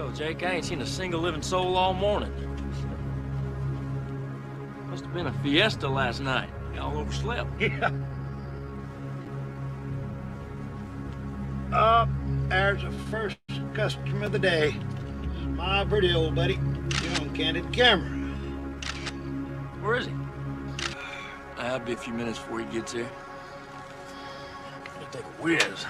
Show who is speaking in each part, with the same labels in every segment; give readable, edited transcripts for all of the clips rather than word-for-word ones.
Speaker 1: Hell, Jake, I ain't seen a single living soul all morning. Must have been a fiesta last night. Y'all overslept.
Speaker 2: Yeah. There's the first customer of the day. My pretty old buddy, young candid camera.
Speaker 1: Where is he? I'll be a few minutes before he gets here. I'll take a whiz.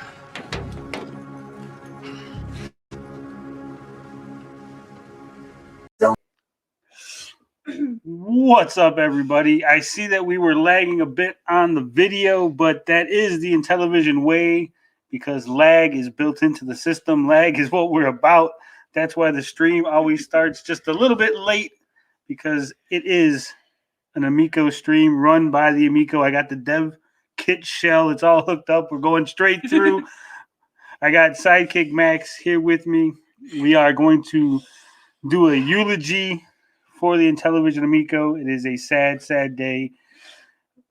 Speaker 3: What's up, everybody? I see that we were lagging a bit on the video, but that is the Intellivision way because lag is built into the system. Lag is what we're about. That's why the stream always starts just a little bit late because it is an Amico stream run by the Amico. I got the dev kit shell. It's all hooked up. We're going straight through. I got Sidekick Max here with me. We are going to do a eulogy for the Intellivision Amico. It is a sad, sad day.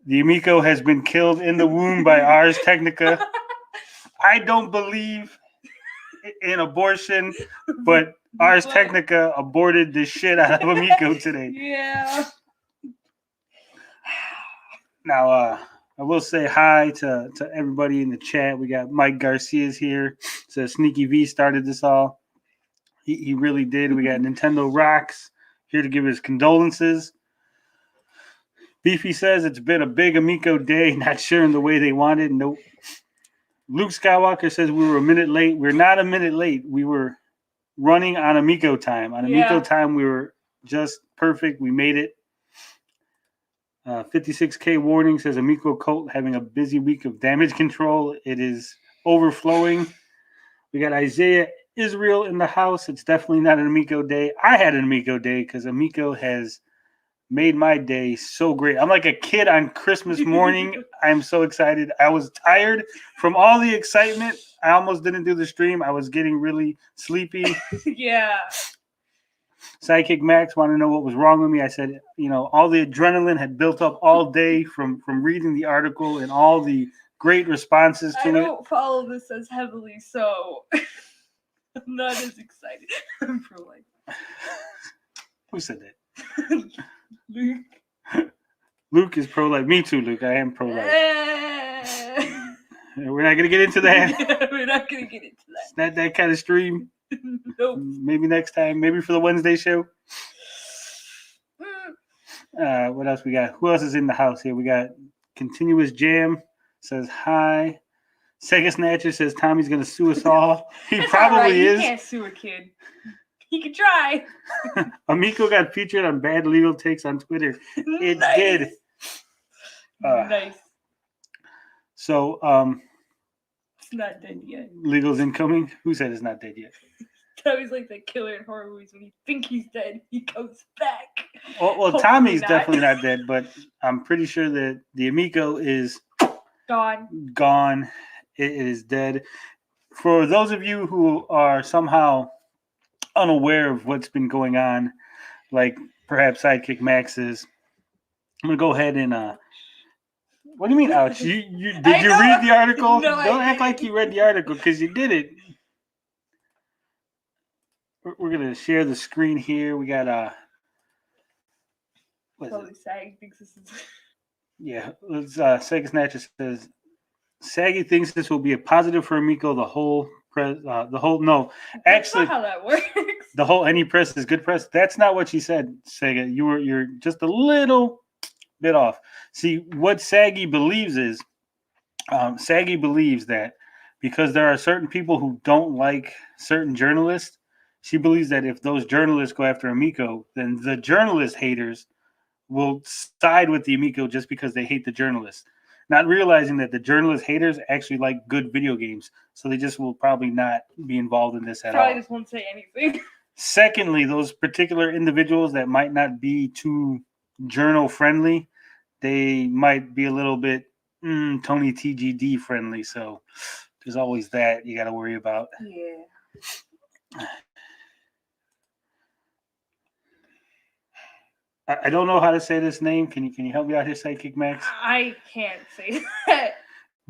Speaker 3: The Amico has been killed in the womb by Ars Technica. I don't believe in abortion, but Ars Technica aborted the shit out of Amico today.
Speaker 4: Yeah.
Speaker 3: Now, I will say hi to everybody in the chat. We got Mike Garcia's here. Says Sneaky V started this all. He really did. We got Nintendo Rocks here to give his condolences. Beefy says it's been a big Amico day, not sure in the way they wanted. Nope. Luke Skywalker says we were a minute late. We're not a minute late. We were running on Amico time. On Amico time, we were just perfect. We made it. 56K warning says Amico cult having a busy week of damage control. It is overflowing. We got Isaiah Israel in the house. It's definitely not an Amico day. I had an Amico day because Amico has made my day so great. I'm like a kid on Christmas morning. I'm so excited. I was tired from all the excitement. I almost didn't do the stream. I was getting really sleepy.
Speaker 4: Yeah.
Speaker 3: Sidekick Max wanted to know what was wrong with me. I said, all the adrenaline had built up all day from reading the article and all the great responses to it.
Speaker 4: I don't follow this as heavily, so I'm not as excited. I'm pro-life.
Speaker 3: Who said that?
Speaker 4: Luke.
Speaker 3: Luke is pro-life. Me too, Luke. I am pro-life. We're not going to get into that.
Speaker 4: Yeah, we're not going to get into that.
Speaker 3: It's not that kind of stream.
Speaker 4: Nope.
Speaker 3: Maybe next time. Maybe for the Wednesday show. What else we got? Who else is in the house here? We got Continuous Jam. Says hi. Sega Snatcher says Tommy's going to sue us all. He
Speaker 4: That's
Speaker 3: probably
Speaker 4: right.
Speaker 3: is.
Speaker 4: He can't sue a kid. He could try.
Speaker 3: Amico got featured on Bad Legal Takes on Twitter. It
Speaker 4: Nice.
Speaker 3: did.
Speaker 4: Nice.
Speaker 3: So,
Speaker 4: It's not dead yet.
Speaker 3: legal's incoming. Who said it's not dead yet?
Speaker 4: Tommy's like that killer in horror movies. When you think he's dead, he comes back.
Speaker 3: Well,
Speaker 4: Hopefully
Speaker 3: Tommy's
Speaker 4: not.
Speaker 3: definitely not dead, but I'm pretty sure that the Amico is
Speaker 4: Gone.
Speaker 3: It is dead. For those of you who are somehow unaware of what's been going on, like perhaps Sidekick Max is, I'm gonna go ahead and what do you mean, ouch? You did you read the article?
Speaker 4: No,
Speaker 3: Don't act like you read the article because you did it. We're gonna share the screen here. We got what is
Speaker 4: Probably
Speaker 3: it?
Speaker 4: Sag thinks this is.
Speaker 3: Yeah, let's Sega Snatcher says Saggy thinks this will be a positive for Amico. Actually,
Speaker 4: That's not how that works.
Speaker 3: the whole any press is good press. That's not what she said, Sega. You're just a little bit off. See, what Saggy believes is Saggy believes that because there are certain people who don't like certain journalists, she believes that if those journalists go after Amico, then the journalist haters will side with the Amico just because they hate the journalists. Not realizing that the journalist haters actually like good video games. So they just will probably not be involved in this at all.
Speaker 4: Probably just won't say anything.
Speaker 3: Secondly, those particular individuals that might not be too journal friendly, they might be a little bit Tony TGD friendly. So there's always that you got to worry about.
Speaker 4: Yeah.
Speaker 3: I don't know how to say this name. Can you help me out here, Sidekick Max?
Speaker 4: I can't say that.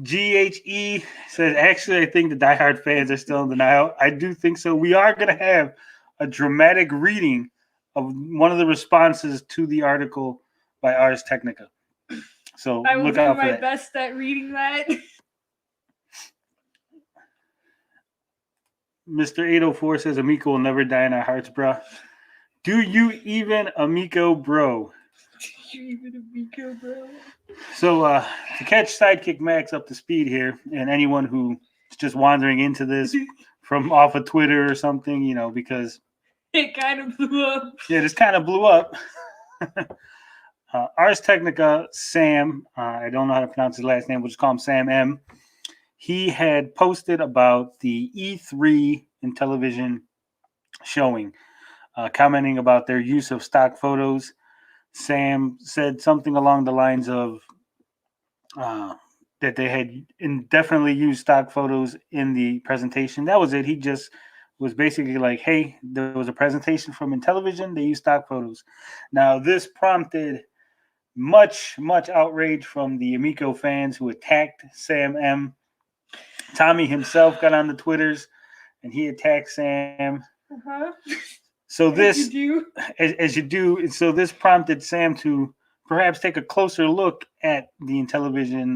Speaker 3: GHE says, actually, I think the diehard fans are still in denial. I do think so. We are going to have a dramatic reading of one of the responses to the article by Ars Technica. So
Speaker 4: I will
Speaker 3: look
Speaker 4: do
Speaker 3: out for
Speaker 4: my
Speaker 3: that.
Speaker 4: best at reading that.
Speaker 3: Mr. 804 says Amico will never die in our hearts, bro. Do you even Amico, bro?
Speaker 4: Do you even Amico, bro?
Speaker 3: So to catch Sidekick Max up to speed here, and anyone who's just wandering into this from off of Twitter or something, you know, because
Speaker 4: it kind of blew up.
Speaker 3: Yeah, this kind of blew up. Ars Technica, Sam, I don't know how to pronounce his last name, we'll just call him Sam M. He had posted about the E3 Intellivision showing, commenting about their use of stock photos. Sam said something along the lines of that they had indefinitely used stock photos in the presentation. That was it. He just was basically like, hey, there was a presentation from Intellivision. They used stock photos. Now, this prompted much outrage from the Amico fans who attacked Sam M. Tommy himself got on the Twitters and he attacked Sam.
Speaker 4: Uh-huh.
Speaker 3: So this,
Speaker 4: as you
Speaker 3: do. So this prompted Sam to perhaps take a closer look at the Intellivision,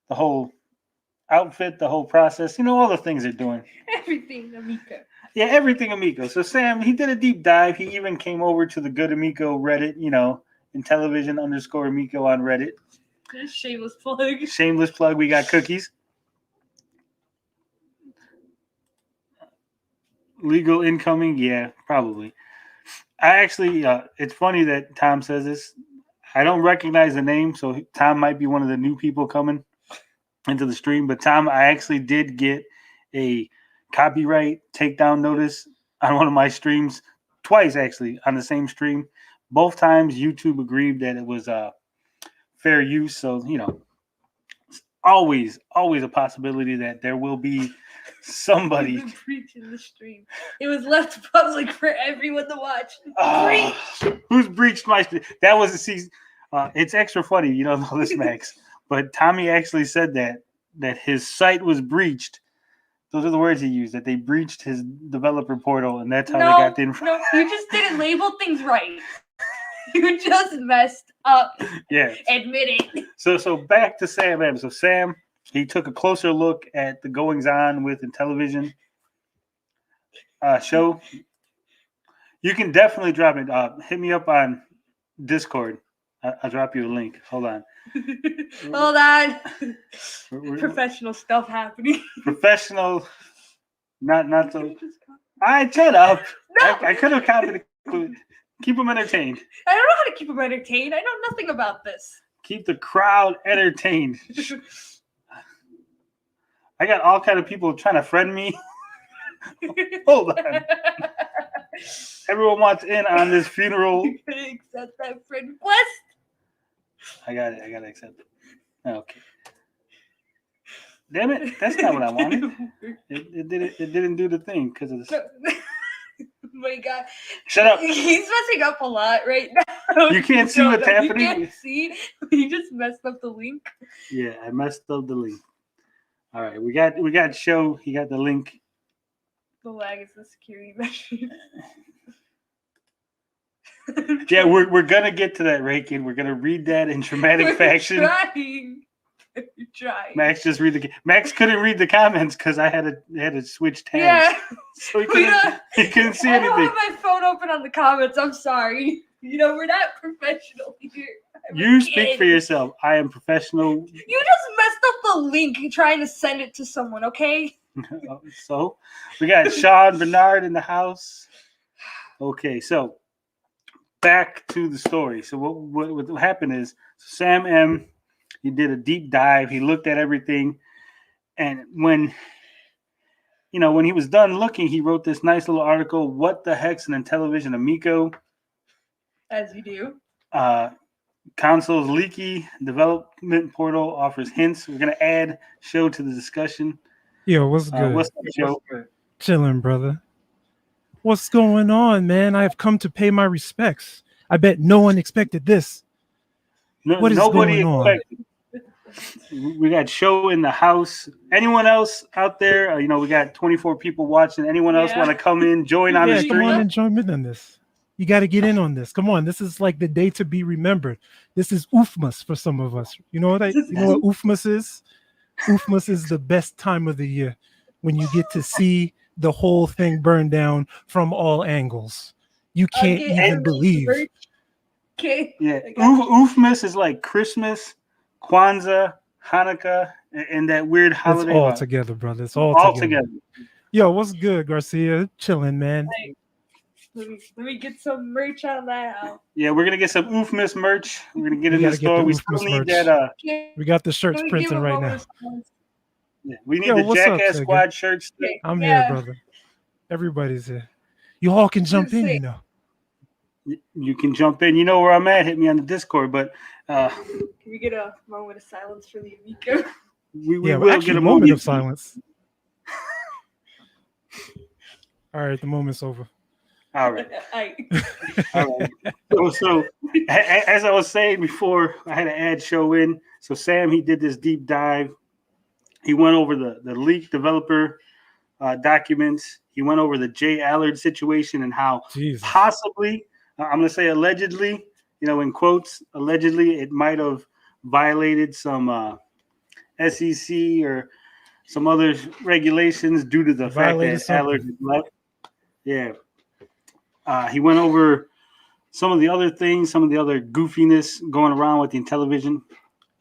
Speaker 3: the whole outfit, the whole process, you know, all the things they're doing.
Speaker 4: Everything Amico.
Speaker 3: Yeah, everything Amico. So Sam, he did a deep dive. He even came over to the Good Amico Reddit, you know, Intellivision_Amico on Reddit.
Speaker 4: Shameless plug.
Speaker 3: Shameless plug. We got cookies. Legal incoming? Yeah, probably. I actually, it's funny that Tom says this. I don't recognize the name, so Tom might be one of the new people coming into the stream. But Tom, I actually did get a copyright takedown notice on one of my streams twice, actually, on the same stream. Both times, YouTube agreed that it was fair use. So, you know, always a possibility that there will be somebody
Speaker 4: breaching the stream. It was left public for everyone to watch.
Speaker 3: Who's breached my stream? That was it's extra funny, you don't know this, Max, but Tommy actually said that his site was breached. Those are the words he used, that they breached his developer portal, and that's how they got the information.
Speaker 4: No, you just didn't label things right. You just messed up.
Speaker 3: Yeah.
Speaker 4: Admit it.
Speaker 3: So back to Sam M. So Sam, he took a closer look at the goings-on with Intellivision show. You can definitely drop it. Hit me up on Discord. I'll drop you a link. Hold on.
Speaker 4: Hold on. Professional stuff happening.
Speaker 3: Professional. Not so. All right, shut up.
Speaker 4: No.
Speaker 3: I could have copied it. Keep them entertained.
Speaker 4: I don't know how to keep them entertained. I know nothing about this.
Speaker 3: Keep the crowd entertained. I got all kind of people trying to friend me. Hold on. Everyone wants in on this funeral.
Speaker 4: Accept that friend request.
Speaker 3: I got it. I got to accept it. Okay. Damn it. That's not what I wanted. It didn't do the thing because of this.
Speaker 4: Oh my God.
Speaker 3: Shut up.
Speaker 4: He's messing up a lot right now.
Speaker 3: You can't see what's happening?
Speaker 4: You can't see. You just messed up the link.
Speaker 3: Yeah, I messed up the link. All right, we got show. He got the link.
Speaker 4: The lag is the security measure.
Speaker 3: Yeah, we're gonna get to that, Rakin. We're gonna read that in dramatic fashion.
Speaker 4: You're trying.
Speaker 3: Max just Max couldn't read the comments because I had to switch tabs.
Speaker 4: Yeah.
Speaker 3: So he couldn't see anything.
Speaker 4: I don't have my phone open on the comments. I'm sorry. You know, we're not professional here.
Speaker 3: You speak for yourself. I am professional.
Speaker 4: You just messed up the link trying to send it to someone, okay?
Speaker 3: So we got Sean Bernard in the house. Okay, so back to the story. So what happened is Sam M. He did a deep dive. He looked at everything, and when he was done looking, he wrote this nice little article. What the heck's an Intellivision Amico?
Speaker 4: As you do.
Speaker 3: Console's leaky development portal offers hints. We're gonna add show to the discussion.
Speaker 5: Yo, what's good?
Speaker 3: What's up, Joe?
Speaker 5: Chilling, brother. What's going on, man? I have come to pay my respects. I bet no one expected this.
Speaker 3: What
Speaker 5: is
Speaker 3: nobody
Speaker 5: going on?
Speaker 3: expected. We got show in the house. Anyone else out there? We got 24 people watching. Anyone else want to come in, join on the
Speaker 5: Yeah, come on
Speaker 3: stream?
Speaker 5: and join in on this. You got to get in on this. Come on, this is like the day to be remembered. This is Oofmas for some of us. You know what Oofmas is? Oofmas is the best time of the year when you get to see the whole thing burn down from all angles. You can't even believe.
Speaker 4: Okay.
Speaker 3: Yeah, Oofmas is like Christmas, Kwanzaa, Hanukkah, and that weird holiday.
Speaker 5: It's all together, brother. It's all together. Yo, what's good, Garcia? Chilling, man.
Speaker 4: Hey, let me get some merch on that.
Speaker 3: Yeah, we're gonna get some Oofmas merch. We're gonna get in the store. We still need that.
Speaker 5: We got the shirts printing right now.
Speaker 3: Yeah, we need the Jackass Squad shirts.
Speaker 5: I'm here, brother. Everybody's here. You all can jump in,
Speaker 3: You can jump in. You know where I'm at. Hit me on the Discord. But
Speaker 4: can we get a moment of silence for the Amico?
Speaker 3: We will get a
Speaker 5: moment of silence. All right, the moment's over.
Speaker 3: All right. All right. So, as I was saying before, I had to add show in. So Sam, he did this deep dive. He went over the leaked developer documents. He went over the Jay Allard situation and how possibly, I'm going to say allegedly, in quotes, allegedly, it might have violated some SEC or some other regulations due to the fact that Allard left. Yeah. He went over some of the other things, some of the other goofiness going around with the Intellivision.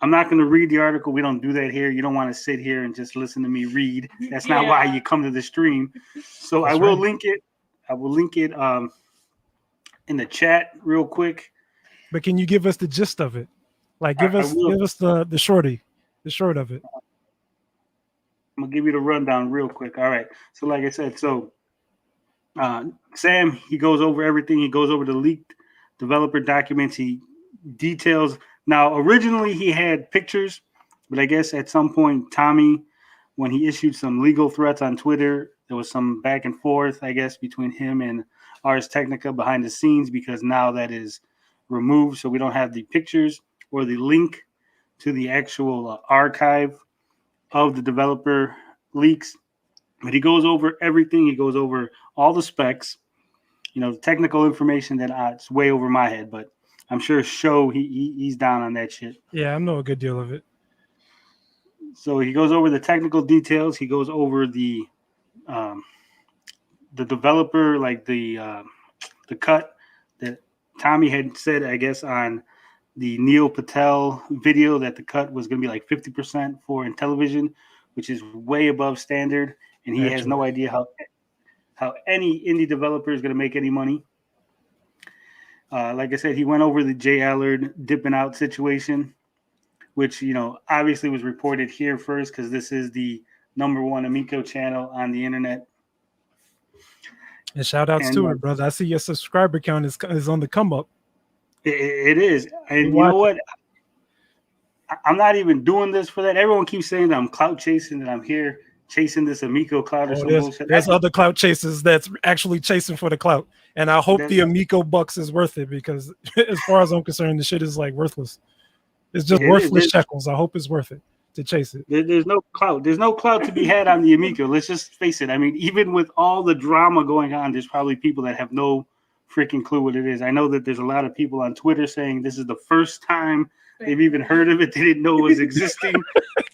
Speaker 3: I'm not going to read the article. We don't do that here. You don't want to sit here and just listen to me read. That's not why you come to the stream. So I will link it. I will link it in the chat real quick.
Speaker 5: But can you give us the gist of it? Like give us the short of it.
Speaker 3: I'm gonna give you the rundown real quick. All right. So like I said, Sam, he goes over everything. He goes over the leaked developer documents. He details. Now, originally he had pictures, but I guess at some point, Tommy, when he issued some legal threats on Twitter, there was some back and forth, I guess, between him and Ars Technica behind the scenes, because now that is removed. So we don't have the pictures or the link to the actual archive of the developer leaks. But he goes over everything. He goes over all the specs, technical information that it's way over my head, but I'm sure he's down on that shit.
Speaker 5: Yeah, I know a good deal of it.
Speaker 3: So he goes over the technical details. He goes over the developer, like the cut that Tommy had said, I guess, on the Neil Patel video, that the cut was going to be like 50% for Intellivision, which is way above standard. And he has no idea how any indie developer is going to make any money. Like I said, he went over the Jay Allard dipping out situation, which, obviously was reported here first because this is the #1 Amico channel on the internet.
Speaker 5: And shout outs to it, brother. I see your subscriber count is on the come up.
Speaker 3: It is. And you know what? I'm not even doing this for that. Everyone keeps saying that I'm clout chasing, that I'm here chasing this Amico clout or some bullshit.
Speaker 5: There's other clout chasers that's actually chasing for the clout. And I hope the Amico bucks is worth it, because as far as I'm concerned, the shit is like worthless. It's just worthless shekels. I hope it's worth it to chase it.
Speaker 3: There's no clout. There's no clout to be had on the Amico. Let's just face it. I mean, even with all the drama going on, there's probably people that have no freaking clue what it is. I know that there's a lot of people on Twitter saying this is the first time they've even heard of it. They didn't know it was existing.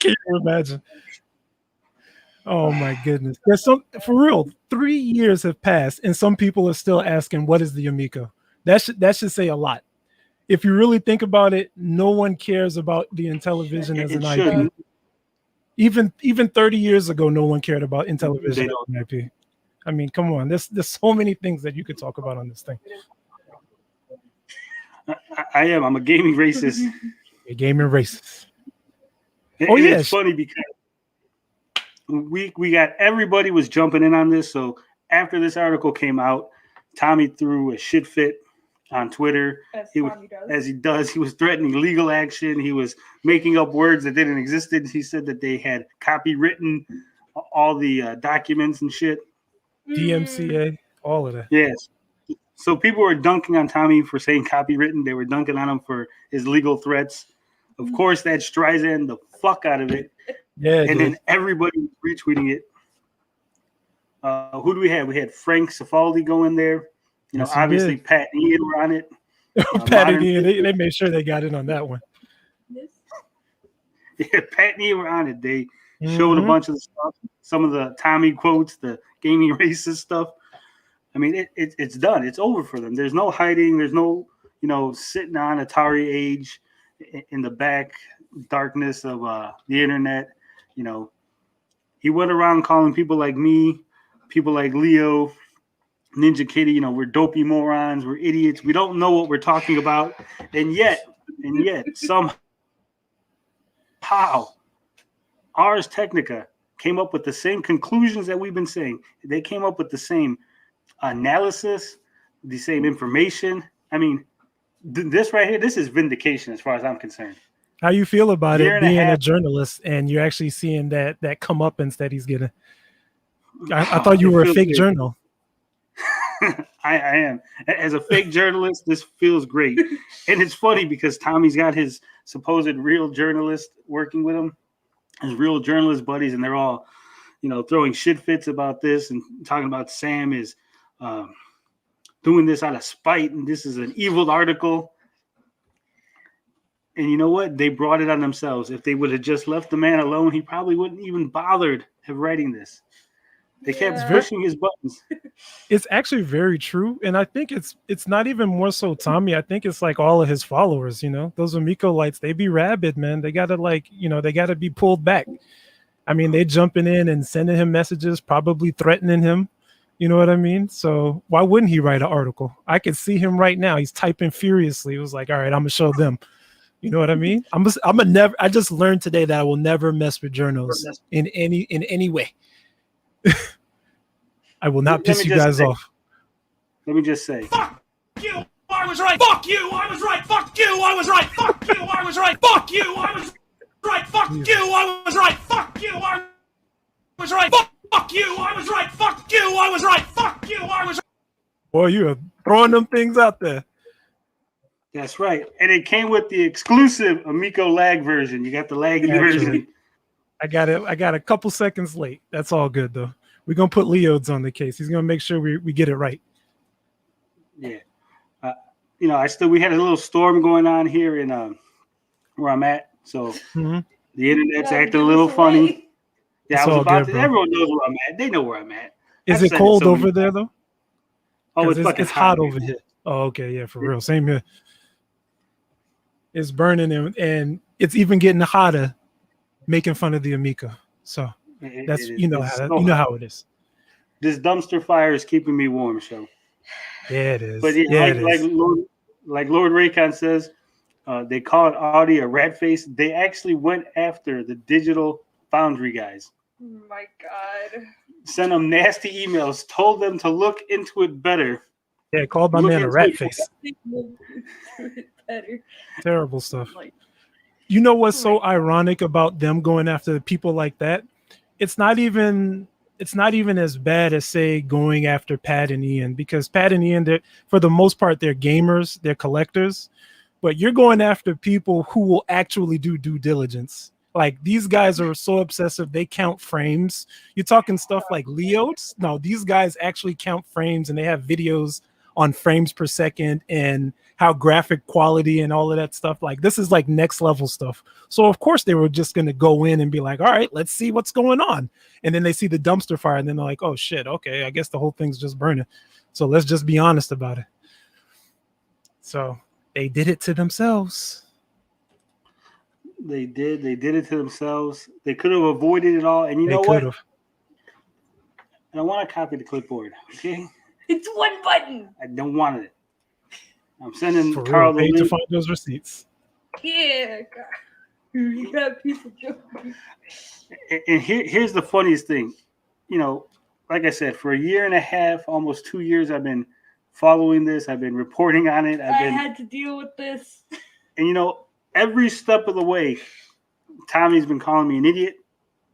Speaker 5: Can you imagine? Oh my goodness. For real, 3 years have passed and some people are still asking, what is the Amico? That should say a lot. If you really think about it, no one cares about the Intellivision as an IP. Even 30 years ago, no one cared about Intellivision as an IP. I mean, come on. There's so many things that you could talk about on this thing.
Speaker 3: I'm a gaming racist.
Speaker 5: A gaming racist.
Speaker 3: It's funny because we got everybody was jumping in on this. So after this article came out, Tommy threw a shit fit on Twitter. As he does. He was threatening legal action. He was making up words that didn't exist. He said that they had copywritten all the documents and shit.
Speaker 5: DMCA, all of that.
Speaker 3: Yes. So people were dunking on Tommy for saying copywritten. They were dunking on him for his legal threats. Of course, that Streisand the fuck out of it.
Speaker 5: Yeah,
Speaker 3: and then everybody was retweeting it. Who do we have? We had Frank Cifaldi go in there. You know,
Speaker 5: Yes, he
Speaker 3: obviously
Speaker 5: did.
Speaker 3: Pat and Ian were on it.
Speaker 5: Pat and Ian, they made sure they got in on that one.
Speaker 3: Yeah, Pat and Ian were on it. They showed a bunch of the stuff, some of the Tommy quotes, the gaming racist stuff. I mean, it's done. It's over for them. There's no hiding. There's no, you know, sitting on Atari age in the back darkness of the internet. You know, he went around calling people like me, people like Leo, Ninja Kitty, you know, we're dopey morons, we're idiots, we don't know what we're talking about, and yet somehow Ars Technica came up with the same conclusions that we've been saying. They came up with the same analysis, the same information. I mean, this right here, this is vindication as far as I'm concerned.
Speaker 5: How you feel about it being a journalist and you're actually seeing that comeuppance that he's getting? I thought you were a fake journal.
Speaker 3: I am. As a fake journalist, this feels great. And it's funny because Tommy's got his supposed real journalist working with him, his real journalist buddies, and they're all, you know, throwing shit fits about this and talking about Sam is doing this out of spite and this is an evil article. And you know what? They brought it on themselves. If they would have just left the man alone, he probably wouldn't even bothered have writing this. They kept pushing his buttons.
Speaker 5: It's actually very true. And I think it's not even more so Tommy. I think it's like all of his followers, you know, those Amico lights, they be rabid, man. They got to like, you know, they got to be pulled back. I mean, they jumping in and sending him messages, probably threatening him. You know what I mean? So why wouldn't he write an article? I could see him right now. He's typing furiously. It was like, all right, I'm going to show them. You know what I mean? I just learned today that I will never mess with journals in any way. I will not piss you guys off.
Speaker 3: Let me just say.
Speaker 6: Fuck you, I was right. Fuck you, I was right. Fuck you, I was right. Fuck you, I was right. Fuck you, I was right. Fuck you, I was right. Fuck you, I was right. Fuck you, I was right. Fuck you, I was right. Fuck you, I was right.
Speaker 5: Boy, you are throwing them things out there.
Speaker 3: That's right. And it came with the exclusive Amico lag version. You got the laggy version.
Speaker 5: I got it. I got a couple seconds late. That's all good, though. We're going to put Leo's on the case. He's going to make sure we get it right.
Speaker 3: Yeah. You know, we had a little storm going on here in where I'm at. So the internet's acting a little funny. Yeah, I was about to. Everyone knows where I'm at. They know where I'm at.
Speaker 5: Is it cold over there, though?
Speaker 3: Oh, it's
Speaker 5: hot over here. Oh, okay. Yeah, for real. Same here. It's burning and it's even getting hotter making fun of the Amico. So that's you know how it is.
Speaker 3: This dumpster fire is keeping me warm, so
Speaker 5: yeah, it is.
Speaker 3: But like Lord Raycon says, they called Audi a rat face. They actually went after the Digital Foundry guys.
Speaker 4: Oh my God.
Speaker 3: Sent them nasty emails, told them to look into it better.
Speaker 5: Yeah, called my man a rat face.
Speaker 4: Better.
Speaker 5: Terrible stuff. You know what's so ironic about them going after people like that? It's not even as bad as say going after Pat and Ian, because Pat and Ian, for the most part, they're gamers, they're collectors, but you're going after people who will actually do due diligence. Like these guys are so obsessive, they count frames. You're talking stuff like Leo's. No, these guys actually count frames and they have videos on frames per second and how graphic quality and all of that stuff. Like this is like next level stuff. So of course they were just going to go in and be like, all right, let's see what's going on. And then they see the dumpster fire and then they're like, oh shit, okay, I guess the whole thing's just burning. So let's just be honest about it. So they did it to themselves.
Speaker 3: They did it to themselves. They could have avoided it all. And you know what? And I want to copy the clipboard, okay?
Speaker 4: It's one button.
Speaker 3: I don't want it. I'm sending
Speaker 5: For
Speaker 3: Carl
Speaker 5: real, to find those receipts.
Speaker 4: Yeah, God. You got people joking.
Speaker 3: And here's the funniest thing. You know, like I said, for a year and a half, almost 2 years, I've been following this. I've been reporting on it. I
Speaker 4: had to deal with this.
Speaker 3: And, you know, every step of the way, Tommy's been calling me an idiot,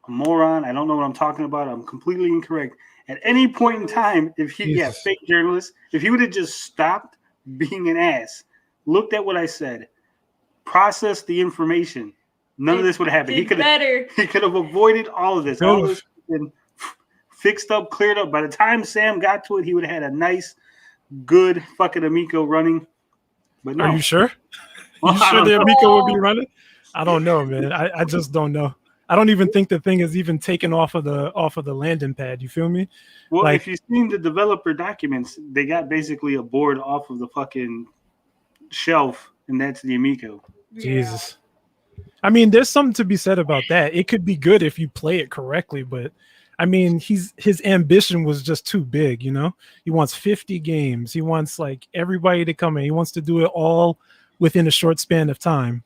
Speaker 3: a moron. I don't know what I'm talking about. I'm completely incorrect. At any point in time, if he, fake journalist, if he would have just stopped being an ass, looked at what I said, processed the information, none of this would have happened. He could have avoided all of this. All of this would have been fixed up, cleared up. By the time Sam got to it, he would have had a nice, good fucking Amico running. But no.
Speaker 5: Are you sure? You sure the Amico will be running? I don't know, man. I just don't know. I don't even think the thing is even taken off of the landing pad. You feel me?
Speaker 3: Well, if you've seen the developer documents, they got basically a board off of the fucking shelf, and that's the Amico.
Speaker 5: Jesus. I mean, there's something to be said about that. It could be good if you play it correctly, but I mean, his ambition was just too big, you know? He wants 50 games. He wants like everybody to come in. He wants to do it all within a short span of time.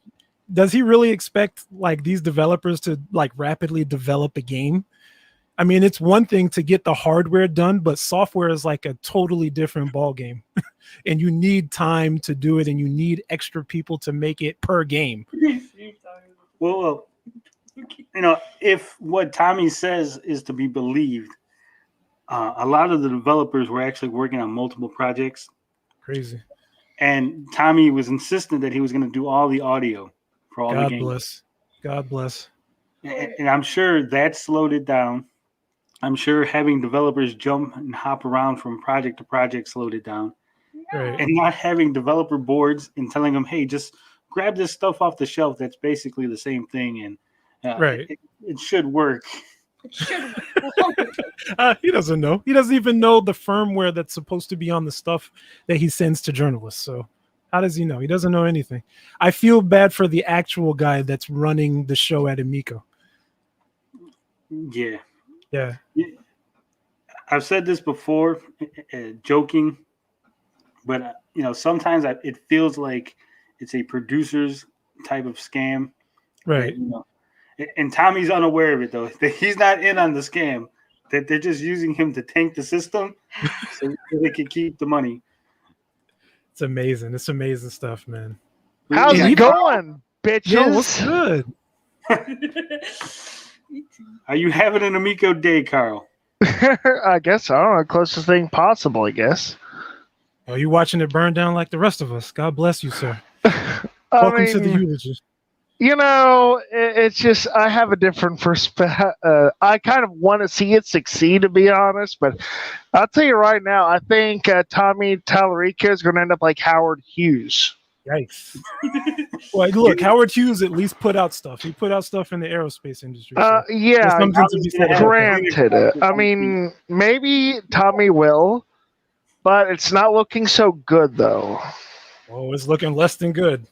Speaker 5: Does he really expect like these developers to like rapidly develop a game? I mean, it's one thing to get the hardware done, but software is like a totally different ball game. And you need time to do it, and you need extra people to make it per game.
Speaker 3: Well, you know, if what Tommy says is to be believed, a lot of the developers were actually working on multiple projects.
Speaker 5: Crazy. And
Speaker 3: Tommy was insistent that he was going to do all the audio for all the games.
Speaker 5: God bless.
Speaker 3: And I'm sure that slowed it down. I'm sure having developers jump and hop around from project to project slowed it down.
Speaker 5: Right.
Speaker 3: And not having developer boards and telling them, hey, just grab this stuff off the shelf that's basically the same thing, and it should work.
Speaker 4: It should work.
Speaker 5: He doesn't know. He doesn't even know the firmware that's supposed to be on the stuff that he sends to journalists. So how does he know? He doesn't know anything. I feel bad for the actual guy that's running the show at Amico.
Speaker 3: Yeah.
Speaker 5: Yeah.
Speaker 3: I've said this before, joking, but you know, sometimes it feels like it's a producer's type of scam.
Speaker 5: Right.
Speaker 3: You know, and Tommy's unaware of it, though. That he's not in on the scam. That they're just using him to tank the system so they can keep the money.
Speaker 5: It's amazing. It's amazing stuff, man.
Speaker 7: How's it going, bitches?
Speaker 5: Yo, what's good?
Speaker 3: Are you having an Amico day, Carl?
Speaker 7: I guess I don't know. Closest thing possible, I guess.
Speaker 5: Oh, you watching it burn down like the rest of us. God bless you, sir. Welcome to the eulogy.
Speaker 7: You know, it's just I have a different perspective. I kind of want to see it succeed, to be honest. But I'll tell you right now, I think Tommy Tallarico is going to end up like Howard Hughes.
Speaker 5: Yikes. Well, look, Howard Hughes at least put out stuff. He put out stuff in the aerospace industry. So
Speaker 7: yeah, granted. I mean, maybe Tommy will, but it's not looking so good, though.
Speaker 5: Oh, it's looking less than good.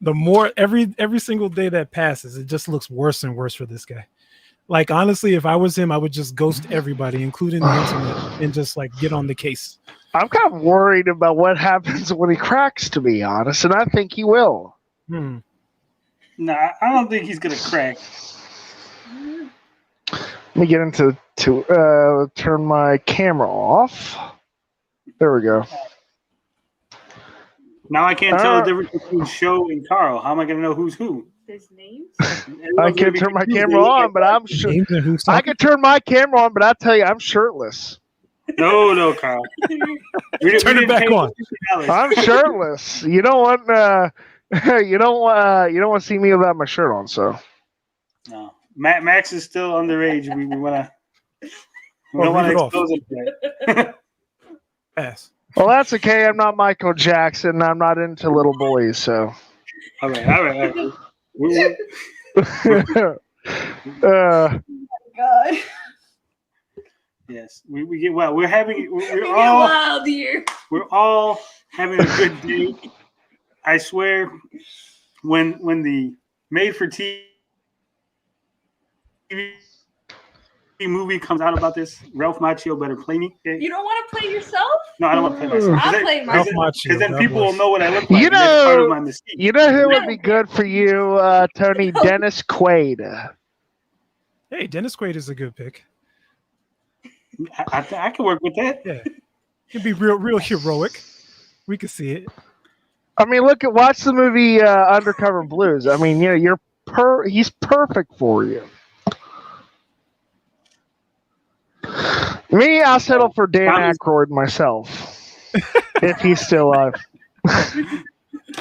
Speaker 5: The more every single day that passes, it just looks worse and worse for this guy. Like, honestly, if I was him, I would just ghost everybody, including the internet, and just like get on the case.
Speaker 7: I'm kind of worried about what happens when he cracks, to be honest, and I think he will.
Speaker 3: No, I don't think he's gonna crack.
Speaker 7: Let me get into turn my camera off. There we go.
Speaker 3: Now I can't tell the difference between Show and Carl. How am I going to know who's who?
Speaker 4: His names?
Speaker 7: I can turn my camera on, but I'm sure. I can turn my camera on, but I tell you, I'm shirtless.
Speaker 3: No, Carl.
Speaker 5: Turn it back on.
Speaker 7: I'm shirtless. You don't want. You don't want to see me without my shirt on. So.
Speaker 3: No, Max is still underage. We want to. We don't want to expose him yet.
Speaker 5: Pass.
Speaker 7: Well, that's okay. I'm not Michael Jackson. I'm not into little boys, so.
Speaker 3: All right.
Speaker 4: God.
Speaker 3: Yes, we get well. We're having. We're
Speaker 4: We're
Speaker 3: all
Speaker 4: wild here.
Speaker 3: We're all having a good day. I swear, when the made-for-TV movie comes out about this, Ralph Macchio better play me. Okay?
Speaker 4: You don't want to play yourself?
Speaker 3: No, I don't want to play myself.
Speaker 4: I'll play myself.
Speaker 3: Because then people will know what I look like.
Speaker 7: You
Speaker 3: and that's part of my
Speaker 7: know,
Speaker 3: mystique.
Speaker 7: you know who would be good for you, Tony? Dennis Quaid.
Speaker 5: Hey, Dennis Quaid is a good pick.
Speaker 3: I can work with that.
Speaker 5: Yeah, he'd be real heroic. We could see it.
Speaker 7: I mean, watch the movie Undercover Blues. I mean, you know, he's perfect for you. Me, I'll settle for Dan Aykroyd myself, if he's still alive.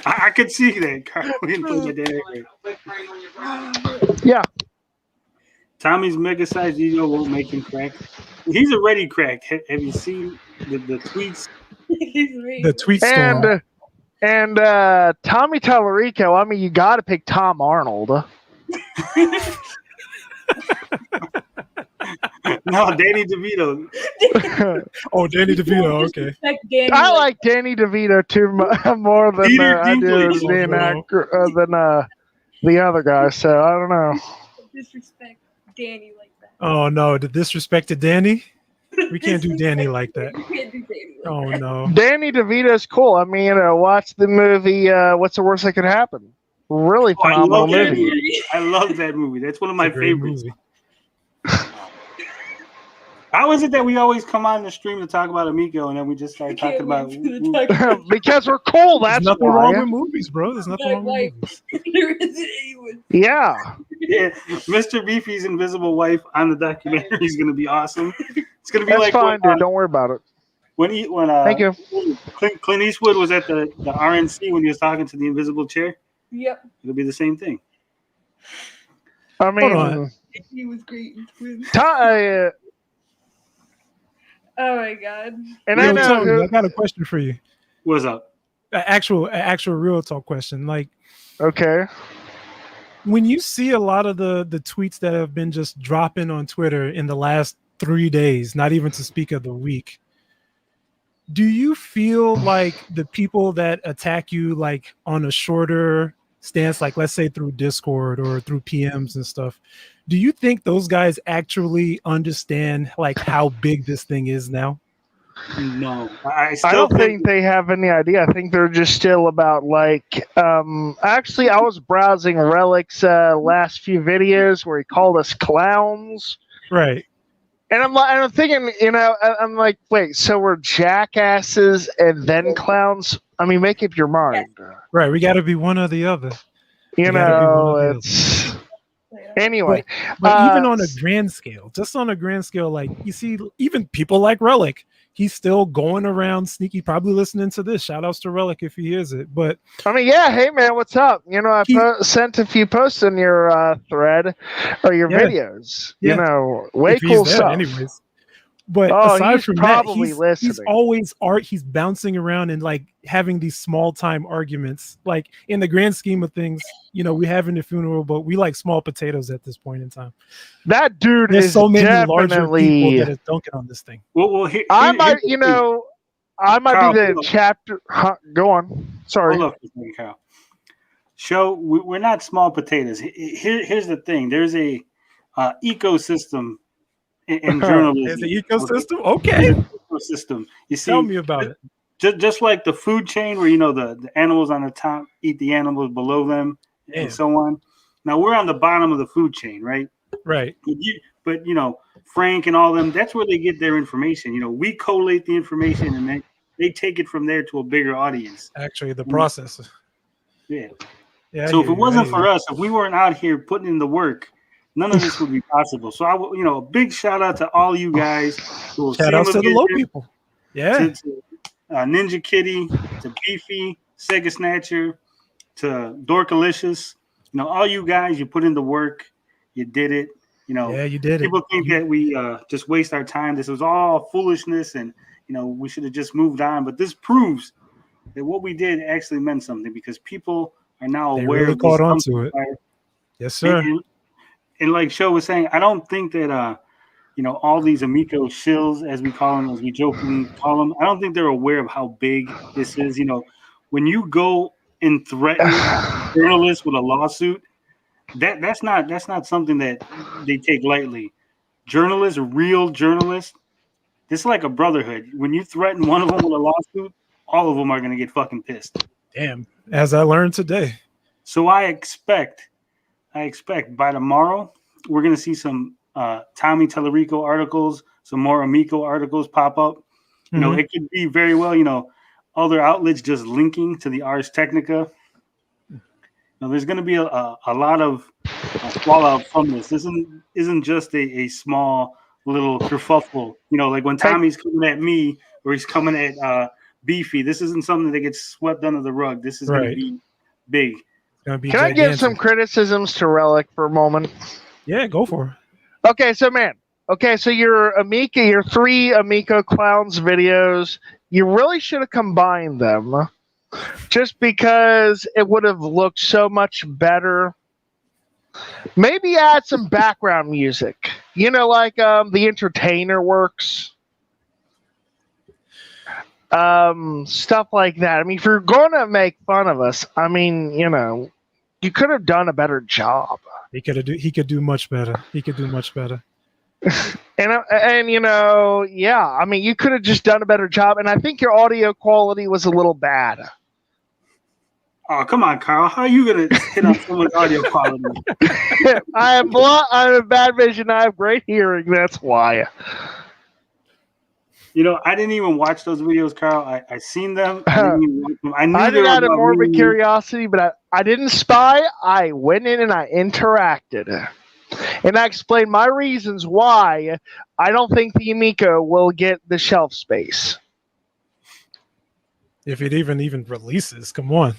Speaker 3: I could see that. Carl Williams played by Danny.
Speaker 7: Yeah.
Speaker 3: Tommy's mega-sized ego won't make him crack. He's already cracked. Have you seen the tweets?
Speaker 5: The tweet storm.
Speaker 7: And Tommy Tallarico, I mean, you got to pick Tom Arnold.
Speaker 3: No, Danny DeVito.
Speaker 5: Oh, Danny DeVito. Okay.
Speaker 7: I like Danny DeVito too more than I do than the other guy. So I don't know.
Speaker 4: Disrespect Danny like that.
Speaker 5: Oh no, the disrespect to Danny. We can't do Danny like that.
Speaker 4: We can't do Danny like
Speaker 5: Oh
Speaker 4: that.
Speaker 5: no.
Speaker 7: Danny DeVito's cool. I mean, watch the movie. What's the worst that could happen? Really phenomenal movie.
Speaker 3: I love that movie. That's one of my
Speaker 5: It's a great
Speaker 3: favorites.
Speaker 5: movie.
Speaker 3: How is it that we always come on the stream to talk about Amico and then we just start talking about
Speaker 7: Because we're cool. That's
Speaker 5: There's nothing
Speaker 7: why.
Speaker 5: wrong with movies, bro. There's nothing wrong with movies.
Speaker 4: There isn't anyone.
Speaker 7: Yeah.
Speaker 3: yeah, Mr. Beefy's invisible wife on the documentary is going to be awesome. It's going to be
Speaker 7: That's
Speaker 3: like
Speaker 7: fine, dude. Don't worry about it.
Speaker 3: when
Speaker 7: Thank you.
Speaker 3: Clint Eastwood was at the RNC when he was talking to the invisible chair.
Speaker 4: Yep.
Speaker 3: It'll be the same thing.
Speaker 7: I
Speaker 5: Hold
Speaker 7: mean,
Speaker 5: on.
Speaker 4: He was great in Twins. Oh my god.
Speaker 7: and
Speaker 5: Yo,
Speaker 7: I know
Speaker 5: Tony, I got a question for you.
Speaker 3: What's up?
Speaker 5: An actual real talk question. Like,
Speaker 7: okay.
Speaker 5: when you see a lot of the tweets that have been just dropping on Twitter in the last 3 days, not even to speak of the week, do you feel like the people that attack you like on a shorter stance, like let's say through Discord or through PMs and stuff, do you think those guys actually understand like how big this thing is now?
Speaker 3: No,
Speaker 7: I don't think they have any idea. I think they're just still about like. Actually, I was browsing Relic's last few videos where he called us clowns,
Speaker 5: Right.
Speaker 7: and I'm thinking, I'm like, wait, so we're jackasses and then clowns? I mean, make up your mind.
Speaker 5: Right. We got to be one or the other.
Speaker 7: You
Speaker 5: gotta be one or the other.
Speaker 7: it's anyway.
Speaker 5: But even on a grand scale, just on a grand scale, like you see, even people like Relic, he's still going around sneaky, probably listening to this. Shout outs to Relic if he hears it. But
Speaker 7: I mean, yeah, hey man, what's up? I sent a few posts in your thread or your videos.
Speaker 5: Yeah.
Speaker 7: Way
Speaker 5: if he's
Speaker 7: cool
Speaker 5: there,
Speaker 7: stuff.
Speaker 5: anyways. But aside
Speaker 7: he's
Speaker 5: from
Speaker 7: probably
Speaker 5: that, he's
Speaker 7: listening.
Speaker 5: always he's bouncing around and like having these small time arguments. Like in the grand scheme of things, we having a funeral, but we like small potatoes at this point in time.
Speaker 7: That dude
Speaker 5: There's
Speaker 7: is
Speaker 5: so many larger
Speaker 7: definitely.
Speaker 5: people that is dunking on this thing.
Speaker 3: Well,
Speaker 7: I might be the chapter. Go on. Sorry.
Speaker 3: Hold up a second, Kyle. We're not small potatoes. Here's the thing. There's a ecosystem in journalism.
Speaker 5: There's an ecosystem? Okay.
Speaker 3: Ecosystem. You see,
Speaker 5: Tell me about it.
Speaker 3: Just like the food chain where, the animals on the top eat the animals below them and so on. Now, we're on the bottom of the food chain, right?
Speaker 5: Right.
Speaker 3: But Frank and all them, that's where they get their information. We collate the information and then they take it from there to a bigger audience.
Speaker 5: Actually, the process.
Speaker 3: Yeah.
Speaker 5: So
Speaker 3: if it wasn't for us, if we weren't out here putting in the work, none of this would be possible. So a big shout out to all you guys.
Speaker 5: Shout out to the low people. Yeah.
Speaker 3: To Ninja Kitty, to Beefy, Sega Snatcher, to Dorkalicious. All you guys, you put in the work. You did it.
Speaker 5: Yeah, you did it.
Speaker 3: People think that we just waste our time. This was all foolishness and, we should have just moved on. But this proves that what we did actually meant something because people are now aware
Speaker 5: really
Speaker 3: of
Speaker 5: caught on to it. Yes, sir.
Speaker 3: And like Sho was saying, I don't think that, all these Amico shills, as we call them, as we jokingly call them, I don't think they're aware of how big this is. When you go and threaten journalists with a lawsuit, that's not something that they take lightly. Journalists, real journalists, this is like a brotherhood. When you threaten one of them with a lawsuit, all of them are going to get fucking pissed.
Speaker 5: Damn, as I learned today.
Speaker 3: So I expect by tomorrow we're going to see some Tommy Tallarico articles, some more Amico articles pop up. It could be very well, other outlets just linking to the Ars Technica. There's going to be a lot of fallout from this. This isn't just a small little kerfuffle. Like when Tommy's coming at me or he's coming at beefy. This isn't something that gets swept under the rug. This is going to be big.
Speaker 5: It's gonna be
Speaker 7: Can I give
Speaker 5: gigantic.
Speaker 7: some criticisms to Relic for a moment?
Speaker 5: Yeah, go for it.
Speaker 7: Okay, so your Amico, your 3 Amico Clowns videos, you really should have combined them, just because it would have looked so much better. Maybe add some background music, like the Entertainer works, stuff like that. I mean, if you're going to make fun of us, I mean, you could have done a better job.
Speaker 5: He could do much better. He could do much better.
Speaker 7: And yeah, I mean, you could have just done a better job. And I think your audio quality was a little bad.
Speaker 3: Oh, come on, Carl. How are you going to hit on someone's audio quality?
Speaker 7: I have bad vision. I have great hearing. That's why.
Speaker 3: I didn't even watch those videos, Carl. I seen them. I didn't even watch them. I
Speaker 7: did out of morbid curiosity, but I didn't spy. I went in and I interacted. And I explained my reasons why I don't think the Amico will get the shelf space.
Speaker 5: If it even releases, come on.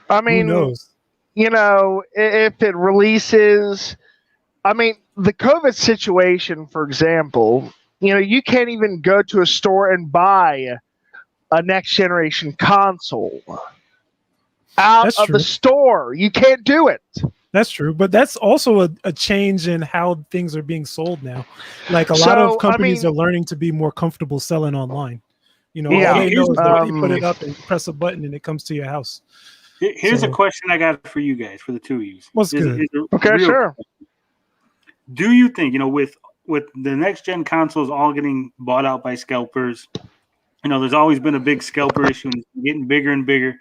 Speaker 7: I mean,
Speaker 5: who knows?
Speaker 7: If it releases, I mean, the COVID situation, for example, you can't even go to a store and buy a next generation console out of the store. You can't do it.
Speaker 5: That's true, but that's also a change in how things are being sold now. Like a lot of companies are learning to be more comfortable selling online. All they know is that you put it up and press a button and it comes to your house.
Speaker 3: Here's a question I got for you guys, for the two of you.
Speaker 5: What's good?
Speaker 7: Okay, sure.
Speaker 3: Do you think, with the next gen consoles all getting bought out by scalpers, there's always been a big scalper issue and it's getting bigger and bigger.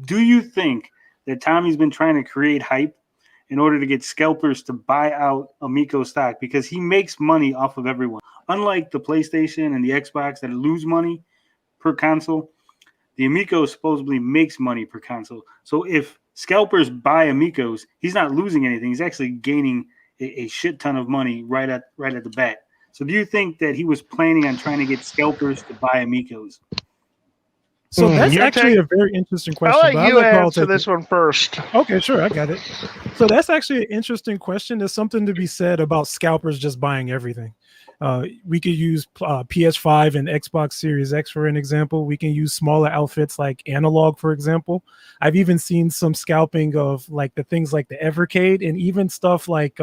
Speaker 3: Do you think that Tommy's been trying to create hype in order to get scalpers to buy out Amico stock? Because he makes money off of everyone. Unlike the PlayStation and the Xbox that lose money per console, the Amico supposedly makes money per console. So if scalpers buy Amicos, he's not losing anything. He's actually gaining a shit ton of money right at the bat. So do you think that he was planning on trying to get scalpers to buy Amicos?
Speaker 5: So that's actually a very interesting question.
Speaker 7: I'll let you answer this one first.
Speaker 5: Okay, sure, I got it. So that's actually an interesting question. There's something to be said about scalpers just buying everything. We could use PS5 and Xbox Series X for an example. We can use smaller outfits like Analog, for example. I've even seen some scalping of like the things like the Evercade and even stuff like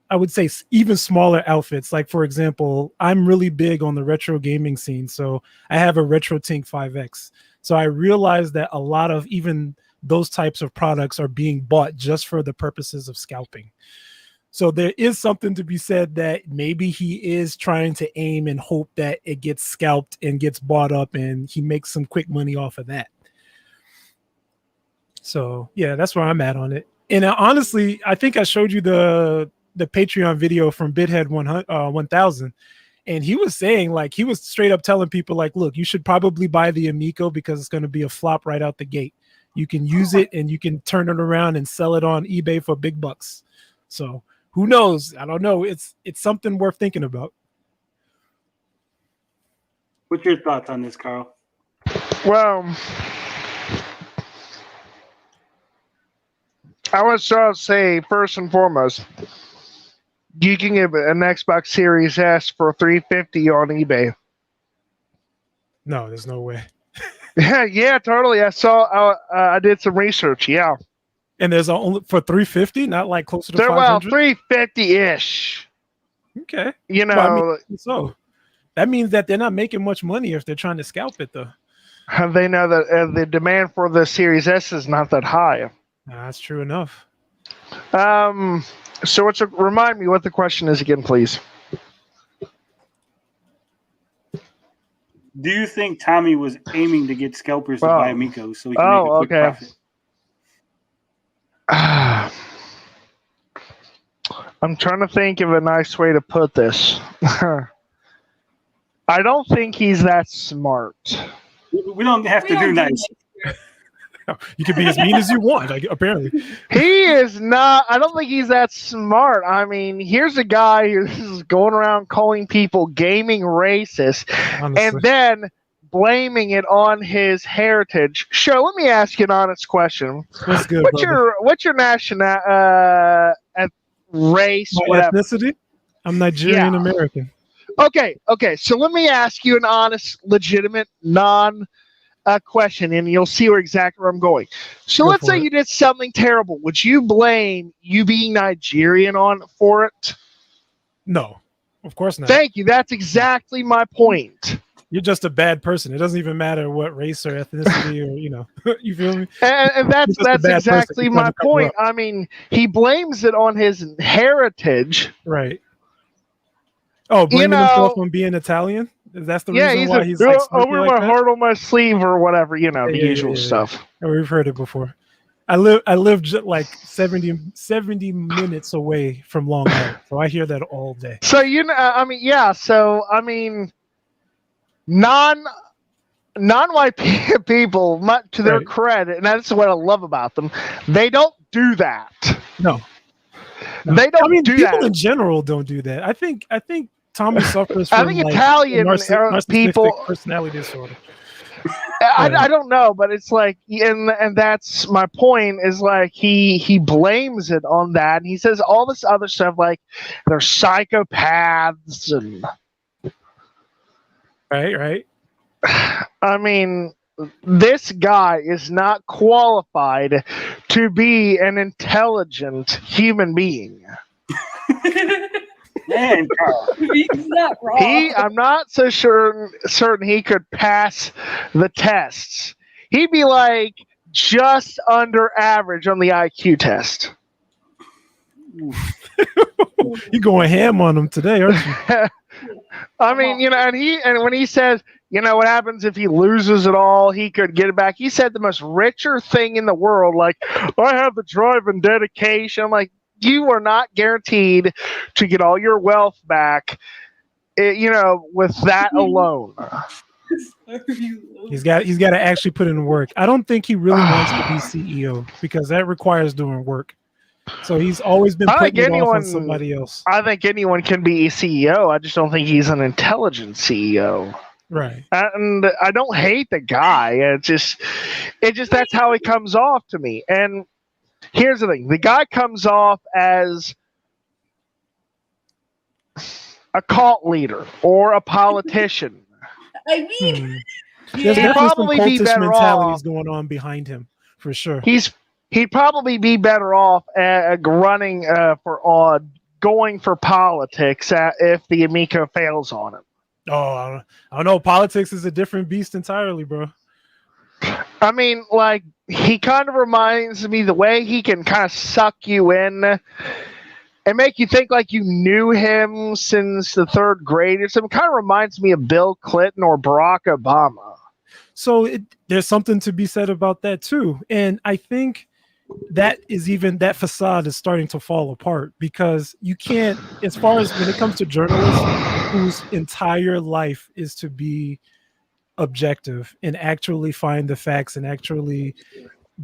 Speaker 5: I would say even smaller outfits. Like, for example, I'm really big on the retro gaming scene. So I have a RetroTink 5X. So I realized that a lot of even those types of products are being bought just for the purposes of scalping. So there is something to be said that maybe he is trying to aim and hope that it gets scalped and gets bought up and he makes some quick money off of that. So yeah, that's where I'm at on it. And honestly, I think I showed you the Patreon video from Bithead 1000, and he was saying, like, he was straight up telling people, like, look, you should probably buy the Amico because it's going to be a flop right out the gate. You can use it and you can turn it around and sell it on eBay for big bucks. So who knows? I don't know. It's something worth thinking about.
Speaker 3: What's your thoughts on this, Carl?
Speaker 7: Well, I would sort of say, first and foremost, you can get an Xbox Series S for $350 on eBay.
Speaker 5: No, there's no way.
Speaker 7: Yeah, totally. I saw. I did some research. Yeah,
Speaker 5: and there's only for $350, not like closer to $500.
Speaker 7: Well, $350-ish.
Speaker 5: Okay,
Speaker 7: Well,
Speaker 5: I mean, so that means that they're not making much money if they're trying to scalp it, though.
Speaker 7: They know that the demand for the Series S is not that high.
Speaker 5: That's true enough.
Speaker 7: So remind me what the question is again, please.
Speaker 3: Do you think Tommy was aiming to get scalpers to buy Amico so he can make a quick profit?
Speaker 7: I'm trying to think of a nice way to put this. I don't think he's that smart.
Speaker 3: We don't have to do nice.
Speaker 5: You can be as mean as you want, like, apparently.
Speaker 7: He is not. I don't think he's that smart. I mean, here's a guy who's going around calling people gaming racist,
Speaker 5: Honestly.
Speaker 7: and then blaming it on his heritage. Show, let me ask you an honest question.
Speaker 5: What's good,
Speaker 7: What's your national race?
Speaker 5: My
Speaker 7: whatever?
Speaker 5: ethnicity? I'm Nigerian American.
Speaker 7: Okay. So let me ask you an honest, legitimate, question, and you'll see exactly where I'm going. So let's say you did something terrible. Would you blame you being Nigerian for it?
Speaker 5: No, of course not.
Speaker 7: Thank you. That's exactly my point.
Speaker 5: You're just a bad person. It doesn't even matter what race or ethnicity or, you feel me?
Speaker 7: And that's exactly my point. I mean, he blames it on his heritage.
Speaker 5: Right. Oh, blaming himself on being Italian? That's the reason why he's like,
Speaker 7: I wear my heart on my sleeve or whatever, the usual stuff.
Speaker 5: Yeah, we've heard it before. I live just like 70 minutes away from Long Island, so I hear that all day.
Speaker 7: So non-white people, to their credit, and that's what I love about them, they don't do that.
Speaker 5: No.
Speaker 7: They don't do that.
Speaker 5: People in general don't do that. I think Tommy suffers from
Speaker 7: Italian people
Speaker 5: personality disorder.
Speaker 7: I don't know, but it's like, and that's my point, is like he blames it on that, and he says all this other stuff like they're psychopaths and
Speaker 5: right.
Speaker 7: I mean, this guy is not qualified to be an intelligent human being.
Speaker 3: Man,
Speaker 4: He's not wrong.
Speaker 7: I'm not so certain he could pass the tests. He'd be like just under average on the IQ test.
Speaker 5: You're going ham on him today, aren't you?
Speaker 7: I mean, and when he says, what happens if he loses it all, he could get it back. He said the most richer thing in the world, like, I have the drive and dedication. I'm like, you are not guaranteed to get all your wealth back, with that alone.
Speaker 5: He's got to actually put in work. I don't think he really wants to be CEO because that requires doing work. So he's always been putting it off on somebody else.
Speaker 7: I think anyone can be a CEO. I just don't think he's an intelligent CEO.
Speaker 5: Right.
Speaker 7: And I don't hate the guy. It just that's how he comes off to me. And here's the thing. The guy comes off as a cult leader or a politician.
Speaker 4: I mean,
Speaker 5: there's
Speaker 7: he'd
Speaker 5: probably some
Speaker 7: be
Speaker 5: cultish
Speaker 7: better
Speaker 5: mentalities
Speaker 7: off.
Speaker 5: going on behind him, for sure.
Speaker 7: He'd probably be better off running going for politics if the Amico fails on him.
Speaker 5: Oh, I don't know. Politics is a different beast entirely, bro.
Speaker 7: I mean, like, he kind of reminds me the way he can kind of suck you in and make you think like you knew him since the third grade or something. Kind of reminds me of Bill Clinton or Barack Obama.
Speaker 5: So there's something to be said about that too. And I think that facade is starting to fall apart because you can't, as far as when it comes to journalists whose entire life is to be objective and actually find the facts and actually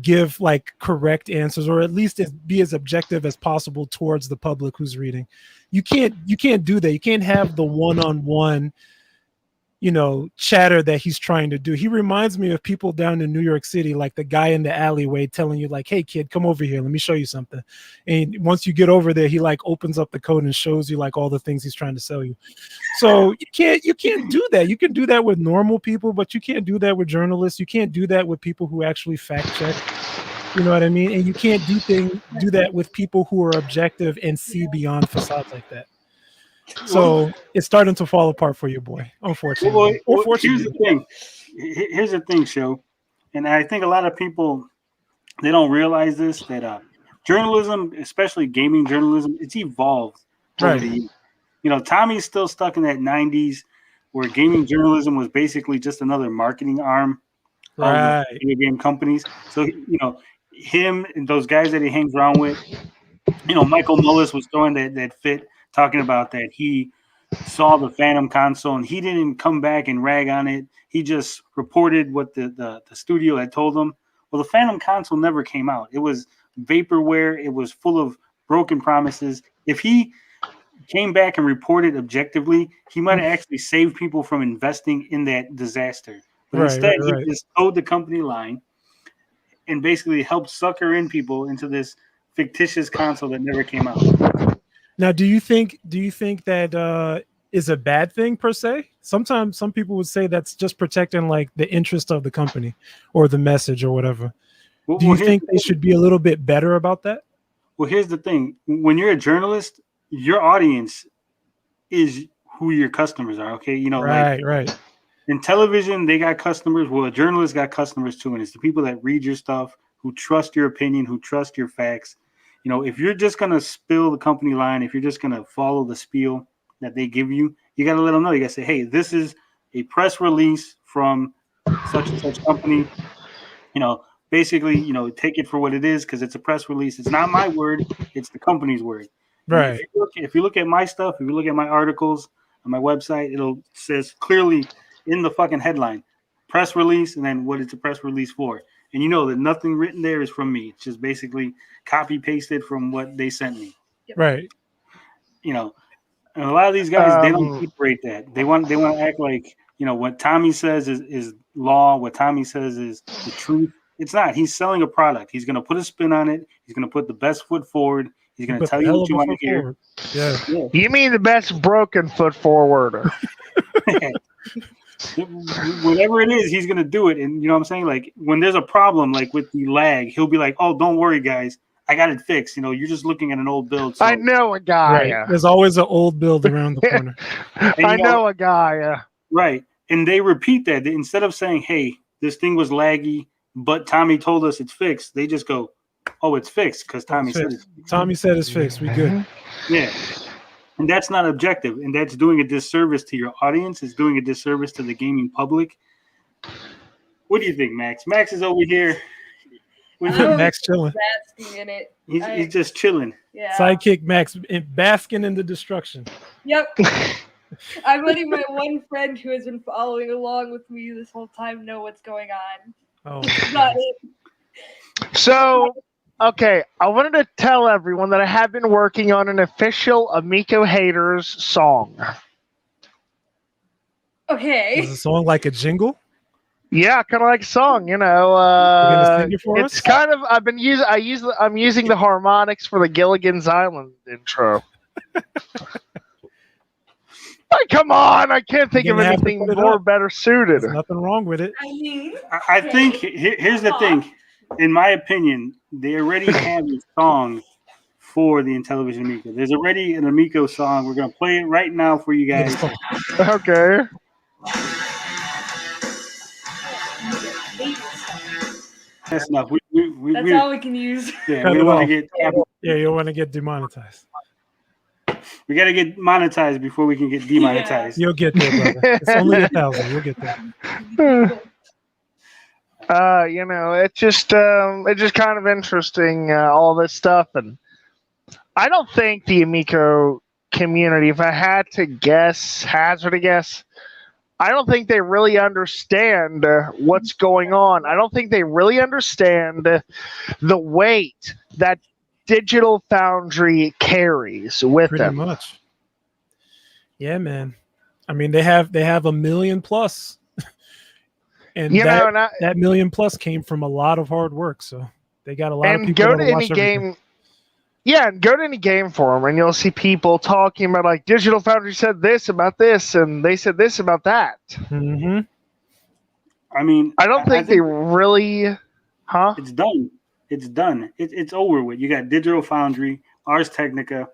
Speaker 5: give like correct answers, or at least be as objective as possible towards the public who's reading. You can't do that. You can't have the one-on-one chatter that he's trying to do. He reminds me of people down in New York City, like the guy in the alleyway telling you like, hey kid, come over here, let me show you something. And once you get over there, he like opens up the code and shows you like all the things he's trying to sell you. So you can't do that. You can do that with normal people, but you can't do that with journalists. You can't do that with people who actually fact check. You know what I mean? And you can't do that with people who are objective and see beyond facades like that. So it's starting to fall apart for you, boy. Unfortunately.
Speaker 3: Here's the thing, Show, and I think a lot of people, they don't realize this, that journalism, especially gaming journalism, it's evolved.
Speaker 5: Right.
Speaker 3: Tommy's still stuck in that 90s where gaming journalism was basically just another marketing arm of the video game companies. So him and those guys that he hangs around with, Michael Mullis was throwing that fit, talking about that he saw the Phantom console and he didn't come back and rag on it. He just reported what the studio had told him. Well, the Phantom console never came out. It was vaporware. It was full of broken promises. If he came back and reported objectively, he might have actually saved people from investing in that disaster. But instead, he just towed the company line and basically helped sucker in people into this fictitious console that never came out.
Speaker 5: Now, do you think that is a bad thing per se? Sometimes some people would say that's just protecting like the interest of the company or the message or whatever. Do you think they should be a little bit better about that?
Speaker 3: Well, here's the thing. When you're a journalist, your audience is who your customers are, okay? You know,
Speaker 5: right.
Speaker 3: In television, they got customers. Well, a journalist got customers too, and it's the people that read your stuff, who trust your opinion, who trust your facts. You know, if you're just going to spill the company line, if you're just going to follow the spiel that they give you, you got to let them know. You got to say, hey, this is a press release from such and such company. You know, basically, you know, take it for what it is because it's a press release. It's not my word. It's the company's word.
Speaker 5: Right.
Speaker 3: If you look at my stuff, if you look at my articles on my website, it'll says clearly in the fucking headline, press release, and then what it's a press release for. And you know that nothing written there is from me. It's just basically copy pasted from what they sent me.
Speaker 5: Right.
Speaker 3: You know, and a lot of these guys, they don't separate that. They want to act like, you know, what Tommy says is law. What Tommy says is the truth. It's not. He's selling a product. He's going to put a spin on it. He's going to put the best foot forward. He's going to tell you what you want to hear.
Speaker 5: Yeah.
Speaker 7: You mean the best broken foot forwarder?
Speaker 3: Whatever it is, he's going to do it. And you know what I'm saying? Like when there's a problem, like with the lag, he'll be like, oh, don't worry, guys. I got it fixed. You know, you're just looking at an old build. So.
Speaker 7: I know a guy.
Speaker 5: Right. There's always an old build around the corner.
Speaker 7: I know a guy.
Speaker 3: Right. And they repeat that. Instead of saying, hey, this thing was laggy, but Tommy told us it's fixed, they just go, oh, it's fixed because Tommy said it's fixed.
Speaker 5: Tommy said it's fixed. We good.
Speaker 3: Yeah. And that's not objective. And that's doing a disservice to your audience. It's doing a disservice to the gaming public. What do you think, Max? Max is over here.
Speaker 5: Max chilling.
Speaker 4: Basking in it.
Speaker 3: He's just chilling.
Speaker 4: Yeah.
Speaker 5: Sidekick Max basking in the destruction.
Speaker 4: Yep. I'm letting my one friend who has been following along with me this whole time know what's going on.
Speaker 5: Oh.
Speaker 4: Not it.
Speaker 7: So, okay, I wanted to tell everyone that I have been working on an official Amico Haters song.
Speaker 4: Okay.
Speaker 5: Is the song like a jingle?
Speaker 7: Yeah, kind of like a song, you know.
Speaker 5: You're gonna sing it for
Speaker 7: it's
Speaker 5: us?
Speaker 7: kind of I'm using the harmonics for the Gilligan's Island intro. Come on, I can't think of anything more better suited.
Speaker 5: There's nothing wrong with it.
Speaker 4: I mean,
Speaker 3: I think here's the thing. In my opinion, they already have a song for the Intellivision Amico. There's already an Amico song. We're going to play it right now for you guys.
Speaker 7: Okay.
Speaker 3: That's enough.
Speaker 4: That's all we can use.
Speaker 3: Yeah, we don't want to get.
Speaker 5: Yeah, you don't want to get demonetized.
Speaker 3: We got to get monetized before we can get demonetized.
Speaker 5: You'll get there, brother. It's only 1,000. You'll get there.
Speaker 7: You know, it's just kind of interesting, all this stuff, and I don't think the Amico community, if I had to hazard a guess, I don't think they really understand what's going on. I don't think they really understand the weight that Digital Foundry carries with
Speaker 5: Pretty
Speaker 7: them.
Speaker 5: much. Yeah, man. I mean, they have 1 million plus. And that 1 million plus came from a lot of hard work. So they got a lot of people.
Speaker 7: And go to any game. Yeah, and go to any game forum and you'll see people talking about like Digital Foundry said this about this and they said this about that.
Speaker 5: Mm-hmm.
Speaker 3: I mean,
Speaker 7: I don't think they really, huh?
Speaker 3: It's done. It's done. It's over with. You got Digital Foundry, Ars Technica.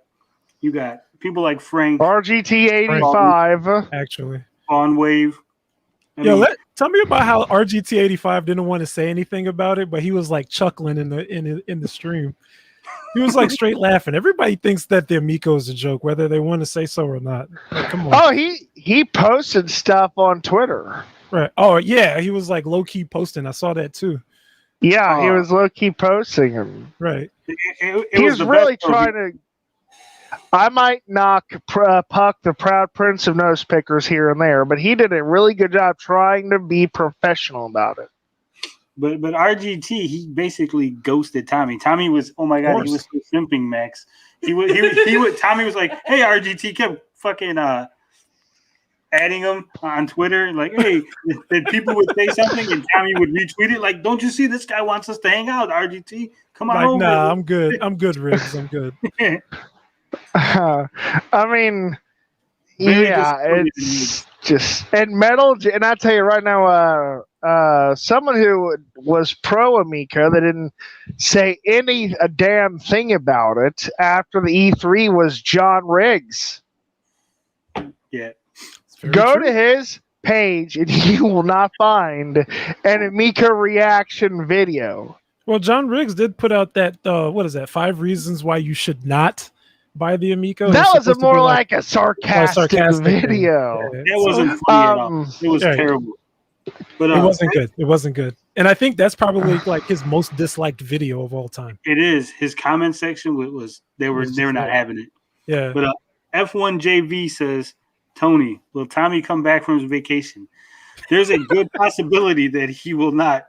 Speaker 3: You got people like Frank.
Speaker 7: RGT85.
Speaker 5: Actually.
Speaker 3: On Wave.
Speaker 5: Tell me about how RGT85 didn't want to say anything about it, but he was like chuckling in the stream. He was like straight laughing. Everybody thinks that the Amico is a joke, whether they want to say so or not. Like, come on.
Speaker 7: Oh, he posted stuff on Twitter.
Speaker 5: Right. Oh, yeah. He was like low key posting. I saw that too.
Speaker 7: Yeah, he was low key posting him.
Speaker 5: Right.
Speaker 7: He was really trying to. I might knock Puck, the proud prince of nose pickers, here and there, but he did a really good job trying to be professional about it.
Speaker 3: But RGT, he basically ghosted Tommy. Tommy was, oh my god, he was so simping Max. He would Tommy was like, hey, RGT, kept fucking adding him on Twitter, like, hey, that people would say something and Tommy would retweet it, like, don't you see this guy wants us to hang out, RGT? Come on
Speaker 5: like,
Speaker 3: over.
Speaker 5: nah, I'm good. I'm good, Riggs. I'm good.
Speaker 7: I mean,
Speaker 3: Very
Speaker 7: yeah,
Speaker 3: disappointed
Speaker 7: it's just and metal. And I tell you right now, someone who was pro Amico that didn't say a damn thing about it after the E3 was John Riggs.
Speaker 3: Yeah.
Speaker 7: Go to his page and you will not find an Amico reaction video.
Speaker 5: Well, John Riggs did put out that what is that? 5 reasons why you should not buy the Amico.
Speaker 7: That was more like a sarcastic video.
Speaker 3: That wasn't funny at all. It was terrible. But
Speaker 5: it wasn't good. It wasn't good. And I think that's probably like his most disliked video of all time.
Speaker 3: It is. His comment section was they were not having it.
Speaker 5: Yeah.
Speaker 3: But F1JV says, Tony, will Tommy come back from his vacation? There's a good possibility that he will not.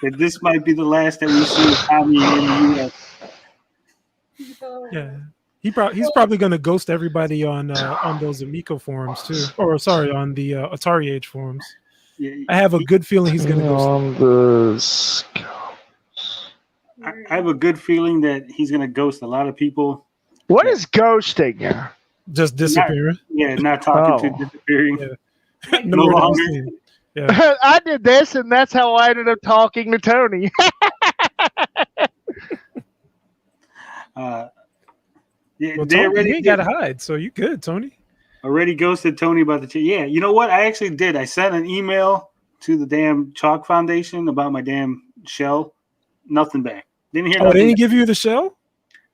Speaker 3: That this might be the last that we see of Tommy in the US.
Speaker 5: Yeah. He's probably going to ghost everybody on those Amico forums too. Or sorry, on the Atari Age forums.
Speaker 3: Yeah,
Speaker 5: I have a good feeling he's going to ghost.
Speaker 3: I have a good feeling that he's going to ghost a lot of people.
Speaker 7: What is ghosting?
Speaker 5: Just disappearing.
Speaker 3: Not talking to disappearing.
Speaker 5: Yeah.
Speaker 3: No longer.
Speaker 5: Yeah.
Speaker 7: I did this, and that's how I ended up talking to Tony.
Speaker 5: Well, Tony, you ain't got to hide, so you good, Tony.
Speaker 3: Already ghosted Tony about the chat. Yeah, you know what? I actually did. I sent an email to the damn Chalk Foundation about my damn shell. Nothing back. Didn't hear nothing.
Speaker 5: They didn't give you the shell?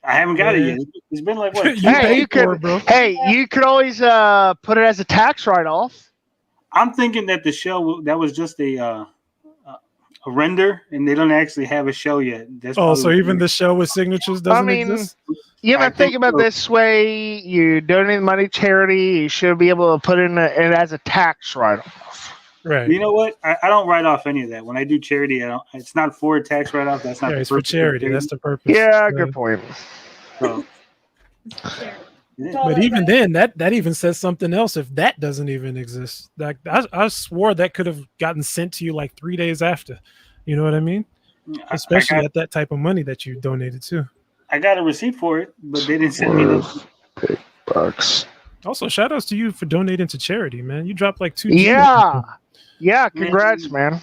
Speaker 3: I haven't got it yet. It's been like what?
Speaker 7: You could always put it as a tax write-off.
Speaker 3: I'm thinking that the shell that was just a render, and they don't actually have a shell yet.
Speaker 5: So even the shell with signatures doesn't exist?
Speaker 7: You know, think about this way: you donate money to charity, you should be able to put it as a tax write-off.
Speaker 5: Right.
Speaker 3: You know what? I don't write off any of that. When I do charity, it's not for a tax write-off. That's not.
Speaker 5: It's for charity. That's the purpose.
Speaker 7: Yeah, good point.
Speaker 3: So,
Speaker 5: but even then, that even says something else. If that doesn't even exist, like I swore that could have gotten sent to you like 3 days after. You know what I mean? Especially at that type of money that you donated to.
Speaker 3: I got a receipt for it, but they didn't send me those
Speaker 7: big bucks.
Speaker 5: Also, shout outs to you for donating to charity, man. You dropped like 2.
Speaker 7: Yeah. Congrats, man.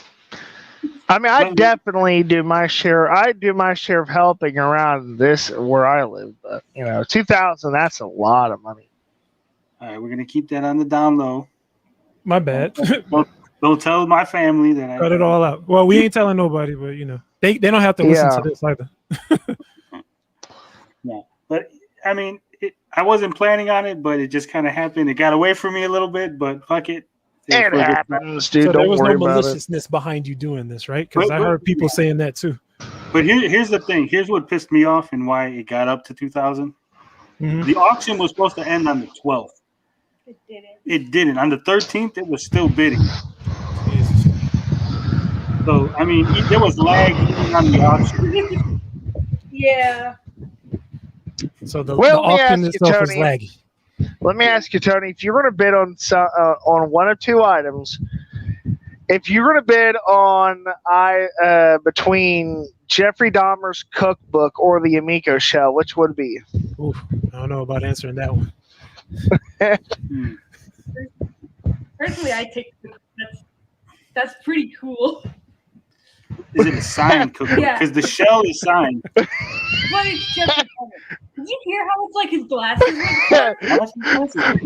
Speaker 7: I mean, I definitely do my share. I do my share of helping around this where I live, but you know, 2,000. That's a lot of money.
Speaker 3: All right, we're gonna keep that on the down low.
Speaker 5: My bad.
Speaker 3: Don't tell my family that I
Speaker 5: cut it all out. Well, we ain't telling nobody, but you know, they don't have to listen to this either.
Speaker 3: No, but I mean, I wasn't planning on it, but it just kind of happened. It got away from me a little bit, but fuck it.
Speaker 7: It happens, dude.
Speaker 5: So
Speaker 7: don't
Speaker 5: there was
Speaker 7: worry
Speaker 5: no
Speaker 7: about
Speaker 5: maliciousness behind you doing this, right? Because I heard people saying that too.
Speaker 3: But here's the thing. Here's what pissed me off and why it got up to 2,000. Mm-hmm. The auction was supposed to end on the 12th. It didn't. On the 13th, it was still bidding. Jesus. So, I mean, there was lag even on the auction.
Speaker 4: Yeah.
Speaker 5: So the auction itself was laggy.
Speaker 7: Let me ask you, Tony, if you're going to bid on one of two items, if you're going to bid on between Jeffrey Dahmer's cookbook or the Amico shell, which would it be?
Speaker 5: Oof, I don't know about answering that one.
Speaker 4: Personally, I take that's pretty cool.
Speaker 3: Is it a signed cookbook?
Speaker 4: Yeah.
Speaker 3: Because the shell is signed.
Speaker 4: But it's Jeffrey Dahmer. Did you hear how it's like his glasses?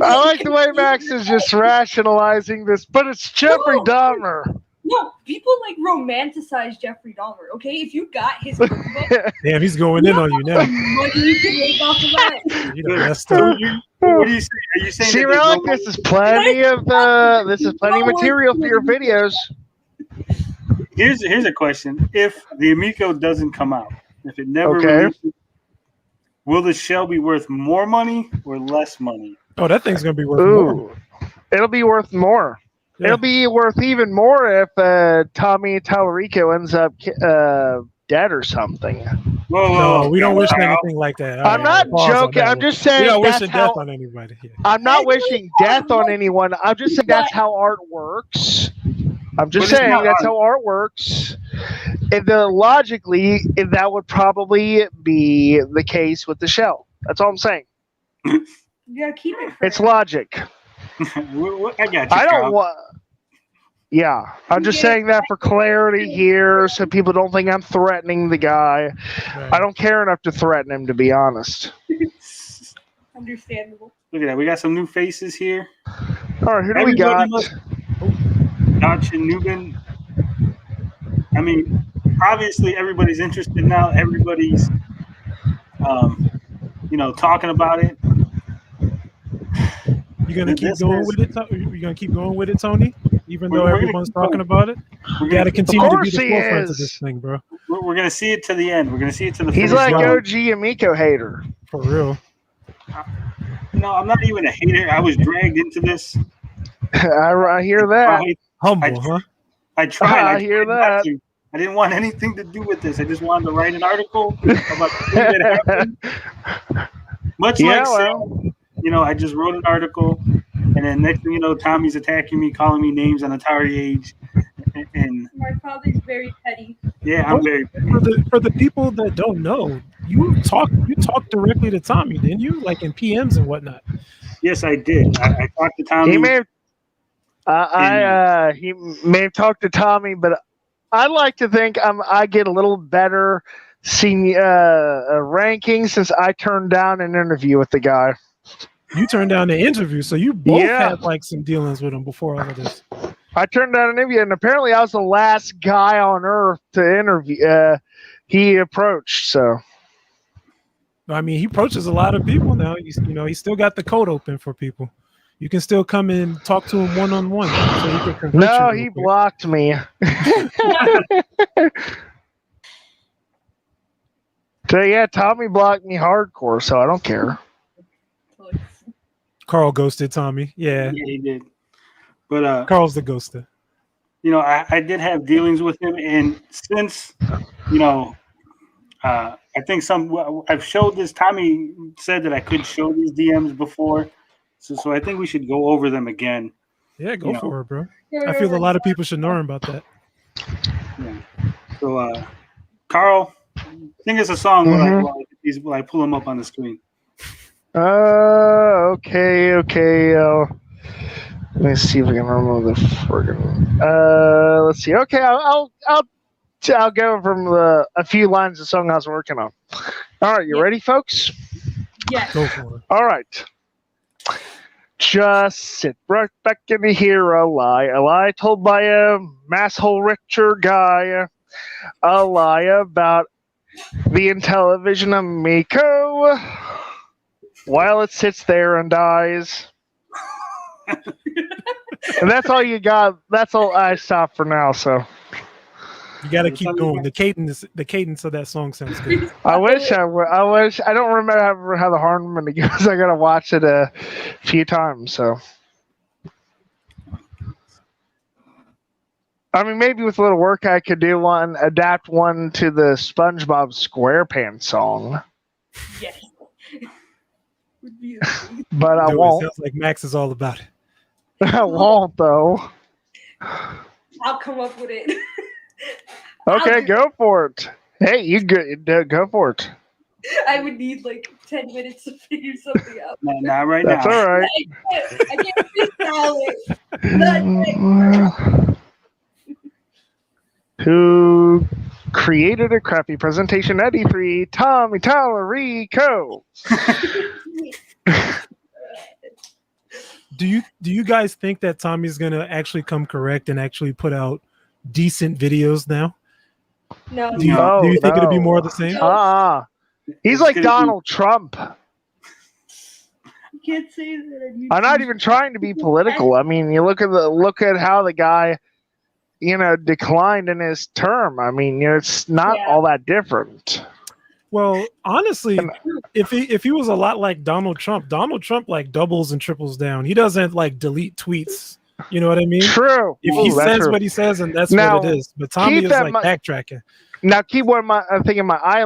Speaker 7: I like the way Max is just rationalizing this, but it's Jeffrey Dahmer.
Speaker 4: No, people like romanticize Jeffrey Dahmer. Okay, if you got his cookbook,
Speaker 5: damn, he's going in on you now.
Speaker 4: What you can make off of that?
Speaker 5: You know, that's what
Speaker 3: are you saying? Are you saying?
Speaker 7: See, Relic, this is plenty of material for your videos.
Speaker 3: Here's a question: if the Amico doesn't come out, if it never releases, will the shell be worth more money or less money?
Speaker 5: Oh, that thing's gonna be worth more.
Speaker 7: It'll be worth more.
Speaker 5: Yeah.
Speaker 7: It'll be worth even more if Tommy Tallarico ends up dead or something.
Speaker 5: No, we don't wish
Speaker 3: Carl.
Speaker 5: anything like that. All
Speaker 7: I'm not
Speaker 5: pause on
Speaker 7: joking.
Speaker 5: that
Speaker 7: I'm
Speaker 5: one.
Speaker 7: just
Speaker 5: We're
Speaker 7: saying
Speaker 5: not
Speaker 7: that's
Speaker 5: wishing
Speaker 7: how.
Speaker 5: death on anybody. Yeah.
Speaker 7: I'm not wishing death on anyone. I'm just saying that's how art works. I'm just
Speaker 3: But it's
Speaker 7: saying
Speaker 3: not
Speaker 7: that's
Speaker 3: art.
Speaker 7: how art works. And logically, that would probably be the case with the shell. That's all I'm saying.
Speaker 4: You gotta keep it.
Speaker 7: It's logic.
Speaker 3: I got you.
Speaker 7: I don't
Speaker 3: Carl.
Speaker 7: want. Yeah, I'm just saying that for clarity here, so people don't think I'm threatening the guy.
Speaker 5: Right.
Speaker 7: I don't care enough to threaten him, to be honest.
Speaker 4: Understandable.
Speaker 3: Look at that. We got some new faces here.
Speaker 7: All right, who do we got?
Speaker 3: Dutch and Newman. I mean, obviously everybody's interested now. Everybody's, talking about it.
Speaker 5: You gonna keep going with it? You gonna keep going with it, Tony? Even though
Speaker 3: We're gonna
Speaker 5: everyone's
Speaker 3: keep
Speaker 5: talking
Speaker 3: going.
Speaker 5: about it, you gotta continue to be the
Speaker 7: he
Speaker 5: forefront of
Speaker 7: is.
Speaker 5: this thing, bro.
Speaker 3: We're gonna see it to the end. We're gonna see it to the.
Speaker 7: He's
Speaker 3: finish
Speaker 7: like
Speaker 3: line.
Speaker 7: OG Amico hater.
Speaker 5: For real.
Speaker 3: No, I'm not even a hater. I was dragged into this.
Speaker 7: I hear that.
Speaker 5: Humble, huh?
Speaker 3: I tried.
Speaker 7: I hear
Speaker 3: tried not
Speaker 7: that.
Speaker 3: to. I didn't want anything to do with this. I just wanted to write an article about the thing that happened. Much
Speaker 7: Yeah,
Speaker 3: like Sam, I just wrote an article, and then next thing you know, Tommy's attacking me, calling me names on Atari age, and
Speaker 4: My father's very petty.
Speaker 3: yeah, I'm very.
Speaker 5: For the people that don't know, you talked directly to Tommy, didn't you? Like in PMs and whatnot.
Speaker 3: Yes, I did. I talked to Tommy.
Speaker 7: He may have, he may have talked to Tommy, but I'd like to think I get a little better ranking since I turned down an interview with the guy.
Speaker 5: You turned down the interview, so you both had like some dealings with him before all of this.
Speaker 7: I turned down an interview, and apparently I was the last guy on earth to interview. He approached, so.
Speaker 5: I mean, he approaches a lot of people now. He's still got the code open for people. You can still come and talk to him one-on-one. So he can convert
Speaker 7: No,
Speaker 5: you
Speaker 7: he
Speaker 5: real quick.
Speaker 7: blocked me. So yeah, Tommy blocked me hardcore, so I don't care.
Speaker 5: Carl ghosted Tommy. Yeah,
Speaker 3: he did. But
Speaker 5: Carl's the ghoster.
Speaker 3: I did have dealings with him, and since I think I've showed this. Tommy said that I could show these DMs before, so I think we should go over them again.
Speaker 5: Yeah, go for it, bro. I feel a lot of people should know about that.
Speaker 3: Yeah. So, Carl, sing us a song while I pull them up on the screen.
Speaker 7: Okay. Let me see if I can remember the friggin'. Let's see. Okay, I'll go from a few lines of song I was working on. All right, you ready, folks?
Speaker 4: Yes.
Speaker 5: Go for it.
Speaker 7: All right. Just sit right back and hear a lie told by a masshole richer guy, a lie about the Intellivision Amico, while it sits there and dies. And that's all you got. That's all I stopped for now. So
Speaker 5: You got to keep going. The cadence of that song sounds good.
Speaker 7: I wish I don't remember how the harmony goes. I gotta watch it a few times. So I mean, maybe with a little work, I could adapt one to the SpongeBob SquarePants song.
Speaker 4: Yes.
Speaker 7: But I
Speaker 5: It
Speaker 7: won't.
Speaker 5: sounds like Max is all about it.
Speaker 7: I won't though.
Speaker 4: I'll come up with it.
Speaker 7: Okay, go for it. Hey, you go for it.
Speaker 4: I would need like 10 minutes to figure something out.
Speaker 3: Not right
Speaker 7: That's
Speaker 3: now.
Speaker 7: all right.
Speaker 4: I can't freestyle it.
Speaker 7: Who created a crappy presentation at E3? Tommy Tallarico.
Speaker 5: Do you guys think that Tommy's gonna actually come correct and actually put out decent videos now?
Speaker 4: No.
Speaker 5: Do you think it'll be more of the same?
Speaker 7: He's like Donald Trump.
Speaker 4: You can't say that.
Speaker 7: I'm not even trying to be political. I mean, you look at how the guy, declined in his term. I mean, it's not all that different.
Speaker 5: Well, honestly, if he was a lot like Donald Trump like doubles and triples down. He doesn't like delete tweets You know what I mean?
Speaker 7: True.
Speaker 5: If
Speaker 7: Ooh,
Speaker 5: he
Speaker 7: that's
Speaker 5: says
Speaker 7: true.
Speaker 5: what he says, and that's
Speaker 7: Now,
Speaker 5: what it is. But Tommy
Speaker 7: keep
Speaker 5: is
Speaker 7: that
Speaker 5: like
Speaker 7: mi-
Speaker 5: backtracking.
Speaker 7: Now, keep one. I'm thinking I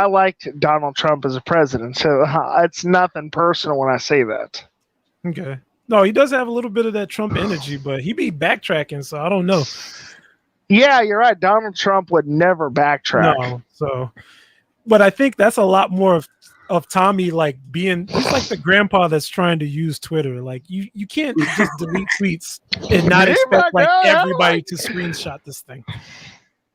Speaker 7: liked Donald Trump as a president, so it's nothing personal when I say that.
Speaker 5: Okay. No, he does have a little bit of that Trump energy, but he be backtracking, so I don't know.
Speaker 7: Yeah, you're right. Donald Trump would never backtrack.
Speaker 5: No, so, but I think that's a lot more of Tommy, like he's like the grandpa that's trying to use Twitter. Like you can't just delete tweets and not
Speaker 7: Gee,
Speaker 5: expect
Speaker 7: my
Speaker 5: like
Speaker 7: God,
Speaker 5: everybody to screenshot this thing.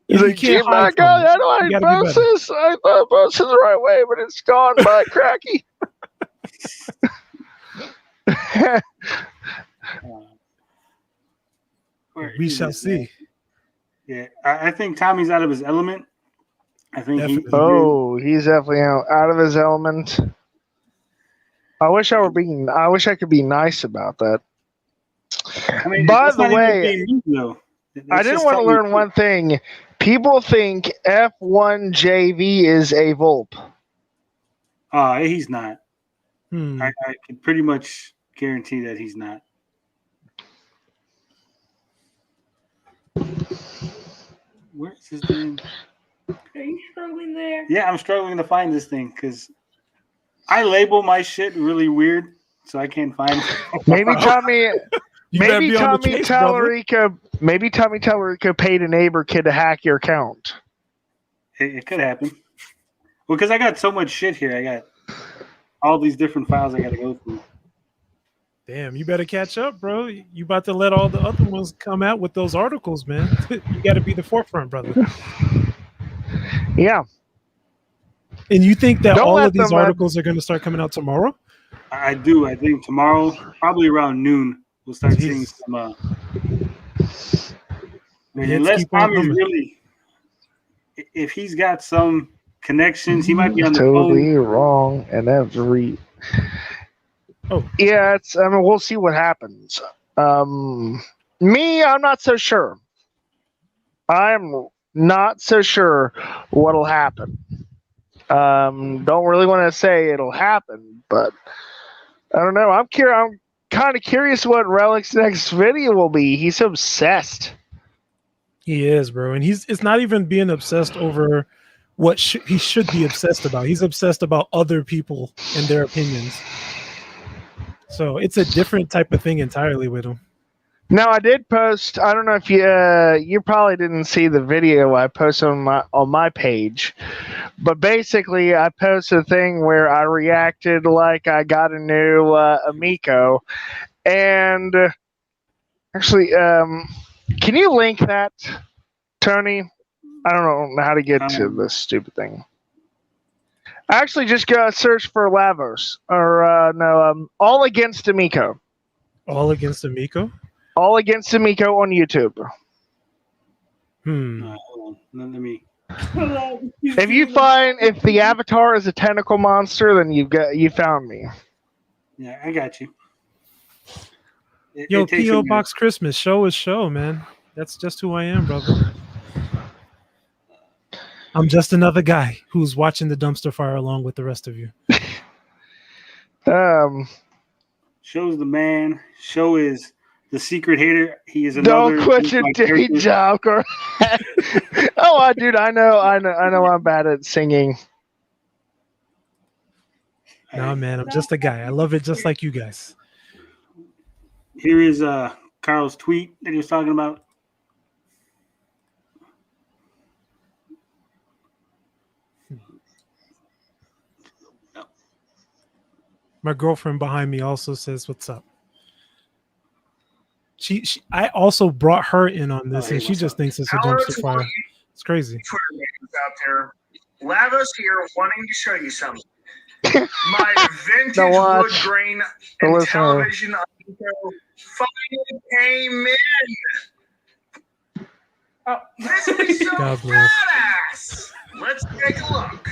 Speaker 7: He's
Speaker 5: You
Speaker 7: like,
Speaker 5: can't
Speaker 7: gee, my
Speaker 5: hide from
Speaker 7: God,
Speaker 5: it.
Speaker 7: how do
Speaker 5: You
Speaker 7: I
Speaker 5: gotta be
Speaker 7: post
Speaker 5: better.
Speaker 7: this? I thought I posted the right way, but it's gone by cracky.
Speaker 3: Where
Speaker 5: We
Speaker 3: is
Speaker 5: shall
Speaker 3: this,
Speaker 5: see.
Speaker 3: man? Yeah, I think Tommy's out of his element. I think
Speaker 5: Definitely.
Speaker 7: Oh, he's definitely out of his element. I wish I could be nice about that.
Speaker 3: I mean,
Speaker 7: By
Speaker 3: that's
Speaker 7: the
Speaker 3: not even
Speaker 7: way,
Speaker 3: being mean, though.
Speaker 7: I didn't want to learn one thing. People think F1JV is a Volp.
Speaker 3: He's not. I can pretty much guarantee that he's not. Where's his name?
Speaker 4: Are you struggling there?
Speaker 3: Yeah, I'm struggling to find this thing because I label my shit really weird, so I can't find it.
Speaker 7: Maybe Tommy.
Speaker 5: You better
Speaker 7: Maybe
Speaker 5: be on the
Speaker 7: Tommy
Speaker 5: case, brother.
Speaker 7: Tallarico paid a neighbor kid to hack your account.
Speaker 3: It could happen. Well, because I got so much shit here. I got all these different files I got to go through.
Speaker 5: Damn, you better catch up, bro. You about to let all the other ones come out with those articles, man. You got to be the forefront, brother.
Speaker 7: Yeah.
Speaker 5: And you think that
Speaker 7: Don't
Speaker 5: all
Speaker 7: let
Speaker 5: of these
Speaker 7: them,
Speaker 5: articles are going to start coming out tomorrow?
Speaker 3: I do. I think tomorrow, probably around noon, we'll start seeing some. Unless
Speaker 5: keep on
Speaker 3: Tommy's
Speaker 5: coming.
Speaker 3: really, if he's got some connections, he might be on the
Speaker 7: Totally
Speaker 3: phone.
Speaker 7: wrong and every.
Speaker 5: Oh.
Speaker 7: Yeah, we'll see what happens. Me, I'm not so sure. I'm not so sure what'll happen. Don't really want to say it'll happen, but I don't know. I'm kind of curious what Relic's next video will be. He's obsessed.
Speaker 5: He is, bro. And it's not even being obsessed over what he should be obsessed about. He's obsessed about other people and their opinions. So it's a different type of thing entirely with him.
Speaker 7: Now I did post. I don't know if you probably didn't see the video I posted on my page, but basically I posted a thing where I reacted like I got a new Amico, and actually, can you link that, Tony? I don't know how to get to this stupid thing. Actually, just go search for Lavos or All Against Amico.
Speaker 5: All Against Amico?
Speaker 7: All Against Amico on YouTube.
Speaker 3: Hold on. Let me.
Speaker 7: If the avatar is a tentacle monster, then you found me.
Speaker 3: Yeah, I got you.
Speaker 5: Yo, P.O. Box Christmas. Show is show, man. That's just who I am, brother. I'm just another guy who's watching the dumpster fire along with the rest of you.
Speaker 3: Show's the man. Show is the secret hater. He is another.
Speaker 7: Don't quit your day job, girl. Dude, I know. I'm bad at singing.
Speaker 5: No, man, I'm just a guy. I love it just like you guys.
Speaker 3: Here is Carl's tweet that he was talking about.
Speaker 5: My girlfriend behind me also says, "What's up?" I also brought her in on this, and she just thinks it's a dumpster fire. It's crazy.
Speaker 6: Twitter names out there. Lavos here, wanting to show you something. My vintage wood grain Intellivision Amico finally came in.
Speaker 4: Oh.
Speaker 6: This is so badass. Let's take a look.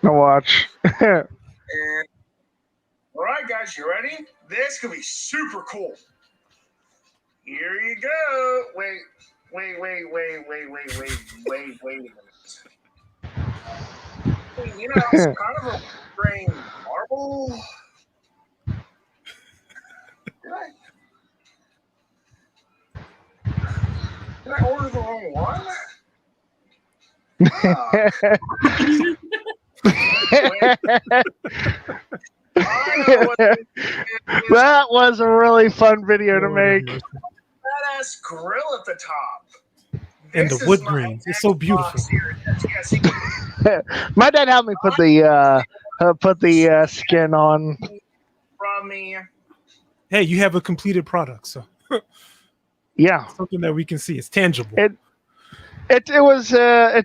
Speaker 7: Now watch.
Speaker 6: And, all right, guys, you ready? This could be super cool. Here you go. Wait a minute. You know, it's kind of a grain marble.
Speaker 8: wrong one?
Speaker 7: That was a really fun video to make.
Speaker 8: Badass grill at the top.
Speaker 5: And the wood grain. It's so beautiful.
Speaker 7: My dad helped me put the skin on.
Speaker 8: From me.
Speaker 5: Hey, you have a completed product, so
Speaker 7: Yeah,
Speaker 5: something that we can see. It's tangible.
Speaker 7: it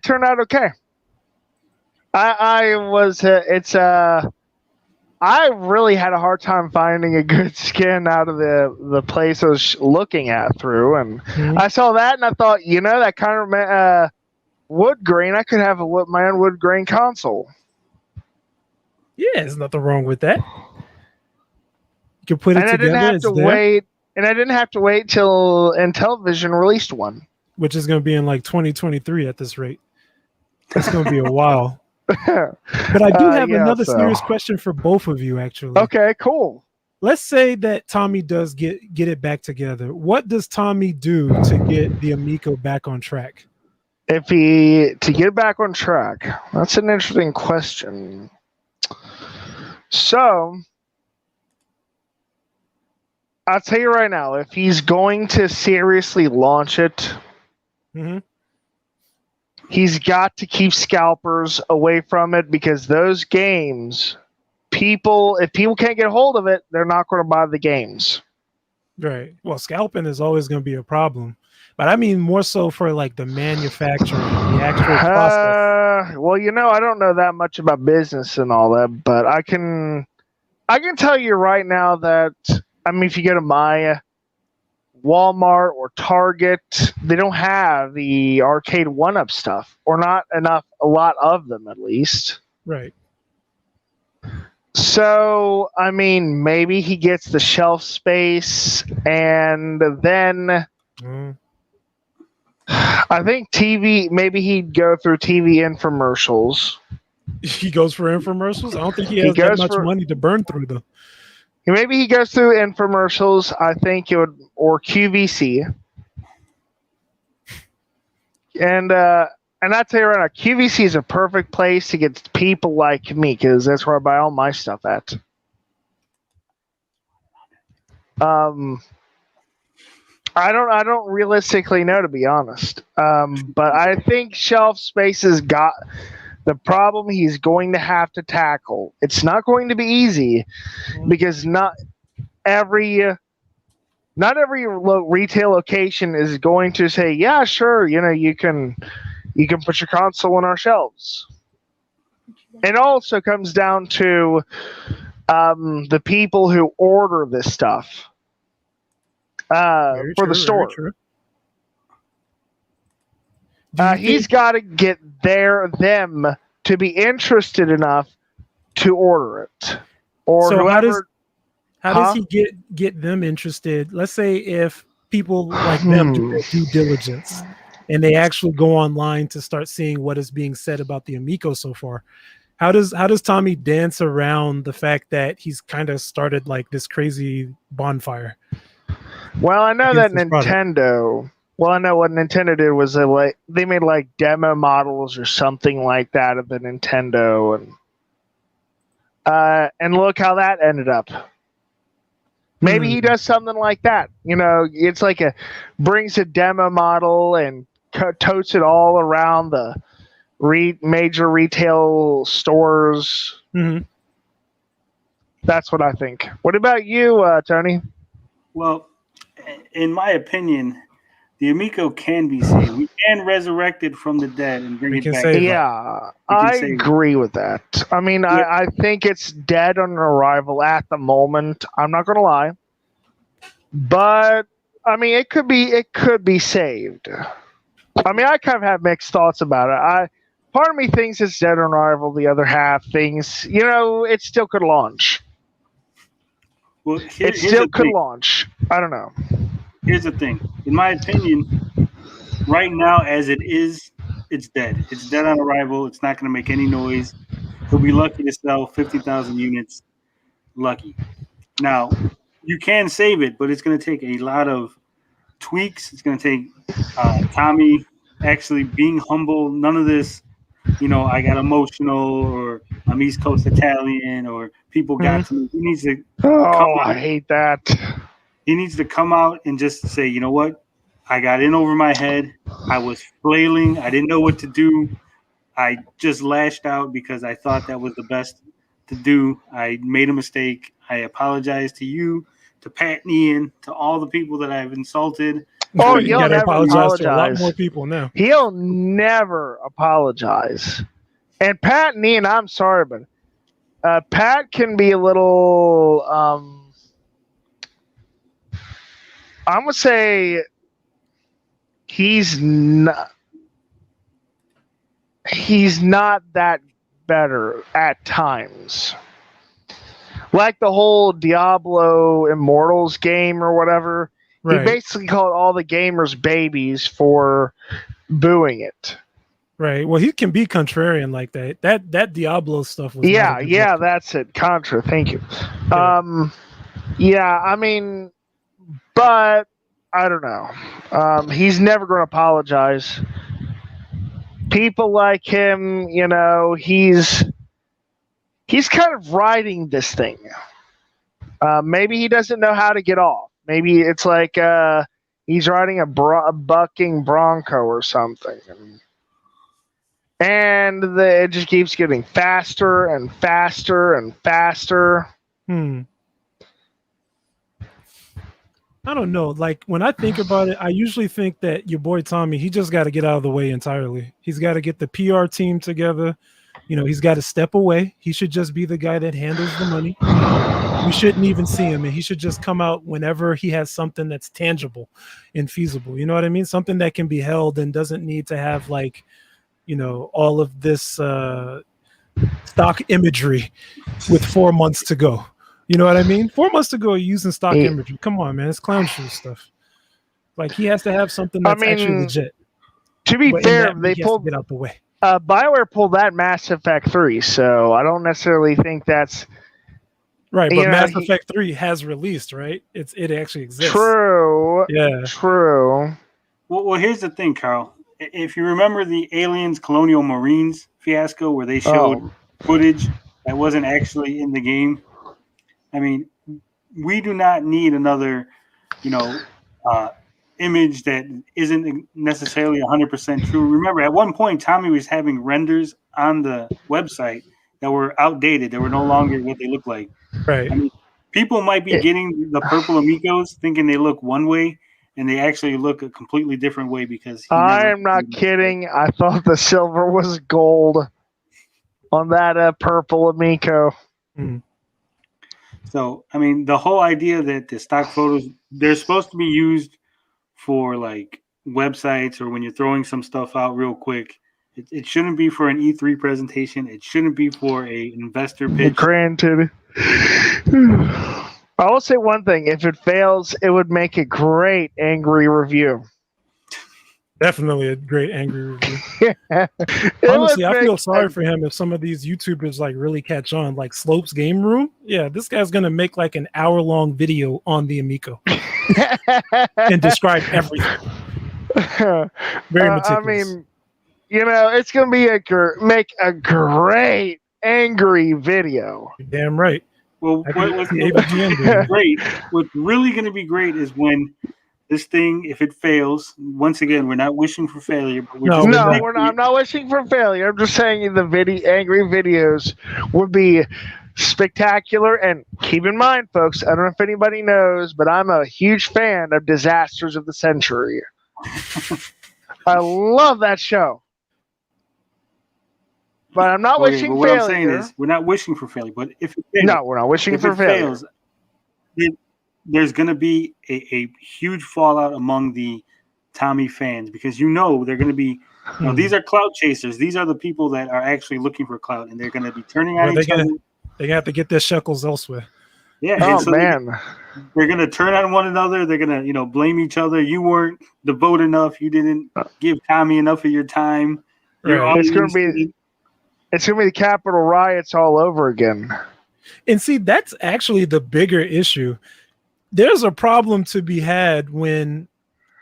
Speaker 7: turned out okay. I really had a hard time finding a good skin out of the place I was looking at through, and I saw that and I thought, that kind of wood grain. I could have my own wood grain console.
Speaker 5: Yeah, there's nothing wrong with that. You can put it
Speaker 7: And
Speaker 5: together.
Speaker 7: I didn't have to wait till Intellivision released one.
Speaker 5: Which is going to be in like 2023 at this rate. That's going to be a while. But I do have another serious question for both of you, actually.
Speaker 7: Okay, cool.
Speaker 5: Let's say that Tommy does get it back together. What does Tommy do to get the Amico back on track?
Speaker 7: To get it back on track, that's an interesting question. So, I'll tell you right now, if he's going to seriously launch it, he's got to keep scalpers away from it, because those games, if people can't get a hold of it, they're not going to buy the games.
Speaker 5: Right. Well, scalping is always going to be a problem. But I mean more so for like the manufacturing, the actual process.
Speaker 7: Well, I don't know that much about business and all that, but I can tell you right now that, if you go to my Walmart or Target, they don't have the arcade 1-up stuff, or not enough, a lot of them at least.
Speaker 5: Right.
Speaker 7: So, maybe he gets the shelf space, and then I think TV, maybe he'd go through TV infomercials.
Speaker 5: He goes for infomercials? I don't think he has that much money to burn through them.
Speaker 7: Maybe he goes through infomercials. I think it would, or QVC. And I tell you right now, QVC is a perfect place to get people like me, because that's where I buy all my stuff at. I don't realistically know, to be honest. But I think shelf space has got the problem he's going to have to tackle. It's not going to be easy, because not every retail location is going to say, yeah, sure, you can put your console on our shelves. It also comes down to the people who order this stuff for the store. He's got to get them to be interested enough to order it. Or
Speaker 5: so
Speaker 7: whoever.
Speaker 5: How does he get them interested? Let's say if people like them do their due diligence and they actually go online to start seeing what is being said about the Amico so far. How does Tommy dance around the fact that he's kind of started like this crazy bonfire?
Speaker 7: Well, I know that Nintendo. Well, I know what Nintendo did was they made like demo models or something like that of the Nintendo, and look how that ended up. Maybe he does something like that. It's like brings a demo model and totes it all around the major retail stores. That's what I think. What about you, Tony?
Speaker 3: Well, in my opinion, the Amico can be saved. We can resurrect it from the dead and bring it back.
Speaker 7: Yeah, I agree with that. I think it's dead on arrival at the moment. I'm not going to lie. But, it could be saved. I kind of have mixed thoughts about it. Part of me thinks it's dead on arrival. The other half thinks, it still could launch.
Speaker 3: Well,
Speaker 7: it still could launch. I don't know.
Speaker 3: Here's the thing. In my opinion, right now, as it is, it's dead. It's dead on arrival. It's not going to make any noise. He'll be lucky to sell 50,000 units. Lucky. Now, you can save it, but it's going to take a lot of tweaks. It's going to take Tommy actually being humble. None of this, I got emotional or I'm East Coast Italian or people got to me. He needs to
Speaker 7: Oh, I hate that.
Speaker 3: He needs to come out and just say, you know what? I got in over my head. I was flailing. I didn't know what to do. I just lashed out because I thought that was the best to do. I made a mistake. I apologize to you, to Pat and Ian, to all the people that I've insulted.
Speaker 7: Oh,
Speaker 5: You
Speaker 7: he'll
Speaker 5: gotta
Speaker 7: never apologize.
Speaker 5: to a lot more people now.
Speaker 7: He'll never apologize. And Pat and Ian, I'm sorry, but Pat can be a little. I'm gonna say he's not that better at times. Like the whole Diablo Immortals game or whatever. Right. He basically called all the gamers babies for booing it.
Speaker 5: Right. Well, he can be contrarian like that. That Diablo stuff was
Speaker 7: yeah, that's it. Contra, thank you. Yeah, I mean, but I don't know. He's never going to apologize. People like him, he's kind of riding this thing. Maybe he doesn't know how to get off. Maybe it's like he's riding a bucking bronco or something. And it just keeps getting faster and faster and faster.
Speaker 5: I don't know. Like, when I think about it, I usually think that your boy Tommy, he just got to get out of the way entirely. He's got to get the PR team together. He's got to step away. He should just be the guy that handles the money. We shouldn't even see him, and he should just come out whenever he has something that's tangible and feasible. You know what I mean? Something that can be held and doesn't need to have, like, all of this stock imagery with 4 months to go. You know what I mean? 4 months to go using stock imagery. Come on, man. It's clown shoe stuff. Like, he has to have something that's actually legit.
Speaker 7: To be fair, they pulled
Speaker 5: get out the way.
Speaker 7: BioWare pulled that Mass Effect 3, so I don't necessarily think that's
Speaker 5: right. But Mass Effect 3 has released, right? It actually exists.
Speaker 7: True.
Speaker 5: Yeah.
Speaker 7: True.
Speaker 3: Well, here's the thing, Carl. If you remember the Aliens Colonial Marines fiasco where they showed footage that wasn't actually in the game, I mean, we do not need another, image that isn't necessarily 100% true. Remember, at one point, Tommy was having renders on the website that were outdated. They were no longer what they look like.
Speaker 5: Right.
Speaker 3: I mean, people might be getting the purple Amigos thinking they look one way, and they actually look a completely different way because
Speaker 7: I am not kidding. I thought the silver was gold on that purple Amico.
Speaker 3: So, I mean, the whole idea that the stock photos, they're supposed to be used for like websites or when you're throwing some stuff out real quick. It shouldn't be for an E3 presentation. It shouldn't be for a investor pitch.
Speaker 7: Granted. I will say one thing. If it fails, it would make a great angry review.
Speaker 5: Definitely a great angry review. Honestly, I feel sorry for him if some of these YouTubers like really catch on, like Slope's Game Room. Yeah, this guy's gonna make like an hour-long video on the Amico and describe everything. Very meticulous.
Speaker 7: I mean, it's gonna be make a great angry video.
Speaker 5: You're damn right.
Speaker 3: Well, what's really going to be great is when this thing, if it fails, once again, we're not wishing for failure. But
Speaker 7: we're not. I'm not wishing for failure. I'm just saying the angry videos would be spectacular. And keep in mind, folks, I don't know if anybody knows, but I'm a huge fan of Disasters of the Century. I love that show. But I'm not wishing
Speaker 3: what
Speaker 7: failure.
Speaker 3: I'm saying is, we're not wishing for failure. But if it fails,
Speaker 7: no, we're not wishing for failure.
Speaker 3: Fails, there's going to be a huge fallout among the Tommy fans because they're going to be. These are clout chasers. These are the people that are actually looking for clout, and they're going to be turning on each other.
Speaker 5: They're going to have to get their shekels elsewhere.
Speaker 3: Yeah.
Speaker 7: Oh, man.
Speaker 3: They're going to turn on one another. They're going to, blame each other. You weren't devoted enough. You didn't give Tommy enough of your time.
Speaker 5: Right.
Speaker 7: It's going to be the Capitol riots all over again.
Speaker 5: And see, that's actually the bigger issue. There's a problem to be had when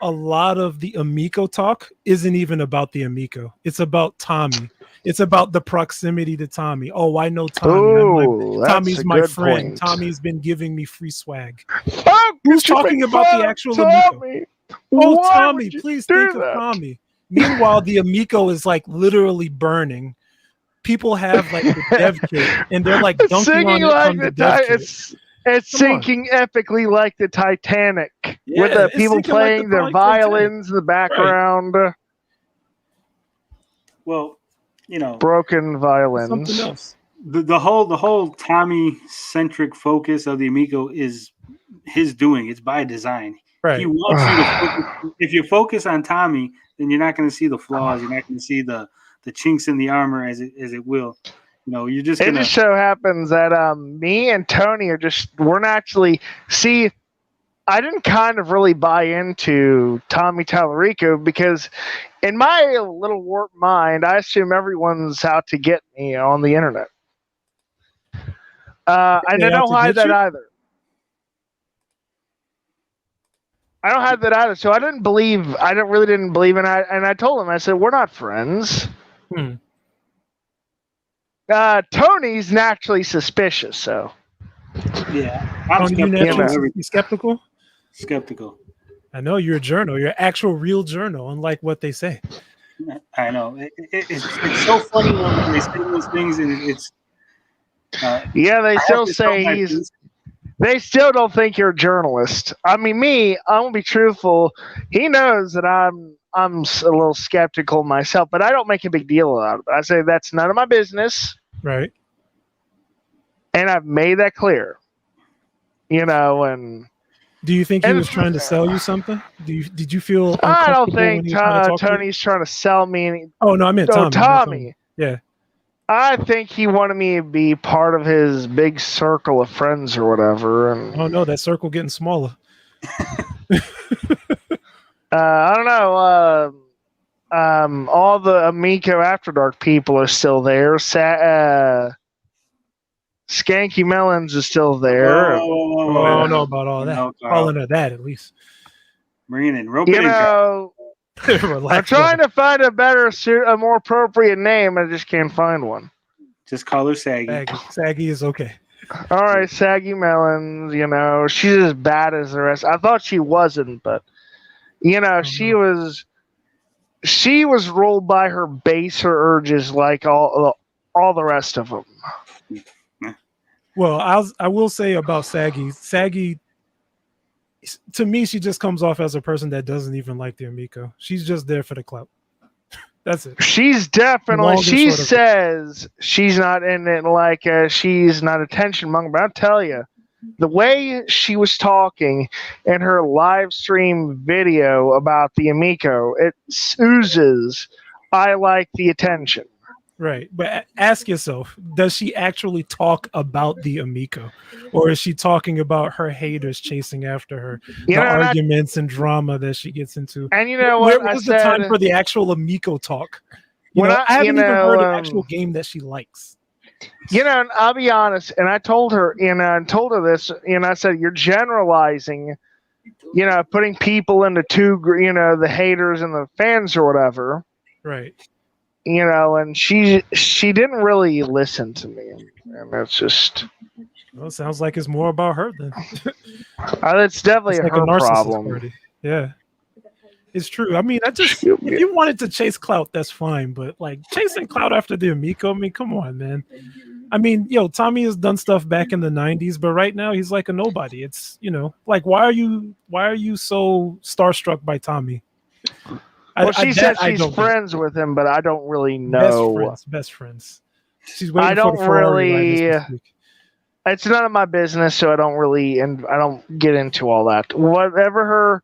Speaker 5: a lot of the Amico talk isn't even about the Amico. It's about Tommy. It's about the proximity to Tommy. Oh, I know Tommy.
Speaker 7: Ooh, that's
Speaker 5: Tommy's
Speaker 7: a
Speaker 5: my
Speaker 7: good
Speaker 5: friend.
Speaker 7: point.
Speaker 5: Tommy's been giving me free swag.
Speaker 7: How
Speaker 5: Who's
Speaker 7: could you
Speaker 5: talking
Speaker 7: make
Speaker 5: about the
Speaker 7: fun of
Speaker 5: actual Amico?
Speaker 7: Tommy?
Speaker 5: Oh,
Speaker 7: Why
Speaker 5: Tommy,
Speaker 7: would you
Speaker 5: please
Speaker 7: do
Speaker 5: think of
Speaker 7: that?
Speaker 5: Tommy. Meanwhile, the Amico is like literally burning. People have like the dev kit and they're like
Speaker 7: It's
Speaker 5: dunking on
Speaker 7: singing
Speaker 5: it
Speaker 7: like
Speaker 5: from the
Speaker 7: the
Speaker 5: dev kit.
Speaker 7: it's
Speaker 5: Come on.
Speaker 7: sinking epically like the Titanic,
Speaker 5: Yeah,
Speaker 7: with the
Speaker 5: it's
Speaker 7: people
Speaker 5: sinking like
Speaker 7: playing
Speaker 5: the
Speaker 7: their
Speaker 5: Titanic.
Speaker 7: violins in the background,
Speaker 3: Well, you know,
Speaker 7: broken violins.
Speaker 5: Something else.
Speaker 3: the whole Tommy centric focus of the Amico is his doing. It's by design.
Speaker 5: Right.
Speaker 3: He wants you to focus. If you focus on Tommy, then you're not going to see the flaws. You're not going to see the chinks in the armor as it will. You know, you're just
Speaker 7: It
Speaker 3: gonna.
Speaker 7: just so happens that me and Tony we're actually see. I didn't kind of really buy into Tommy Tallarico because in my little warped mind, I assume everyone's out to get me on the internet. I don't hide that either. I don't have that either. So I didn't really didn't believe in it. And I told him, I said, we're not friends. Tony's naturally suspicious, so.
Speaker 3: Yeah. I'm
Speaker 5: Tony, you naturally
Speaker 3: skeptical.
Speaker 5: skeptical?
Speaker 3: Skeptical.
Speaker 5: I know you're a journal. You're an actual real journal, unlike what they say.
Speaker 3: I know. It's so funny when they say those things, and it's.
Speaker 7: Yeah, they still say they still don't think you're a journalist. I mean, I'm gonna be truthful. He knows that I'm a little skeptical myself, but I don't make a big deal out of it. I say that's none of my business.
Speaker 5: Right.
Speaker 7: And I've made that clear. You know, and
Speaker 5: do you think he was trying to sell you something? Did you feel uncomfortable?
Speaker 7: I don't think
Speaker 5: Tony's
Speaker 7: trying to sell me any.
Speaker 5: Oh no, I meant Tommy.
Speaker 7: Tommy.
Speaker 5: Yeah.
Speaker 7: I think he wanted me to be part of his big circle of friends or whatever. And
Speaker 5: oh no, that circle getting smaller.
Speaker 7: I don't know. All the Amico After Dark people are still there. Skanky Melons is still there.
Speaker 5: I don't know about all that. Calling her that at least.
Speaker 3: Bringing in rope.
Speaker 7: You know, I'm trying to find a more appropriate name. I just can't find one.
Speaker 3: Just call her Saggy.
Speaker 5: Saggy is okay.
Speaker 7: All right, Saggy Melons. You know, she's as bad as the rest. I thought she wasn't, but you know, she was ruled by her baser urges like all the rest of them.
Speaker 5: Well, I will say about Saggy. Saggy, to me, she just comes off as a person that doesn't even like the Amico. She's just there for the clout. That's it.
Speaker 7: She's definitely. She says she's not in it like she's not attention monger. But I'll tell you, the way she was talking in her live stream video about the Amico, it oozes. I like the attention.
Speaker 5: Right. But ask yourself, does she actually talk about the Amico? Or is she talking about her haters chasing after her? The arguments and drama that she gets into.
Speaker 7: And you know what?
Speaker 5: Where's the time for the actual Amico talk? I haven't even heard an actual game that she likes.
Speaker 7: You know, I'll be honest, and I told her, this, I said, you're generalizing, putting people into two, the haters and the fans or whatever.
Speaker 5: Right.
Speaker 7: And she didn't really listen to me, and that's just.
Speaker 5: Well, it sounds like it's more about her then.
Speaker 7: It's definitely
Speaker 5: it's like
Speaker 7: her
Speaker 5: a narcissist
Speaker 7: problem.
Speaker 5: Party. Yeah, it's true. I mean, if you wanted to chase clout, that's fine. But like chasing clout after the Amico, I mean, come on, man. I mean, Tommy has done stuff back in the '90s, but right now he's like a nobody. It's like why are you so starstruck by Tommy?
Speaker 7: Well, she said she's friends with him, but I don't really know.
Speaker 5: Best friends. She's waiting
Speaker 7: I don't
Speaker 5: for the Ferrari
Speaker 7: really.
Speaker 5: ride this week.
Speaker 7: It's none of my business, so I don't really, and I don't get into all that. Whatever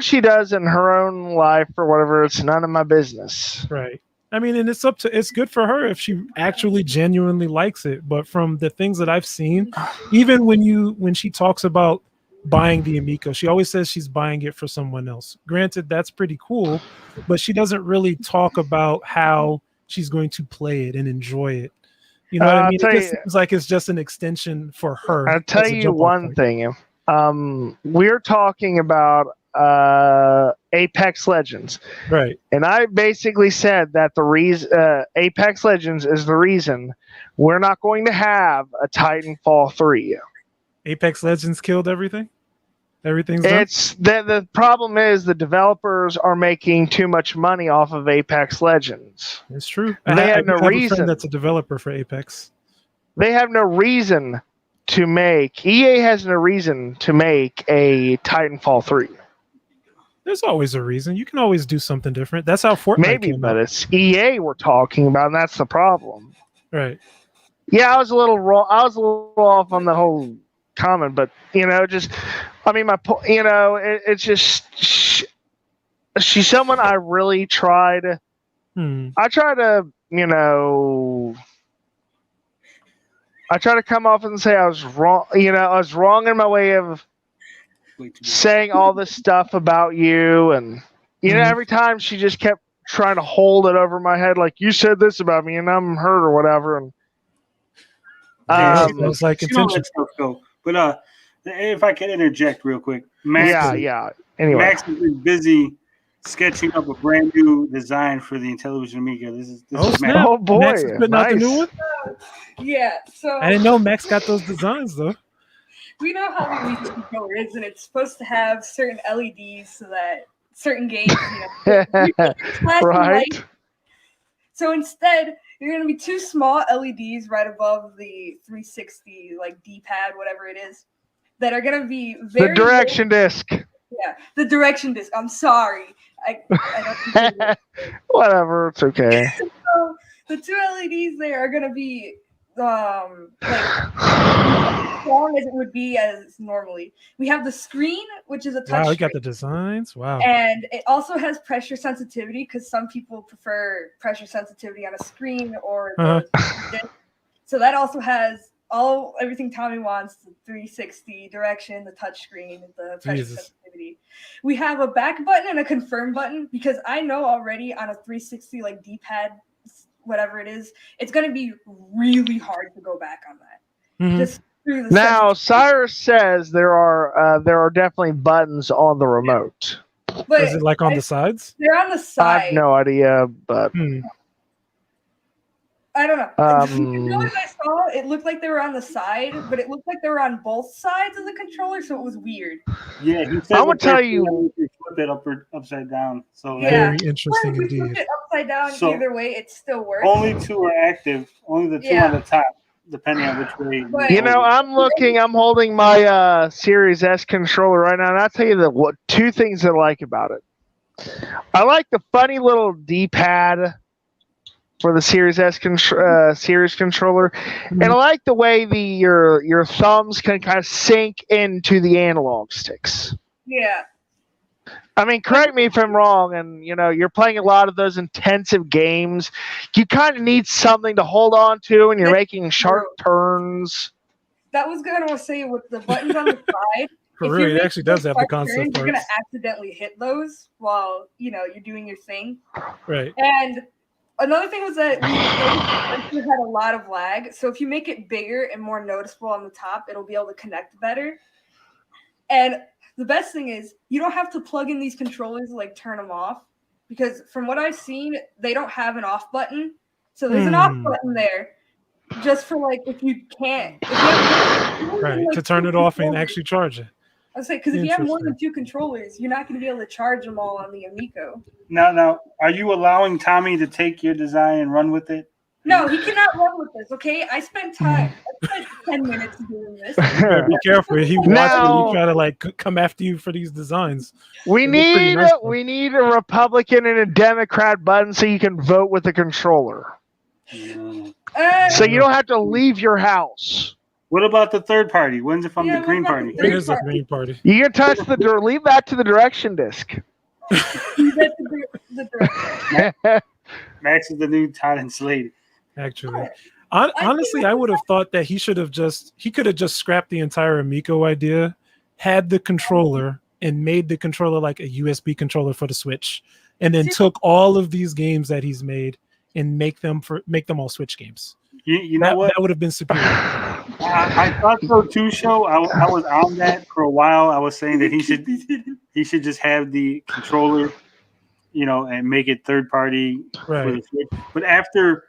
Speaker 7: she does in her own life or whatever, it's none of my business.
Speaker 5: Right. I mean, and it's good for her if she actually genuinely likes it. But from the things that I've seen, even when she talks about buying the Amico, she always says she's buying it for someone else. Granted, that's pretty cool, but she doesn't really talk about how she's going to play it and enjoy it. You know what I mean? It just seems like it's just an extension for her.
Speaker 7: I'll tell you one thing. We're talking about Apex Legends.
Speaker 5: Right.
Speaker 7: And I basically said that the reason Apex Legends is the reason we're not going to have a Titanfall 3.
Speaker 5: Apex Legends killed everything. Everything's done.
Speaker 7: It's the problem is the developers are making too much money off of Apex Legends.
Speaker 5: It's true.
Speaker 7: They have no
Speaker 5: I have a
Speaker 7: reason.
Speaker 5: friend that's a developer for Apex.
Speaker 7: They have no reason to make. EA has no reason to make a Titanfall 3.
Speaker 5: There's always a reason. You can always do something different. That's how Fortnite
Speaker 7: Maybe,
Speaker 5: came
Speaker 7: but
Speaker 5: out.
Speaker 7: it's EA we're talking about, and that's the problem.
Speaker 5: Right.
Speaker 7: Yeah, I was a little wrong. I was a little off on the whole comment, but just, I mean, it's just she's someone I really tried. I try to, I try to come off and say I was wrong. I was wrong in my way of saying all this stuff about you, and every time she just kept trying to hold it over my head, like you said this about me, and I'm hurt or whatever. And
Speaker 5: it was like intention.
Speaker 3: But if I can interject real quick, Max.
Speaker 7: Yeah. Anyway,
Speaker 3: Max has been busy sketching up a brand new design for the Intellivision Amico. This is Max.
Speaker 7: Oh boy,
Speaker 5: Max is putting out the new one.
Speaker 4: Yeah, so
Speaker 5: I didn't know Max got those designs though.
Speaker 4: we know how the Amico controller is, and it's supposed to have certain LEDs so that certain games, flash
Speaker 7: right?
Speaker 4: light. So instead, you're going to be two small LEDs right above the 360 like D-pad, whatever it is, that are going to be very
Speaker 7: the direction disc.
Speaker 4: Yeah, the direction disc. I'm sorry. I don't
Speaker 7: Whatever, it's okay.
Speaker 4: So the two LEDs there are going to be as long as it would be as normally. We have the screen, which is a touch.
Speaker 5: Wow, you got the designs. Wow.
Speaker 4: And it also has pressure sensitivity because some people prefer pressure sensitivity on a screen or the so that also has everything Tommy wants: the 360 direction, the touch screen, the pressure sensitivity. We have a back button and a confirm button because I know already on a 360 like D-pad, whatever it is, it's going to be really hard to go back on that. Just through the
Speaker 7: now, Cyrus says there are definitely buttons on the remote.
Speaker 4: But
Speaker 5: is it like on the sides?
Speaker 4: They're on the side.
Speaker 7: I have no idea, but
Speaker 4: I don't know. The controllers I saw, it looked like they were on the side, but it looked like they were on both sides of the controller, so it was weird.
Speaker 3: Yeah, he said
Speaker 7: I'm gonna tell you,
Speaker 3: flip it upside down. So
Speaker 5: very interesting
Speaker 4: if we
Speaker 5: indeed.
Speaker 4: flip it upside down,
Speaker 3: So,
Speaker 4: either way, it still works.
Speaker 3: only two are active. Only the two on the top, depending on which way.
Speaker 4: But-
Speaker 7: I'm holding my Series S controller right now, and I'll tell you two things I like about it. I like the funny little D-pad for the Series S Series controller, and I like the way your thumbs can kind of sink into the analog sticks.
Speaker 4: Yeah.
Speaker 7: I mean, correct me if I'm wrong, and you're playing a lot of those intensive games. You kind of need something to hold on to, and you're making sharp turns.
Speaker 4: That was going to say with the buttons on the side.
Speaker 5: For real, it actually does have the concept
Speaker 4: You're going to
Speaker 5: parts.
Speaker 4: accidentally hit those while you're doing your thing.
Speaker 5: Right.
Speaker 4: And another thing was that we had a lot of lag. So if you make it bigger and more noticeable on the top, it'll be able to connect better. And the best thing is you don't have to plug in these controllers to turn them off, because from what I've seen, they don't have an off button. So there's an off button there just for if you can't. If you have
Speaker 5: to turn it off and actually charge it.
Speaker 4: I was saying, because if you have more than two controllers, you're not going to be able to charge them all on the Amico.
Speaker 3: Now, are you allowing Tommy to take your design and run with it?
Speaker 4: No, he cannot run with this, okay? I spent time. I spent 10 minutes doing this.
Speaker 5: Be careful. He watches you try to come after you for these designs.
Speaker 7: We need a Republican and a Democrat button so you can vote with the controller. So you don't have to leave your house.
Speaker 3: What about the third party? When's it from the Green Party?
Speaker 5: It is the Green Party.
Speaker 7: You can touch the door. Leave that to the direction disc.
Speaker 3: Max is the new Todd and Slade.
Speaker 5: Actually, honestly, I would have thought that he could have just scrapped the entire Amico idea, had the controller, and made the controller like a USB controller for the Switch, and then took all of these games that he's made and make them all Switch games.
Speaker 3: You know what?
Speaker 5: That would have been superior.
Speaker 3: I thought so too. Show I was on that for a while. I was saying that he should just have the controller, and make it third party for the Switch. But after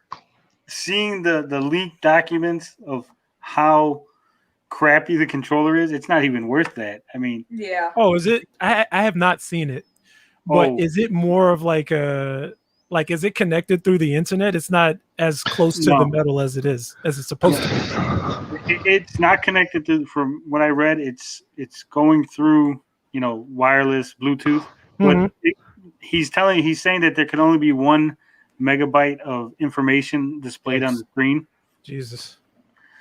Speaker 3: seeing the leaked documents of how crappy the controller is, it's not even worth that. I mean,
Speaker 4: Yeah.
Speaker 5: Oh, is it? I have not seen it, but is it more of like is it connected through the internet? It's not as close to the metal as it's supposed to be.
Speaker 3: It's not connected to. From what I read, it's going through wireless Bluetooth. But he's saying that there can only be 1 megabyte of information displayed on the screen.
Speaker 5: Jesus.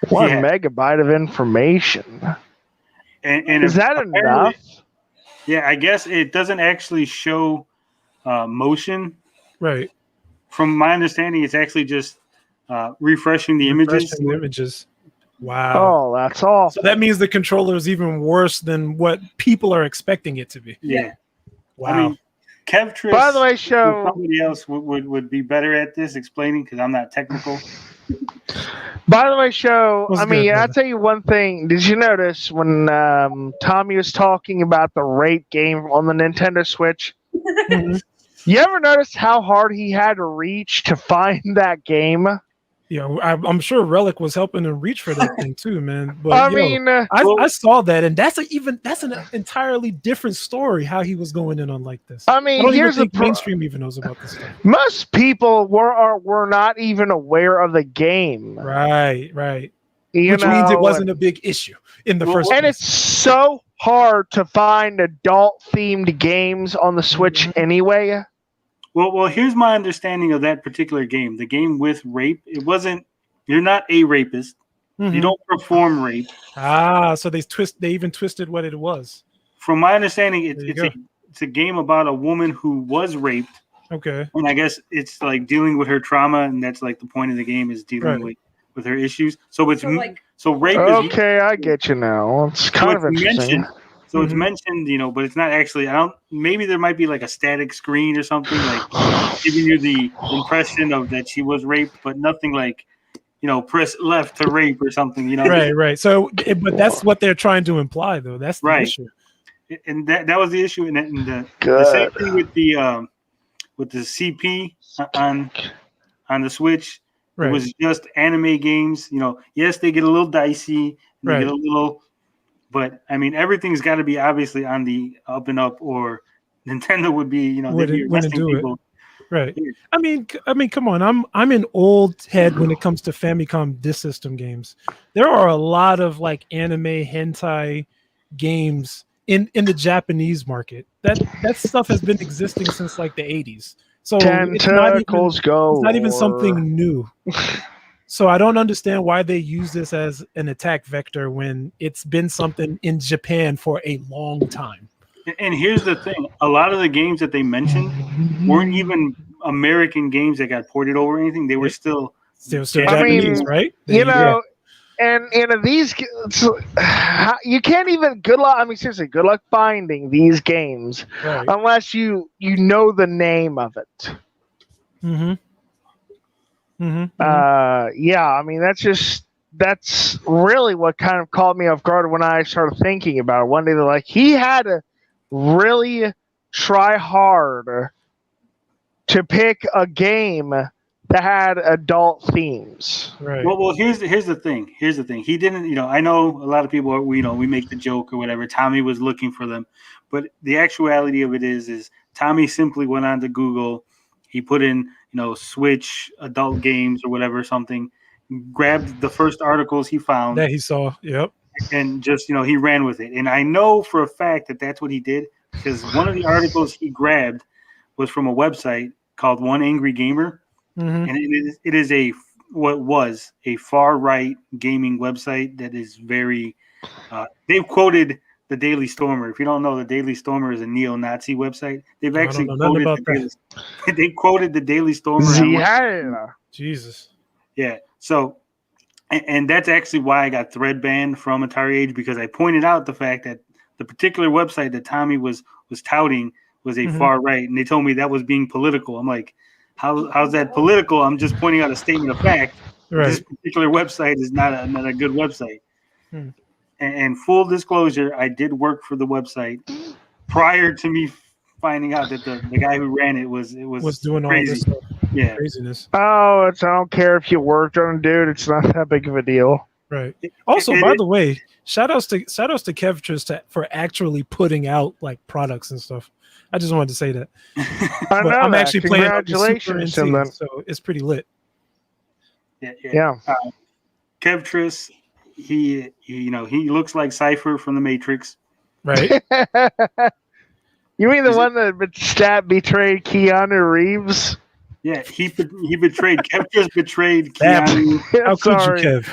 Speaker 7: 1 megabyte of information.
Speaker 3: And
Speaker 7: is that enough?
Speaker 3: Yeah, I guess it doesn't actually show motion.
Speaker 5: Right.
Speaker 3: From my understanding, it's actually just refreshing the images.
Speaker 5: Wow.
Speaker 7: Oh, that's all.
Speaker 5: So that means the controller is even worse than what people are expecting it to be.
Speaker 3: Yeah.
Speaker 5: Wow.
Speaker 3: I mean, Kevtris,
Speaker 7: by the way,
Speaker 3: somebody else would be better at this explaining because I'm not technical.
Speaker 7: By the way,
Speaker 5: good,
Speaker 7: I'll tell you one thing. Did you notice when Tommy was talking about the rape game on the Nintendo Switch? You ever notice how hard he had to reach to find that game?
Speaker 5: Yeah, I'm sure Relic was helping him reach for that thing too, man. But
Speaker 7: I
Speaker 5: saw that, and that's an entirely different story. How he was going in on like this.
Speaker 7: I mean,
Speaker 5: don't
Speaker 7: here's
Speaker 5: even think
Speaker 7: the
Speaker 5: mainstream even knows about this stuff.
Speaker 7: Most people were not even aware of the game.
Speaker 5: Right.
Speaker 7: Which
Speaker 5: means it wasn't a big issue in the first place.
Speaker 7: And it's so hard to find adult-themed games on the Switch anyway.
Speaker 3: Well, here's my understanding of that particular game. The game with rape, it wasn't. You're not a rapist. You don't perform rape.
Speaker 5: So they even twisted what it was.
Speaker 3: From my understanding, it's a game about a woman who was raped.
Speaker 5: Okay.
Speaker 3: And I guess it's like dealing with her trauma, and that's like the point of the game is dealing with her issues. So it's so rape.
Speaker 7: Okay, I get you now. It's kind of interesting.
Speaker 3: So it's mentioned, but it's not actually. Maybe there might be like a static screen or something, like giving you the impression of that she was raped, but nothing like, press left to rape or something.
Speaker 5: Right. So, but that's what they're trying to imply, though. That's the issue.
Speaker 3: And that was the issue. And the same thing with the CP on the Switch. It was just anime games. Yes, they get a little dicey. They get a little. But I mean, everything's got to be obviously on the up and up, or Nintendo would be, they'd be arresting people.
Speaker 5: Right. I mean, come on. I'm an old head when it comes to Famicom Disk System games. There are a lot of like anime hentai games in the Japanese market. That stuff has been existing since like the 80s. So it's not even something new. So I don't understand why they use this as an attack vector when it's been something in Japan for a long time.
Speaker 3: And here's the thing. A lot of the games that they mentioned weren't even American games that got ported over or anything. They were still
Speaker 5: Japanese, right?
Speaker 7: And these, you can't even good luck finding these games unless you know the name of it. I mean, that's really what kind of caught me off guard when I started thinking about it. One day, they're like, he had to really try hard to pick a game that had adult themes.
Speaker 5: Right.
Speaker 3: Well, here's the thing. He didn't, I know a lot of people, we make the joke or whatever. Tommy was looking for them, but the actuality of it is Tommy simply went on to Google. He put in, Switch adult games or whatever, something, grabbed the first articles he found
Speaker 5: that he saw. Yep.
Speaker 3: And just, he ran with it. And I know for a fact that that's what he did, because one of the articles he grabbed was from a website called One Angry Gamer. And it is what was a far right gaming website that is very. They've quoted the Daily Stormer. If you don't know, the Daily Stormer is a neo-Nazi website. They've actually quoted the Daily Stormer.
Speaker 5: Jesus.
Speaker 3: Yeah. So, and that's actually why I got thread banned from Atari Age, because I pointed out the fact that the particular website that Tommy was touting was a far right, and they told me that was being political. I'm like, how's that political? I'm just pointing out a statement of fact. This particular website is not a good website.
Speaker 5: Hmm.
Speaker 3: And full disclosure, I did work for the website prior to me finding out that the guy who ran it was
Speaker 5: doing
Speaker 3: crazy.
Speaker 5: all this stuff.
Speaker 3: Yeah.
Speaker 5: Craziness.
Speaker 7: Oh, I don't care if you worked on it, dude. It's not that big of a deal.
Speaker 5: Right. Also, by the way, shout outs to Kevtris for actually putting out like products and stuff. I just wanted to say that.
Speaker 7: I know
Speaker 5: I'm
Speaker 7: that.
Speaker 5: actually playing
Speaker 7: Congratulations
Speaker 5: Super
Speaker 7: to them.
Speaker 5: NT, so it's pretty lit.
Speaker 7: Yeah.
Speaker 3: Kevtris, he looks like Cypher from the Matrix.
Speaker 5: Right.
Speaker 7: You mean the one that betrayed Keanu Reeves?
Speaker 3: Yeah, he betrayed. Kevtris betrayed
Speaker 5: Damn.
Speaker 3: Keanu.
Speaker 5: How could you, Kev?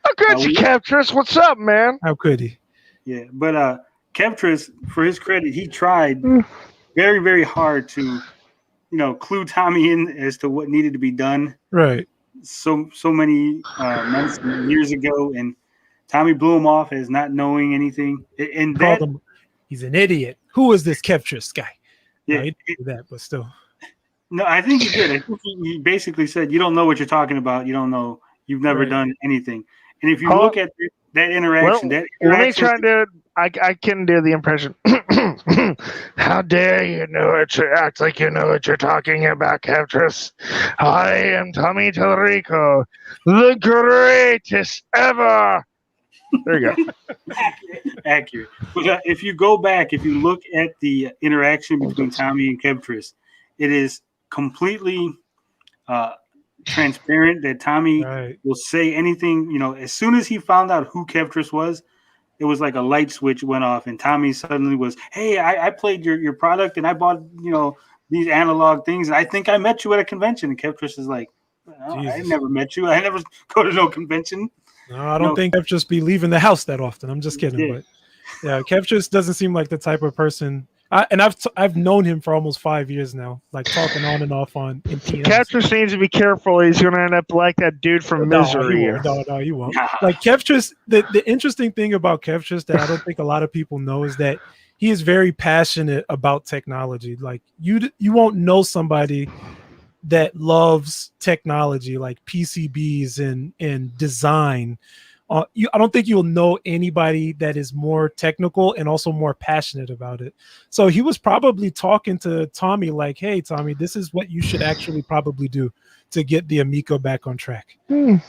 Speaker 7: How could you, Kevtris? What's up, man?
Speaker 5: How could he?
Speaker 3: Yeah, but Kevtris, for his credit, he tried very, very hard to, clue Tommy in as to what needed to be done.
Speaker 5: Right.
Speaker 3: So many months and years ago, and Tommy blew him off as not knowing anything. And
Speaker 5: Called him, he's an idiot. Who is this Kevtris guy?
Speaker 3: Yeah,
Speaker 5: no, he didn't do that, but still.
Speaker 3: No, I think he did. I think he basically said, "You don't know what you're talking about. You don't know. You've never done anything." And if you look at that interaction,
Speaker 7: let me try and do it. I can do the impression. How dare you act like you know what you're talking about, Kevtris? I am Tommy Tallarico, the greatest ever. There you go.
Speaker 3: Accurate. But if you go back, if you look at the interaction between Tommy and Kevtris, it is completely transparent that Tommy will say anything. As soon as he found out who Kevtris was, it was like a light switch went off, and Tommy suddenly was, "Hey, I played your product, and I bought these analog things, and I think I met you at a convention." And Kevtris is like, "I never met you. I never go to no convention."
Speaker 5: No, I don't think Kevtris be leaving the house that often. I'm just kidding, but yeah, Kevtris doesn't seem like the type of person. I've known him for almost 5 years now, like talking on and off on.
Speaker 7: Kevtris needs to be careful. He's going to end up like that dude from Misery.
Speaker 5: No, he won't. Like Kevtris, the interesting thing about Kevtris that I don't think a lot of people know is that he is very passionate about technology. Like you won't know somebody that loves technology, like PCBs and design. I don't think you'll know anybody that is more technical and also more passionate about it. So he was probably talking to Tommy like, "Hey, Tommy, this is what you should actually probably do to get the Amico back on track." And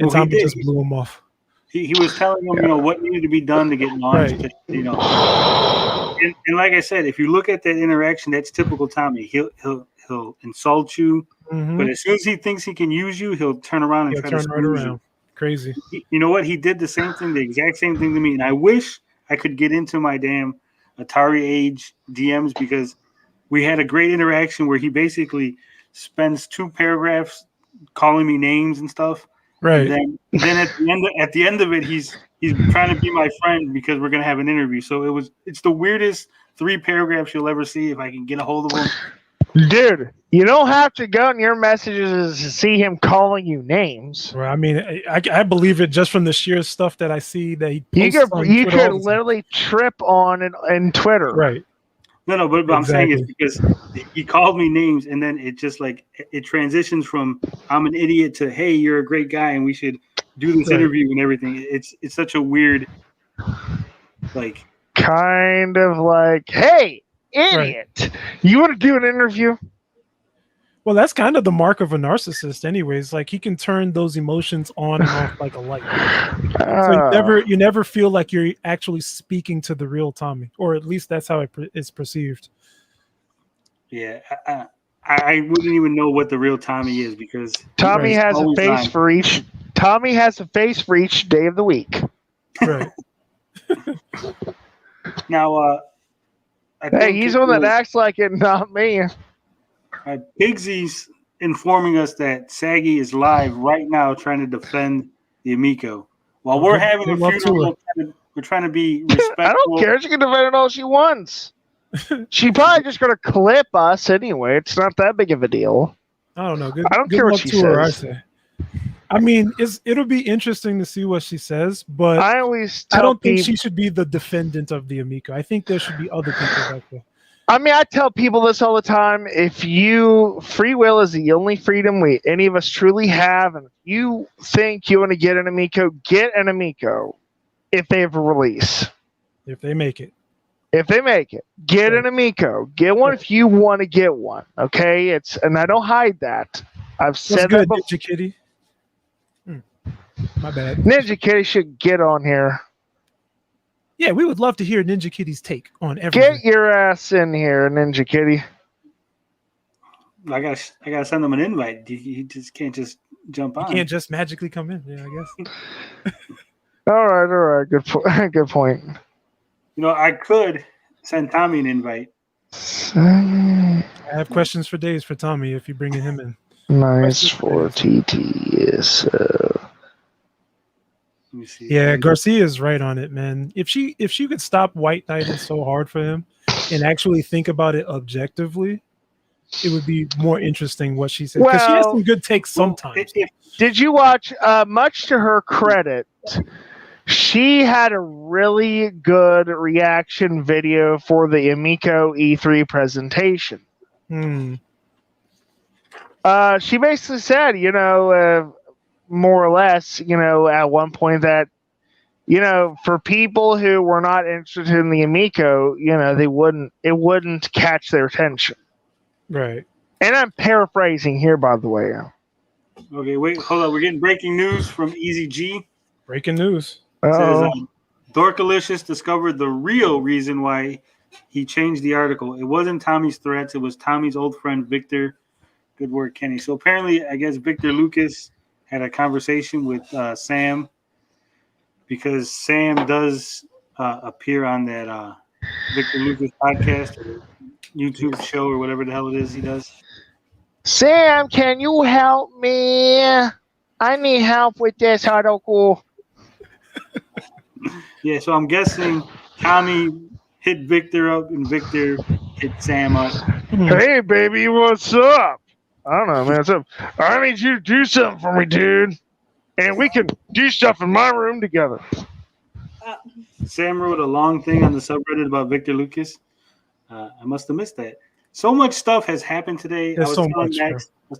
Speaker 5: Tommy just blew him off.
Speaker 3: He was telling him, what needed to be done to get launched. And like I said, if you look at that interaction, that's typical Tommy. He'll insult you, but as soon as he thinks he can use you, he'll turn around and try to screw you.
Speaker 5: Crazy.
Speaker 3: You know what? He did the exact same thing to me. And I wish I could get into my damn Atari age DMs because we had a great interaction where he basically spends 2 paragraphs calling me names and stuff.
Speaker 5: Right.
Speaker 3: And then at the end of it, he's trying to be my friend because we're gonna have an interview. So it's the weirdest 3 paragraphs you'll ever see if I can get a hold of him.
Speaker 7: Dude, you don't have to go in your messages to see him calling you names.
Speaker 5: Well, I mean, I believe it just from the sheer stuff that I see that he posts
Speaker 7: you could literally trip on in Twitter.
Speaker 5: Right.
Speaker 3: No, but I'm saying it's because he called me names, and then it just like it transitions from I'm an idiot to hey, you're a great guy, and we should do this interview and everything. It's such a weird, like,
Speaker 7: kind of like, hey, idiot, you want to do an interview?
Speaker 5: Well, that's kind of the mark of a narcissist, anyways. Like he can turn those emotions on and off like a light. So you never feel like you're actually speaking to the real Tommy, or at least that's how it is perceived.
Speaker 3: Yeah, I wouldn't even know what the real Tommy is because
Speaker 7: Tommy has a face for each. Tommy has a face for each day of the week.
Speaker 5: Right.
Speaker 3: Now,
Speaker 7: hey, he's the one that acts like it, not me.
Speaker 3: Bigsy's informing us that Saggy is live right now trying to defend the Amico. While we're having a funeral, we're trying to be respectful.
Speaker 7: I don't care. She can defend it all she wants. She probably just going to clip us anyway. It's not that big of a deal.
Speaker 5: I don't know.
Speaker 7: I don't care what she says.
Speaker 5: I mean, it'll be interesting to see what she says, but I don't think she should be the defendant of the Amico. I think there should be other people like that.
Speaker 7: I mean, I tell people this all the time. Free will is the only freedom any of us truly have. And if you think you want to get an Amico, get an Amico if they have a release.
Speaker 5: If they make it.
Speaker 7: If they make it, get an Amico. Get one if you want to get one. Okay? And I don't hide that. I've said
Speaker 5: good,
Speaker 7: that
Speaker 5: Ninja Kitty. My bad.
Speaker 7: Ninja Kitty should get on here.
Speaker 5: Yeah, we would love to hear Ninja Kitty's take on everything.
Speaker 7: Get your ass in here, Ninja Kitty.
Speaker 3: I gotta send him an invite. He just can't just jump on.
Speaker 5: He can't just magically come in. Yeah, I guess.
Speaker 7: All right. Good point.
Speaker 3: You know, I could send Tommy an invite.
Speaker 5: I have questions for days for Tommy if you bring him in.
Speaker 7: Nice for TT. Yes.
Speaker 3: Let me see.
Speaker 5: Yeah, Garcia's right on it, man. If she could stop white knighting so hard for him and actually think about it objectively, it would be more interesting what she said. Because she has some good takes sometimes.
Speaker 7: Did you watch? Much to her credit, she had a really good reaction video for the Amico E3 presentation. She basically said, more or less, at one point that, for people who were not interested in the Amico, it wouldn't catch their attention.
Speaker 5: Right.
Speaker 7: And I'm paraphrasing here, by the way.
Speaker 3: Okay, wait, hold on. We're getting breaking news from Easy G.
Speaker 5: Breaking news.
Speaker 3: It says, Dorkalicious discovered the real reason why he changed the article. It wasn't Tommy's threats. It was Tommy's old friend, Victor. Good work, Kenny. So apparently, I guess Victor Lucas had a conversation with Sam because Sam does appear on that Victor Lucas podcast or YouTube show or whatever the hell it is he does.
Speaker 7: Sam, can you help me? I need help with this article.
Speaker 3: Yeah, so I'm guessing Tommy hit Victor up and Victor hit Sam up.
Speaker 7: Hey, baby, what's up? I don't know, man. What's up? I need you to do something for me, dude. And we can do stuff in my room together.
Speaker 3: Sam wrote a long thing on the subreddit about Victor Lucas. I must have missed that. So much stuff has happened today. I was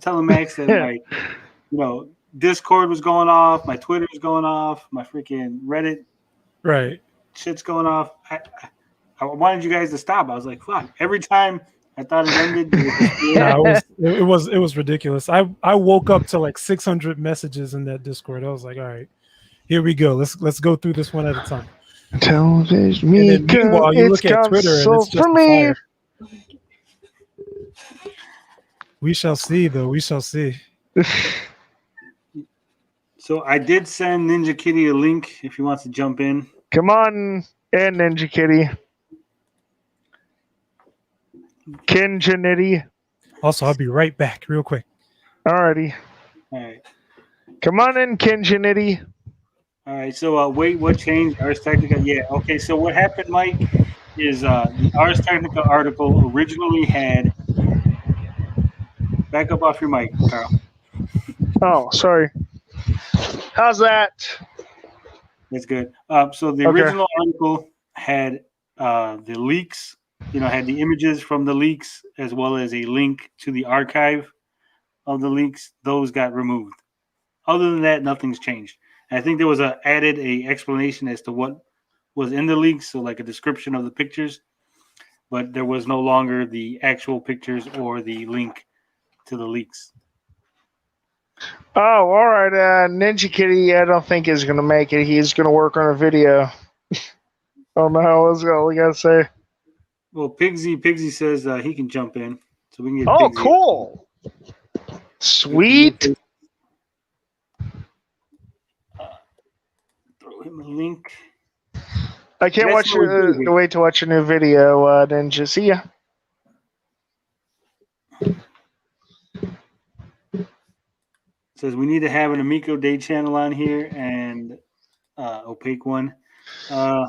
Speaker 3: telling Max that Discord was going off, my Twitter was going off, my freaking Reddit shit's going off. I wanted you guys to stop. I was like, fuck. Every time I thought it ended.
Speaker 5: It was ridiculous. I woke up to like 600 messages in that Discord. I was like, all right, here we go. Let's go through this one at a time.
Speaker 7: Television Amico,
Speaker 5: meanwhile, you look at Twitter and it's just fire. We shall see, though. We shall see.
Speaker 3: So I did send Ninja Kitty a link if he wants to jump in.
Speaker 7: Come on in, Ninja Kitty. Kinjanity.
Speaker 5: Also, I'll be right back real quick.
Speaker 7: Alrighty.
Speaker 3: All right.
Speaker 7: Come on in, Kinjanity.
Speaker 3: All right. So wait, what changed? Ars Technica. Yeah. Okay. So what happened, Mike, is the Ars Technica article originally had. Back up off your mic, Carl.
Speaker 7: Oh, sorry. How's that?
Speaker 3: That's good. So the original article had the leaks, had the images from the leaks as well as a link to the archive of the leaks. Those got removed. Other than that, nothing's changed. And I think there was added a explanation as to what was in the leaks, so like a description of the pictures, but there was no longer the actual pictures or the link to the leaks.
Speaker 7: Oh, all right. Ninja Kitty, I don't think is going to make it. He's going to work on a video. Oh, no. What's all we got to say?
Speaker 3: Well, Pigsy says he can jump in. So we can get
Speaker 7: Oh,
Speaker 3: Pigsy.
Speaker 7: cool. Sweet.
Speaker 3: Throw him a link.
Speaker 7: I can't wait to watch your new video, Ninja. See ya.
Speaker 3: Says we need to have an Amico Day channel on here and Opaque One. I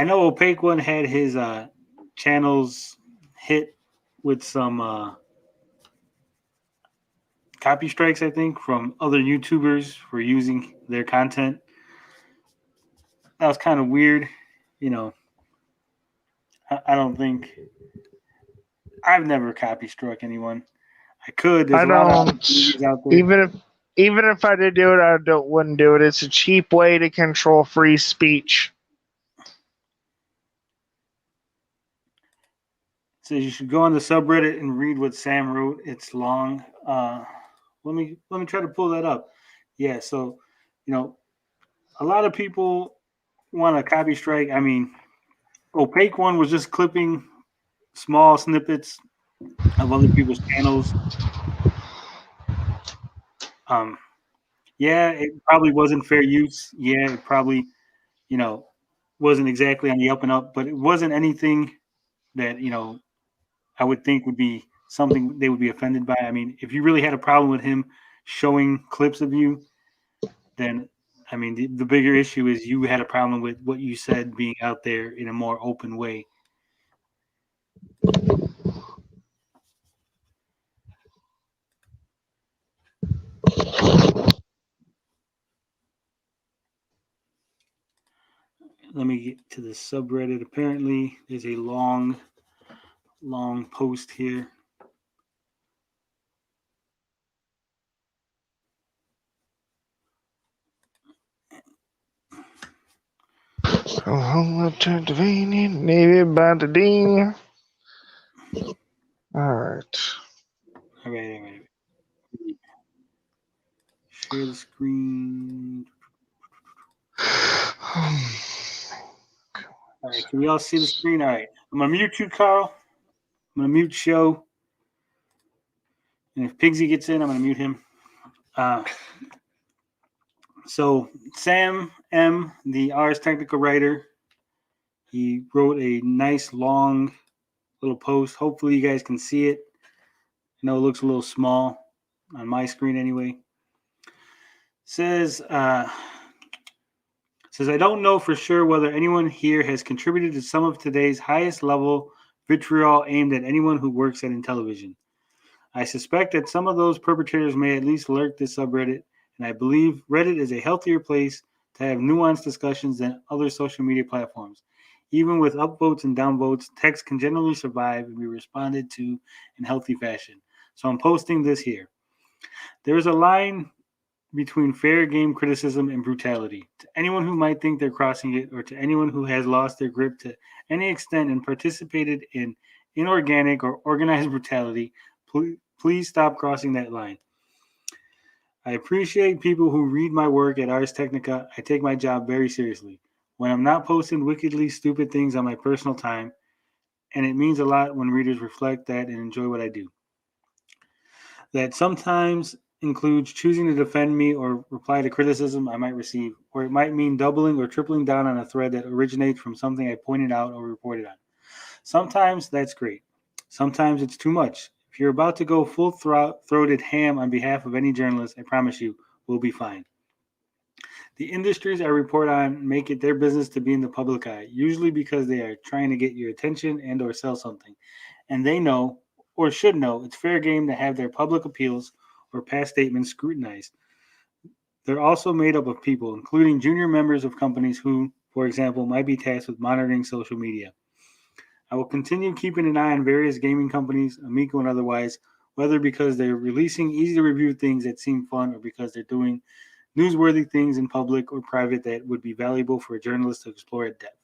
Speaker 3: know Opaque One had his channels hit with some copy strikes, I think, from other YouTubers for using their content. That was kind of weird, I don't think I've never copy struck anyone. I could. There's
Speaker 7: I
Speaker 3: a lot of
Speaker 7: don't.
Speaker 3: opportunities out there.
Speaker 7: Even if I did do it, I wouldn't do it. It's a cheap way to control free speech.
Speaker 3: So you should go on the subreddit and read what Sam wrote. It's long. Let me try to pull that up. Yeah, so a lot of people want a copy strike. I mean, Opaque One was just clipping small snippets of other people's channels. Yeah, it probably wasn't fair use. Yeah, it probably, wasn't exactly on the up and up, but it wasn't anything that, I would think would be something they would be offended by. I mean, if you really had a problem with him showing clips of you, then, I mean, the bigger issue is you had a problem with what you said being out there in a more open way. Let me get to the subreddit. Apparently, there's a long post here.
Speaker 7: Maybe about the ding. All right.
Speaker 3: All right. Share the screen. All right, can we all see the screen? All right, I'm gonna mute you, Carl. I'm gonna mute Show, and if Pigsy gets in, I'm gonna mute him. So Sam M, the Ars Technica writer, he wrote a nice long little post. Hopefully, you guys can see it. I know it looks a little small on my screen anyway. Says, I don't know for sure whether anyone here has contributed to some of today's highest level vitriol aimed at anyone who works at Intellivision. I suspect that some of those perpetrators may at least lurk this subreddit, and I believe Reddit is a healthier place to have nuanced discussions than other social media platforms. Even with upvotes and downvotes, text can generally survive and be responded to in healthy fashion. So I'm posting this here. There is a line between fair game criticism and brutality. To anyone who might think they're crossing it, or to anyone who has lost their grip to any extent and participated in inorganic or organized brutality, please stop crossing that line. I appreciate people who read my work at Ars Technica. I take my job very seriously. When I'm not posting wickedly stupid things on my personal time, and it means a lot when readers reflect that and enjoy what I do. That sometimes includes choosing to defend me or reply to criticism I might receive, or it might mean doubling or tripling down on a thread that originates from something I pointed out or reported on. Sometimes that's great. Sometimes it's too much. If you're about to go full-throated ham on behalf of any journalist, I promise you, we'll be fine. The industries I report on make it their business to be in the public eye, usually because they are trying to get your attention and or sell something. And they know, or should know, it's fair game to have their public appeals or past statements scrutinized. They're also made up of people, including junior members of companies who, for example, might be tasked with monitoring social media. I will continue keeping an eye on various gaming companies, Amico and otherwise, whether because they're releasing easy-to-review things that seem fun or because they're doing newsworthy things in public or private that would be valuable for a journalist to explore at depth.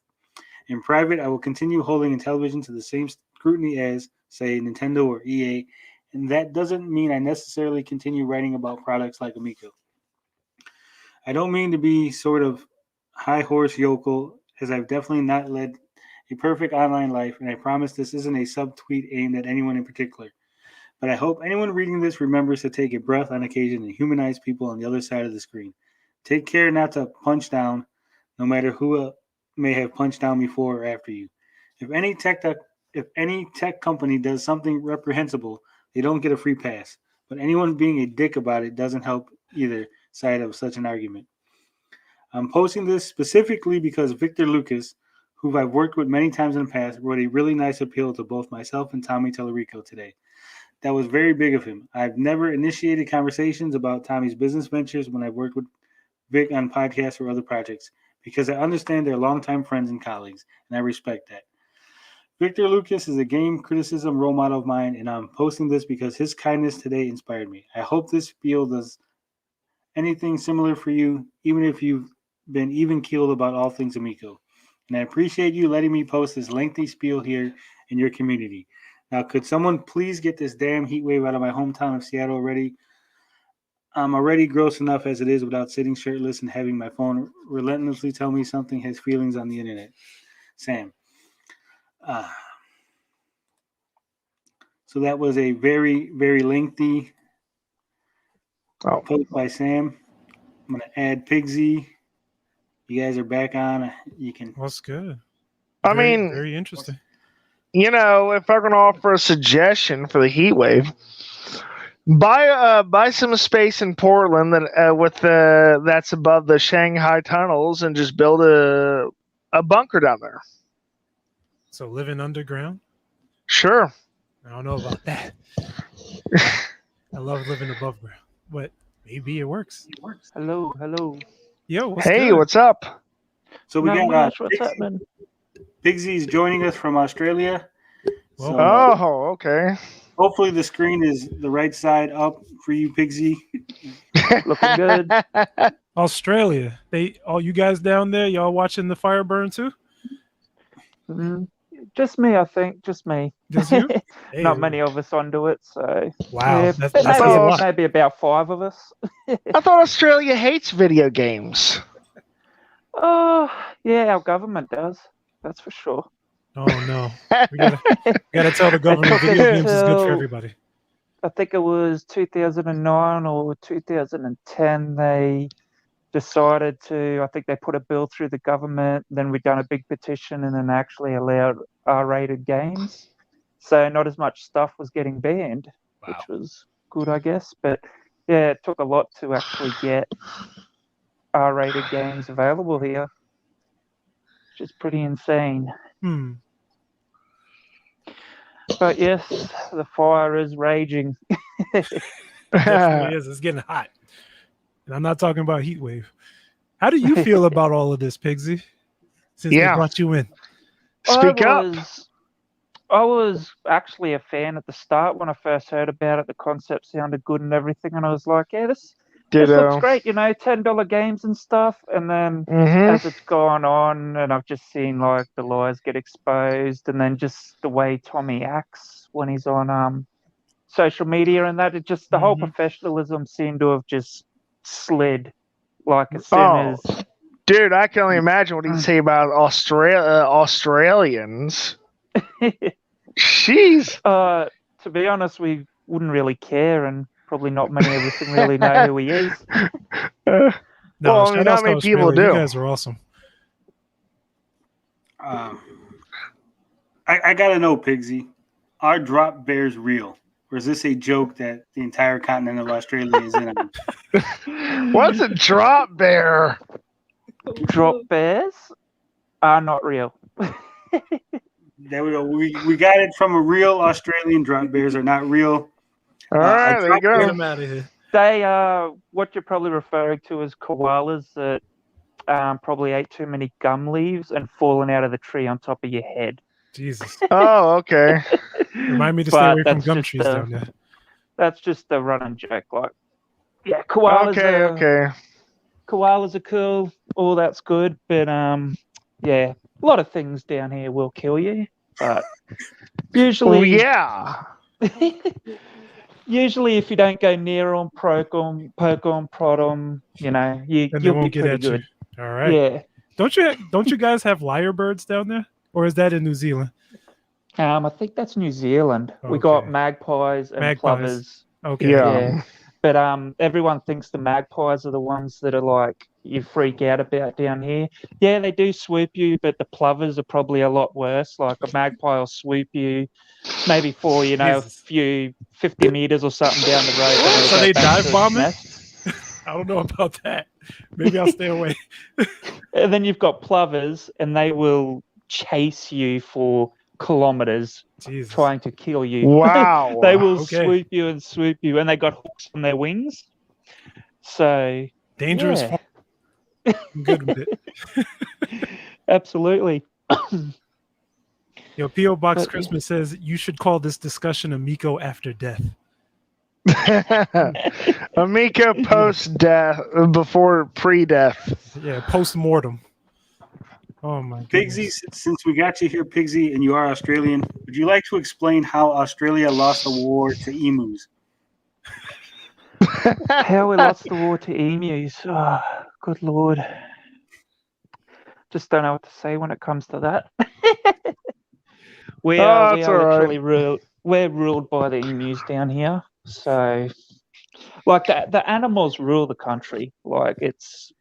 Speaker 3: In private, I will continue holding Intellivision to the same scrutiny as, say, Nintendo or EA, and that doesn't mean I necessarily continue writing about products like Amico. I don't mean to be sort of high horse yokel, as I've definitely not led a perfect online life, and I promise this isn't a sub-tweet aimed at anyone in particular. But I hope anyone reading this remembers to take a breath on occasion and humanize people on the other side of the screen. Take care not to punch down, no matter who may have punched down before or after you. If any tech company does something reprehensible, they don't get a free pass. But anyone being a dick about it doesn't help either side of such an argument. I'm posting this specifically because Victor Lucas, who I've worked with many times in the past, wrote a really nice appeal to both myself and Tommy Tallarico today. That was very big of him. I've never initiated conversations about Tommy's business ventures when I've worked with Vic on podcasts or other projects, because I understand they're longtime friends and colleagues, and I respect that. Victor Lucas is a game criticism role model of mine, and I'm posting this because his kindness today inspired me. I hope this spiel does anything similar for you, even if you've been even keeled about all things Amico. And I appreciate you letting me post this lengthy spiel here in your community. Now, could someone please get this damn heat wave out of my hometown of Seattle already? I'm already gross enough as it is without sitting shirtless and having my phone relentlessly tell me something has feelings on the internet. Sam. So that was a very, very lengthy post by Sam. I'm going to add Pigsy. You guys are back on. You can.
Speaker 5: That's good.
Speaker 7: I mean,
Speaker 5: very interesting.
Speaker 7: You know, if I'm going to offer a suggestion for the heat wave, buy some space in Portland that that's above the Shanghai tunnels and just build a bunker down there.
Speaker 5: So living underground?
Speaker 7: Sure.
Speaker 5: I don't know about that. I love living above ground, but maybe it works.
Speaker 9: Hello.
Speaker 5: Yo,
Speaker 7: what's up?
Speaker 3: So we got
Speaker 9: what's happening?
Speaker 3: Pigsy's joining us from Australia. So,
Speaker 7: okay.
Speaker 3: Hopefully the screen is the right side up for you, Pigsy.
Speaker 9: Looking good.
Speaker 5: Australia. All you guys down there, y'all watching the fire burn too?
Speaker 9: Just me, I think. Just me.
Speaker 5: Just you? Hey,
Speaker 9: Not many of us onto it, so
Speaker 5: wow,
Speaker 9: yeah,
Speaker 5: that's
Speaker 9: maybe about 5 of us.
Speaker 7: I thought Australia hates video games.
Speaker 9: Oh, yeah, our government does. That's for sure.
Speaker 5: Oh no, we gotta tell the government video games is good for everybody.
Speaker 9: I think it was 2009 or 2010. They decided to. I think they put a bill through the government. Then we've done a big petition and then actually allowed R-rated games. So not as much stuff was getting banned, which was good, I guess. But yeah, it took a lot to actually get R-rated games available here, which is pretty insane. But yes, the fire is raging.
Speaker 5: It definitely is. It's getting hot. And I'm not talking about heat wave. How do you feel about all of this, Pigsy? Since they brought you in.
Speaker 7: Speak up.
Speaker 9: I was actually a fan at the start when I first heard about it. The concept sounded good and everything. And I was like, yeah, this looks great, you know, $10 games and stuff. And then as it's gone on and I've just seen like the lies get exposed and then just the way Tommy acts when he's on social media and that, it just the whole professionalism seemed to have just slid like as soon as...
Speaker 7: Dude, I can only imagine what he'd say about Australians. Jeez.
Speaker 9: To be honest, we wouldn't really care and probably not many of us really know who he is.
Speaker 5: No,
Speaker 7: well, I mean, not many people do.
Speaker 5: You guys are awesome.
Speaker 3: I gotta know, Pigsy, are drop bears real? Or is this a joke that the entire continent of Australia is in on?
Speaker 7: What's a drop bear?
Speaker 9: Drop bears are not real.
Speaker 3: There we go. We got it from a real Australian. Drop bears are not real.
Speaker 7: All right, there you go.
Speaker 5: Get them out of here.
Speaker 9: They are what you're probably referring to as koalas that probably ate too many gum leaves and fallen out of the tree on top of your head.
Speaker 5: Jesus.
Speaker 7: Oh, okay.
Speaker 5: Remind me to stay away from gum trees down there.
Speaker 9: That's just the running joke. Like, yeah, koalas.
Speaker 7: Okay.
Speaker 9: Koalas are cool. All that's good, but yeah, a lot of things down here will kill you. But usually, usually if you don't go near them, poke them, prod them, you know, you'll be pretty good.
Speaker 5: You. All right.
Speaker 9: Yeah.
Speaker 7: Don't you guys have lyrebirds down there, or is that in New Zealand?
Speaker 9: I think that's New Zealand.
Speaker 5: Okay.
Speaker 9: We got magpies and plovers.
Speaker 5: Okay.
Speaker 9: Yeah. But everyone thinks the magpies are the ones that are like you freak out about down here. Yeah, they do swoop you, but the plovers are probably a lot worse. Like a magpie will swoop you, maybe for a few 50 meters or something down the road.
Speaker 5: So they dive bombing? I don't know about that. Maybe I'll stay away.
Speaker 9: And then you've got plovers, and they will chase you for kilometers trying to kill you.
Speaker 7: Wow.
Speaker 9: They will swoop you, and they got hooks on their wings. So
Speaker 5: dangerous.
Speaker 9: Yeah.
Speaker 5: I'm good with it.
Speaker 9: Absolutely.
Speaker 5: Yeah, Yo, P.O. Box
Speaker 9: But-
Speaker 5: Christmas says you should call this discussion Amico after death.
Speaker 7: Amico post-death, before pre-death.
Speaker 5: Yeah, post-mortem. Oh my
Speaker 3: Pigsy,
Speaker 5: goodness.
Speaker 3: since we got you here, Pigsy, and you are Australian, would you like to explain how Australia lost the war to emus?
Speaker 9: How we lost the war to emus. Oh, good lord. Just don't know what to say when it comes to that. we are
Speaker 7: that's all right.
Speaker 9: literally ruled. We're ruled by the emus down here. So, like the animals rule the country. Like it's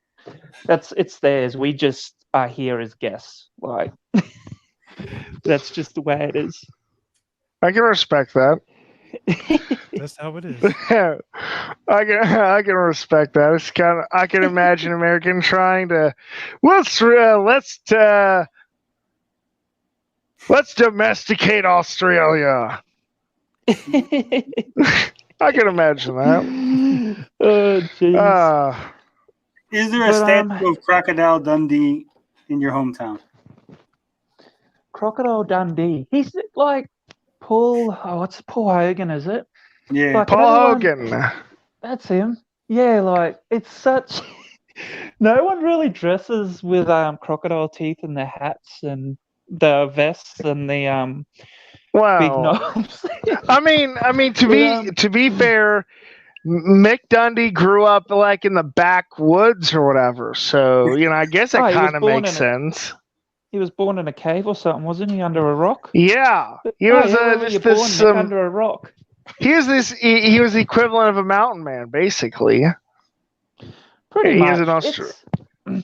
Speaker 9: theirs. We just are here as guests. Like that's just the way it is.
Speaker 7: I can respect that.
Speaker 5: That's how it is.
Speaker 7: I can respect that. It's kind of, I can imagine American trying to let's domesticate Australia. I can imagine that.
Speaker 9: Oh jeez.
Speaker 3: Is there a statue of Crocodile Dundee in your hometown?
Speaker 9: Crocodile Dundee. He's like Paul. Oh, it's Paul Hogan, is it?
Speaker 3: Yeah,
Speaker 9: Like,
Speaker 7: Paul
Speaker 9: everyone-
Speaker 7: Hogan.
Speaker 9: That's him. Yeah, like it's such. No one really dresses with crocodile teeth in their hats and the vests and the big
Speaker 7: Wow.
Speaker 9: knobs.
Speaker 7: I mean, to be fair, Mick Dundee grew up like in the backwoods or whatever. So I guess
Speaker 9: Oh,
Speaker 7: that
Speaker 9: he was
Speaker 7: kind of
Speaker 9: born
Speaker 7: makes
Speaker 9: in a-
Speaker 7: sense.
Speaker 9: He was born in a cave or something, wasn't he? Under a rock.
Speaker 7: Yeah, he
Speaker 9: Oh,
Speaker 7: was
Speaker 9: yeah, where were you born, Nick? Under a rock.
Speaker 7: he was he was the equivalent of a mountain man, basically.
Speaker 9: Pretty
Speaker 7: He
Speaker 9: much.
Speaker 7: is an Australian.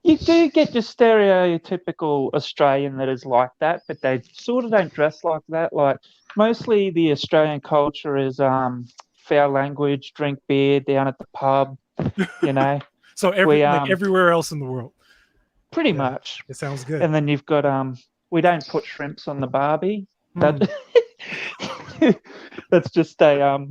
Speaker 9: You do get your stereotypical Australian that is like that, but they sort of don't dress like that. Like mostly the Australian culture is foul language, drink beer down at the pub,
Speaker 5: So like everywhere else in the world.
Speaker 9: Pretty much.
Speaker 5: It sounds good.
Speaker 9: And then you've got we don't put shrimps on the barbie. That that's just a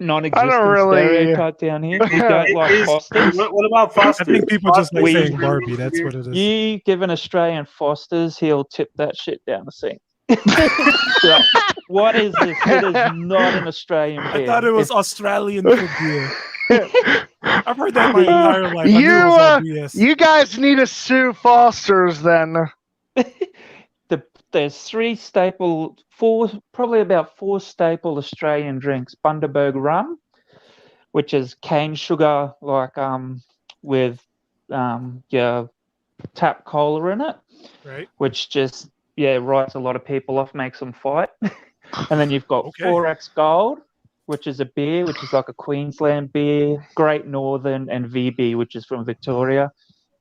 Speaker 9: non-existent stereotype down here. We don't like Fosters.
Speaker 3: What about Fosters?
Speaker 5: I think people just like saying Barbie. That's what it is.
Speaker 9: You give an Australian Fosters, he'll tip that shit down the sink. Like, what is this? It is not an Australian beer.
Speaker 5: I thought it was Australian for beer. I've heard that my entire life. I knew it was all BS.
Speaker 7: You guys need to sue Foster's then.
Speaker 9: There's probably about four staple Australian drinks. Bundaberg rum, which is cane sugar, like with your tap cola in it,
Speaker 5: right?
Speaker 9: Which just writes a lot of people off, makes them fight. And then you've got 4X Gold, which is a beer, which is like a Queensland beer, Great Northern, and VB, which is from Victoria.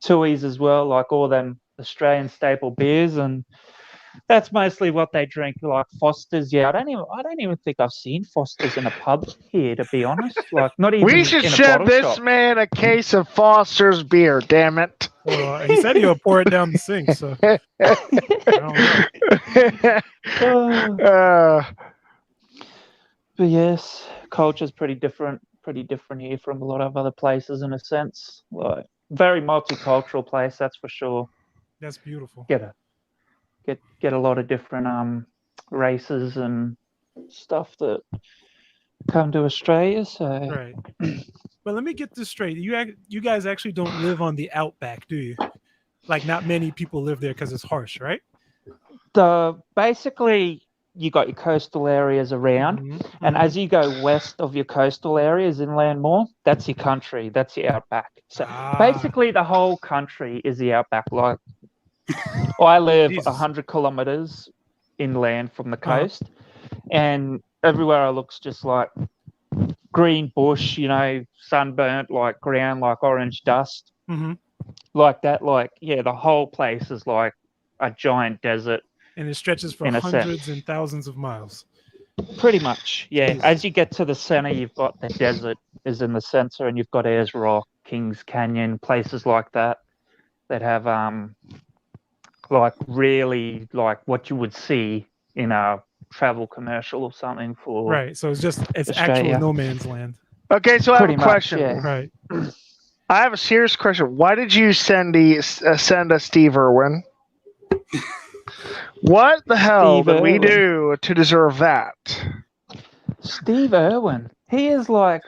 Speaker 9: Tooheys as well, like all them Australian staple beers, and that's mostly what they drink. Like Foster's, I don't even think I've seen Foster's in a pub here, to be honest. Like not even.
Speaker 7: We should
Speaker 9: in a
Speaker 7: ship
Speaker 9: bottle
Speaker 7: this
Speaker 9: shop.
Speaker 7: man a case of Foster's beer. Damn it!
Speaker 5: Well, he said he'll pour it down the sink. So I don't know.
Speaker 9: But yes, culture's pretty different here from a lot of other places in a sense. Like very multicultural place, that's for sure.
Speaker 5: That's beautiful.
Speaker 9: Get a lot of different races and stuff that come to Australia. So
Speaker 5: right. But let me get this straight. You guys actually don't live on the outback, do you? Like not many people live there because it's harsh, right?
Speaker 9: Basically you got your coastal areas around, and as you go west of your coastal areas inland more, that's your country, that's your outback. So basically the whole country is the outback. Like I live 100 kilometers inland from the coast, and everywhere I look's just like green bush, sunburnt, like ground, like orange dust, like that. Like the whole place is like a giant desert.
Speaker 5: And it stretches for hundreds and thousands of miles.
Speaker 9: Pretty much, yeah. As you get to the center, you've got the desert is in the center, and you've got Ayers Rock, Kings Canyon, places like that have like really like what you would see in a travel commercial or something for.
Speaker 5: Right. So it's
Speaker 9: Australia.
Speaker 5: actual no man's land.
Speaker 7: Okay, so I have a
Speaker 9: Pretty much,
Speaker 7: question.
Speaker 9: yeah.
Speaker 5: Right.
Speaker 7: I have a serious question. Why did you send a Steve Irwin? What the hell
Speaker 9: Steve
Speaker 7: did we
Speaker 9: Irwin.
Speaker 7: do to deserve that?
Speaker 9: Steve Irwin. He is like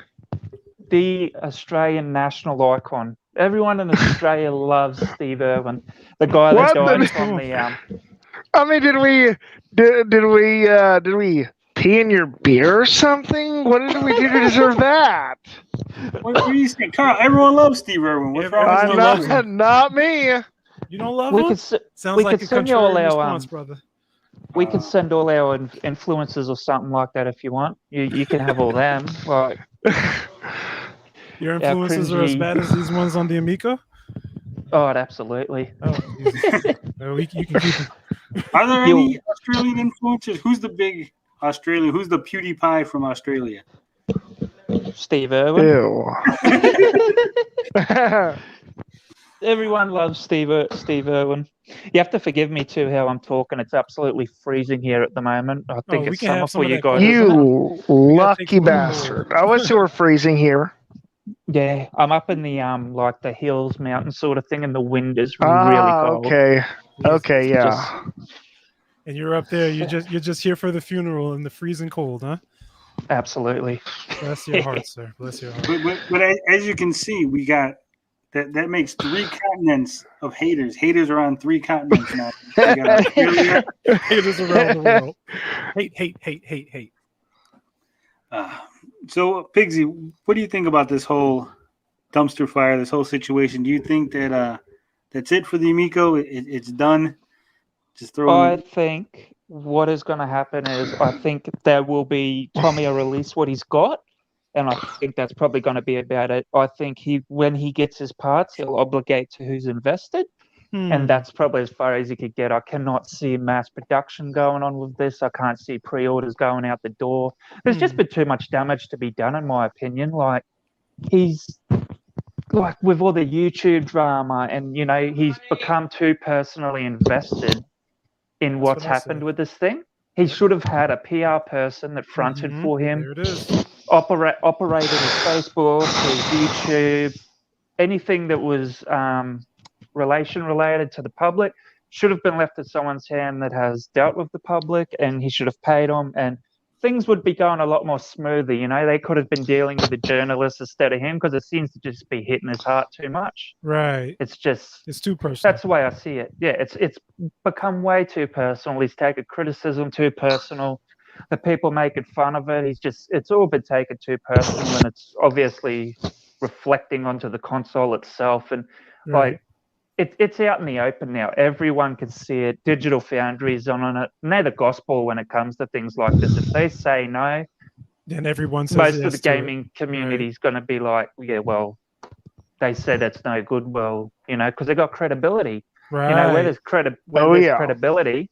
Speaker 9: the Australian national icon. Everyone in Australia loves Steve Irwin, the guy that
Speaker 7: What
Speaker 9: died
Speaker 7: the-
Speaker 9: from the
Speaker 7: I mean, did we pee in your beer or something? What did we do to deserve that?
Speaker 3: What do you think, Carl? Everyone loves Steve Irwin. What's wrong with
Speaker 5: Everyone
Speaker 3: Steve
Speaker 5: loves
Speaker 3: Irwin?
Speaker 5: him.
Speaker 7: Not me.
Speaker 5: You don't love
Speaker 9: We
Speaker 5: him?
Speaker 9: could
Speaker 5: Sounds
Speaker 9: we
Speaker 5: like
Speaker 9: could
Speaker 5: a
Speaker 9: send you all
Speaker 5: contrarian
Speaker 9: our
Speaker 5: response, brother.
Speaker 9: we could send all our influencers or something like that if you want. You can have all them. Like
Speaker 5: Your
Speaker 9: Yeah,
Speaker 5: influences are as
Speaker 9: cringy.
Speaker 5: bad as these ones on the Amico?
Speaker 9: oh, absolutely.
Speaker 5: Oh, Jesus. No, you can keep them.
Speaker 3: Are there any Australian influencers? Who's the big Australian? Who's the PewDiePie from Australia?
Speaker 9: Steve Irwin.
Speaker 7: Ew.
Speaker 9: Everyone loves Steve Irwin. You have to forgive me too how I'm talking. It's absolutely freezing here at the moment. I think
Speaker 5: we
Speaker 9: it's
Speaker 5: can
Speaker 9: summer
Speaker 5: have some
Speaker 9: for
Speaker 5: of
Speaker 9: you
Speaker 5: that
Speaker 9: guys.
Speaker 5: cold.
Speaker 9: isn't it?
Speaker 7: You
Speaker 5: gotta take
Speaker 7: lucky
Speaker 5: some of the
Speaker 7: bastard. I wish it were freezing here.
Speaker 9: Yeah, I'm up in the like the hills, mountain sort of thing, and the wind is really
Speaker 7: Ah,
Speaker 9: cold.
Speaker 7: okay.
Speaker 5: Jesus.
Speaker 7: Okay, yeah.
Speaker 5: And you're up there. You're just here for the funeral in the freezing cold, huh?
Speaker 9: Absolutely.
Speaker 5: Bless your heart, sir. Bless your heart.
Speaker 3: But as you can see, we got that makes 3 continents of haters. Haters are on 3 continents now. We got Australia.
Speaker 5: Haters around the world. Hate.
Speaker 3: So, Pigsy, what do you think about this whole dumpster fire, this whole situation? Do you think that that's it for the Amico? It's done? Just throw
Speaker 9: I
Speaker 3: in
Speaker 9: think what is going to happen is I think there will be Tommy will release what he's got, and I think that's probably going to be about it. I think when he gets his parts, he'll obligate to who's invested, and that's probably as far as he could get. I cannot see mass production going on with this. I can't see pre-orders going out the door. There's just been too much damage to be done, in my opinion. Like he's like with all the YouTube drama, and he's become too personally invested in what's happened with this thing. He should have had a PR person that fronted for him.
Speaker 5: There it is.
Speaker 9: Operated his Facebook, his YouTube, anything that was relation related to the public should have been left in someone's hand that has dealt with the public, and he should have paid them, and things would be going a lot more smoothly. They could have been dealing with the journalists instead of him, because it seems to just be hitting his heart too much.
Speaker 5: Right.
Speaker 9: It's
Speaker 5: too personal.
Speaker 9: That's the way I see it. Yeah, it's become way too personal. He's taken criticism too personal. The people making fun of it. It's all been taken too personal, and it's obviously reflecting onto the console itself. And
Speaker 5: Right.
Speaker 9: it's out in the open now. Everyone can see it. Digital Foundry's on it. And they're the gospel when it comes to things like this. If they say no,
Speaker 5: then everyone says
Speaker 9: most
Speaker 5: yes
Speaker 9: of the
Speaker 5: to it.
Speaker 9: gaming community is going to be like, yeah, well, they said it's no good. Well, because they got credibility.
Speaker 5: Right.
Speaker 9: Where there's credibility,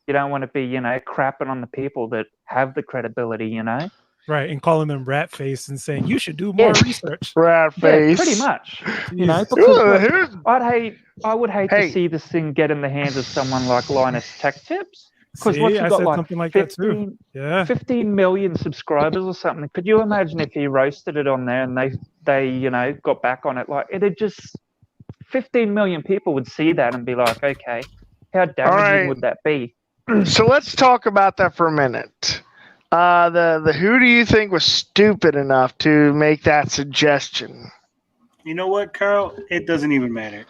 Speaker 9: you don't want to be, crapping on the people that have the credibility,
Speaker 5: Right, and calling them rat face and saying you should do more research.
Speaker 7: Rat face.
Speaker 9: Yeah, pretty much.
Speaker 5: Jesus.
Speaker 9: Because I would hate to see this thing get in the hands of someone like Linus Tech Tips. Because
Speaker 5: See,
Speaker 9: once you
Speaker 5: I
Speaker 9: got
Speaker 5: said
Speaker 9: like
Speaker 5: something like that too. Yeah.
Speaker 9: 15 million subscribers or something. Could you imagine if he roasted it on there and they got back on it? Like it'd just 15 million people would see that and be like, okay, how damaging would that be?
Speaker 7: So let's talk about that for a minute. The who do you think was stupid enough to make that suggestion?
Speaker 3: You know what, Carl? It doesn't even matter.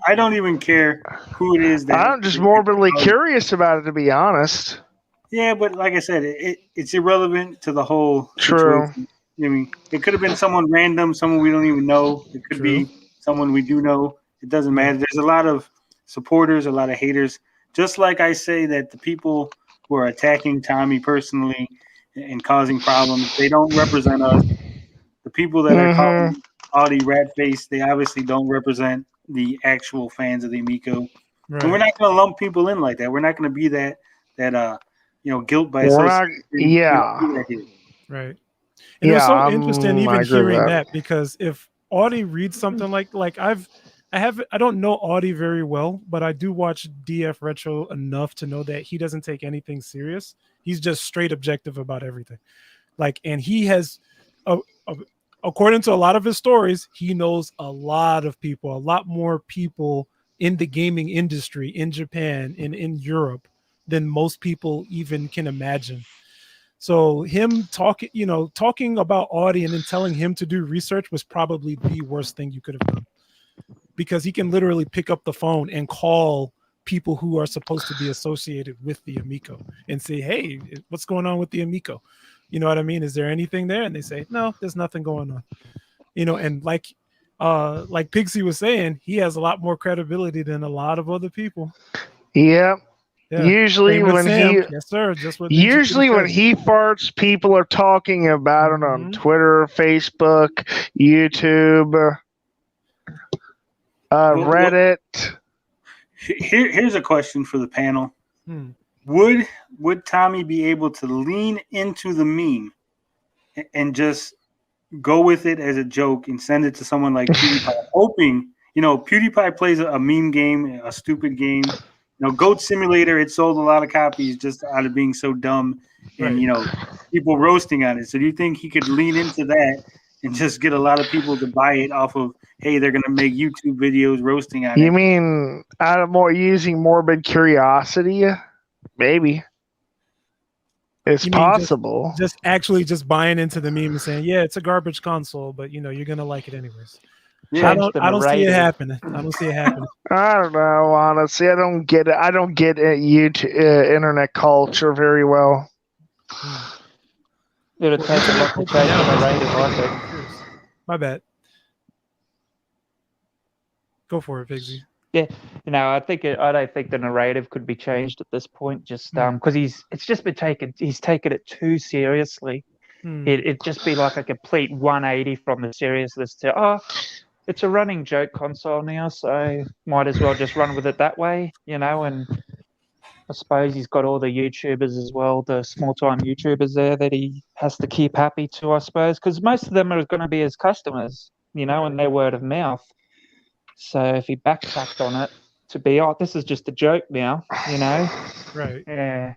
Speaker 3: I don't even care who it is.
Speaker 7: I'm just morbidly curious about it, to be honest.
Speaker 3: Yeah, but like I said, it's irrelevant to the whole
Speaker 7: True.
Speaker 3: situation. I mean, it could have been someone random, someone we don't even know. It could be someone we do know. It doesn't matter. There's a lot of supporters, a lot of haters. Just like I say that the people who are attacking Tommy personally and causing problems, they don't represent us. The people that are calling Audi rat face, they obviously don't represent the actual fans of the Amico.
Speaker 5: Right.
Speaker 3: And we're not going to lump people in like that. We're not going to be that guilt by association.
Speaker 5: Right. And it was so interesting even hearing that, because if Audi reads something like I don't know Audi very well, but I do watch DF Retro enough to know that he doesn't take anything serious. He's just straight objective about everything. And he has, according to a lot of his stories, he knows a lot more people in the gaming industry in Japan and in Europe than most people even can imagine. So him talking about Audie and then telling him to do research was probably the worst thing you could have done, because he can literally pick up the phone and call people who are supposed to be associated with the Amico and say, hey, what's going on with the Amico? You know what I mean? Is there anything there? And they say, no, there's nothing going on. And like Pixie was saying, he has a lot more credibility than a lot of other people.
Speaker 7: Yep.
Speaker 5: Yeah.
Speaker 7: Usually when
Speaker 5: yes, sir. Just what
Speaker 7: usually when he farts, people are talking about it on Twitter, Facebook, YouTube, Reddit.
Speaker 3: Here's a question for the panel. Would Tommy be able to lean into the meme and just go with it as a joke and send it to someone like PewDiePie, hoping, PewDiePie plays a meme game, a stupid game. Goat Simulator, it sold a lot of copies just out of being so dumb and, people roasting on it. So do you think he could lean into that and just get a lot of people to buy it off of, hey, they're going to make YouTube videos roasting on it?
Speaker 7: You mean out of using morbid curiosity? Maybe. It's possible.
Speaker 5: Just buying into the meme and saying, yeah, it's a garbage console, but you're going to like it anyways.
Speaker 3: Yeah,
Speaker 5: I don't see it happening. I
Speaker 7: don't know, honestly. I don't get it. I don't get YouTube, internet culture very well.
Speaker 9: It'll take a lot to change the narrative, I think.
Speaker 5: My bad. Go for it, Pigsy.
Speaker 9: Yeah, I don't think the narrative could be changed at this point. Just because he's taken it too seriously. It'd just be like a complete 180 from the seriousness to it's a running joke console now, so might as well just run with it that way, and I suppose he's got all the YouTubers as well, the small-time YouTubers there that he has to keep happy to, I suppose, because most of them are going to be his customers, and their word of mouth. So if he backtracked on it to be, this is just a joke now,
Speaker 5: Right.
Speaker 9: Yeah.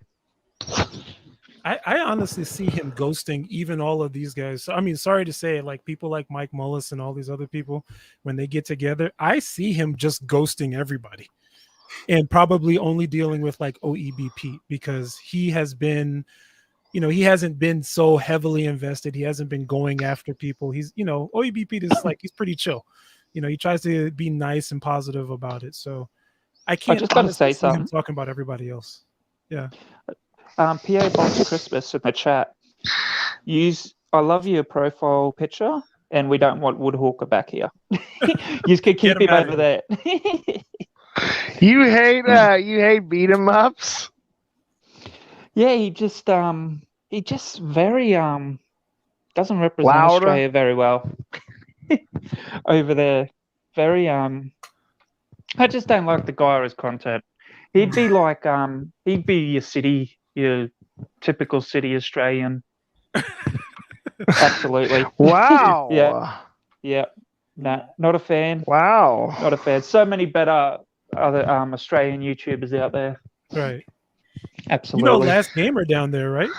Speaker 5: I honestly see him ghosting even all of these guys. I mean, sorry to say, like people like Mike Mullis and all these other people, when they get together, I see him just ghosting everybody and probably only dealing with like OEB Pete, because he has been, he hasn't been so heavily invested. He hasn't been going after people. He's, OEB Pete is like, he's pretty chill. He tries to be nice and positive about it. So I can't
Speaker 9: just gotta say
Speaker 5: see him
Speaker 9: something.
Speaker 5: talking about everybody else. Yeah.
Speaker 9: PA Box Christmas in the chat. I love your profile picture, and we don't want Woodhawker back here. You can keep him over there.
Speaker 7: You hate beat 'em ups?
Speaker 9: Yeah, he just very doesn't represent
Speaker 7: Louder.
Speaker 9: Australia very well. Over there. Very I just don't like the guy or his content. He'd be like he'd be your typical city Australian. Absolutely.
Speaker 7: Wow.
Speaker 9: Yeah. No, not a fan.
Speaker 7: Wow.
Speaker 9: Not a fan. So many better other Australian YouTubers out there.
Speaker 5: Right.
Speaker 9: Absolutely.
Speaker 5: Last Gamer down there, right?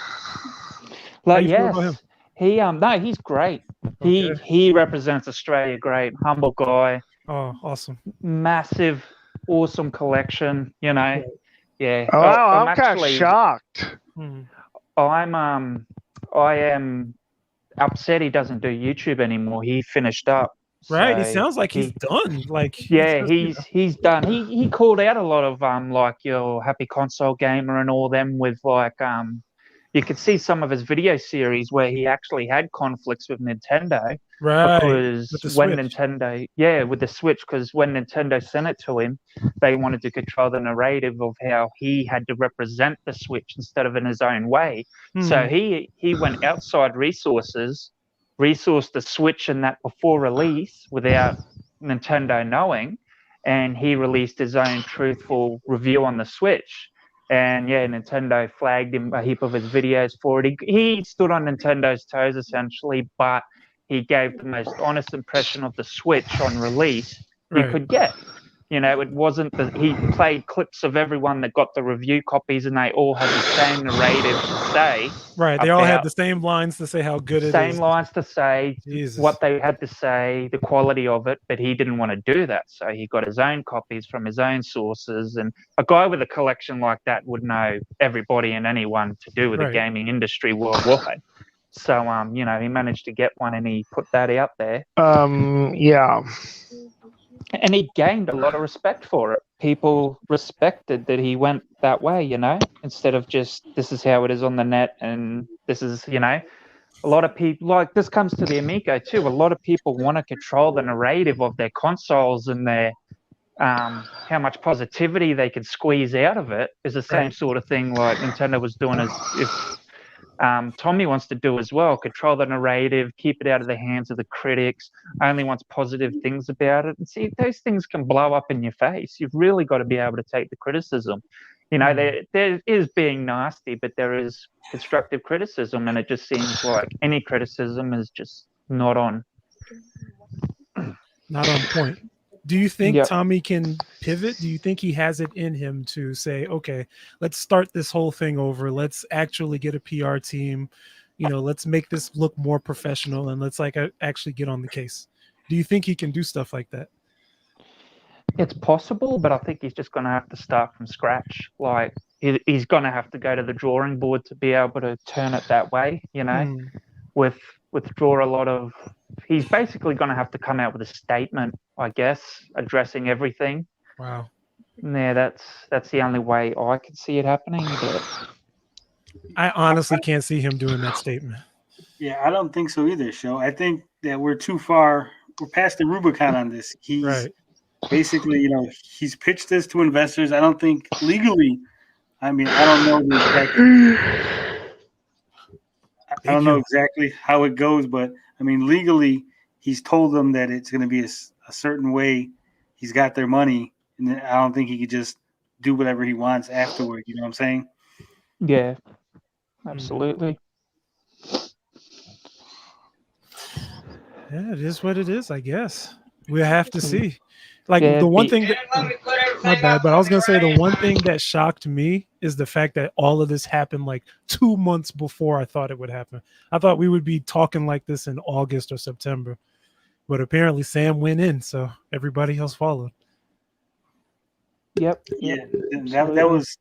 Speaker 9: Like, yes. He's great.
Speaker 5: Okay.
Speaker 9: He represents Australia great. Humble guy.
Speaker 5: Oh, awesome.
Speaker 9: Massive, awesome collection, Yeah.
Speaker 7: Wow, I'm kind of shocked.
Speaker 9: I am upset he doesn't do YouTube anymore. He finished up.
Speaker 5: Right.
Speaker 9: So
Speaker 5: he sounds like he's done. Like
Speaker 9: he's done. He called out a lot of like your Happy Console Gamer and all them with like you could see some of his video series where he actually had conflicts with Nintendo.
Speaker 5: Right.
Speaker 9: Because when Nintendo, with the Switch, because when Nintendo sent it to him, they wanted to control the narrative of how he had to represent the Switch instead of in his own way. So he went outside resourced the Switch and that before release without Nintendo knowing, and he released his own truthful review on the Switch. And Nintendo flagged him a heap of his videos for it. He stood on Nintendo's toes essentially, but he gave the most honest impression of the Switch on release you could get. It wasn't that he played clips of everyone that got the review copies and they all had the same narrative to say.
Speaker 5: Right. They all had the same lines to say how good it is.
Speaker 9: Same lines to say
Speaker 5: Jesus.
Speaker 9: what they had to say, the quality of it, but he didn't want to do that. So he got his own copies from his own sources. And a guy with a collection like that would know everybody and anyone to do with the gaming industry worldwide. So, he managed to get one and he put that out there.
Speaker 7: Yeah.
Speaker 9: And he gained a lot of respect for it. People respected that he went that way, instead of just, this is how it is on the net and this is, a lot of people, like this comes to the Amico too, a lot of people want to control the narrative of their consoles and their, how much positivity they could squeeze out of it is the same sort of thing like Nintendo was doing as if Tommy wants to do as well, control the narrative, keep it out of the hands of the critics, only wants positive things about it. And see, those things can blow up in your face. You've really got to be able to take the criticism. There is being nasty, but there is constructive criticism, and it just seems like any criticism is just not on.
Speaker 5: Not on point. Do you think Tommy can pivot? Do you think he has it in him to say, okay, let's start this whole thing over. Let's actually get a PR team. Let's make this look more professional and let's actually get on the case. Do you think he can do stuff like that?
Speaker 9: It's possible, but I think he's just going to have to start from scratch. Like he's going to have to go to the drawing board to be able to turn it that way, withdraw a lot of. He's basically going to have to come out with a statement, I guess, addressing everything.
Speaker 5: Wow.
Speaker 9: Yeah, that's the only way I can see it happening. But
Speaker 5: I honestly can't see him doing that statement.
Speaker 3: Yeah, I don't think so either, Sho. I think that we're too far. We're past the Rubicon on this. He's basically, he's pitched this to investors. I don't think legally. I mean, I don't know I don't know exactly how it goes, but I mean, legally, he's told them that it's going to be a certain way. He's got their money, and I don't think he could just do whatever he wants afterward. You know what I'm saying?
Speaker 9: Yeah, absolutely.
Speaker 5: Yeah, it is what it is, I guess. We'll have to see. The one thing that my bad, but I was gonna say the one thing that shocked me is the fact that all of this happened like 2 months before I thought it would happen. I thought we would be talking like this in August or September, but apparently Sam went in, so everybody else followed.
Speaker 9: Yep.
Speaker 3: Yeah, that was.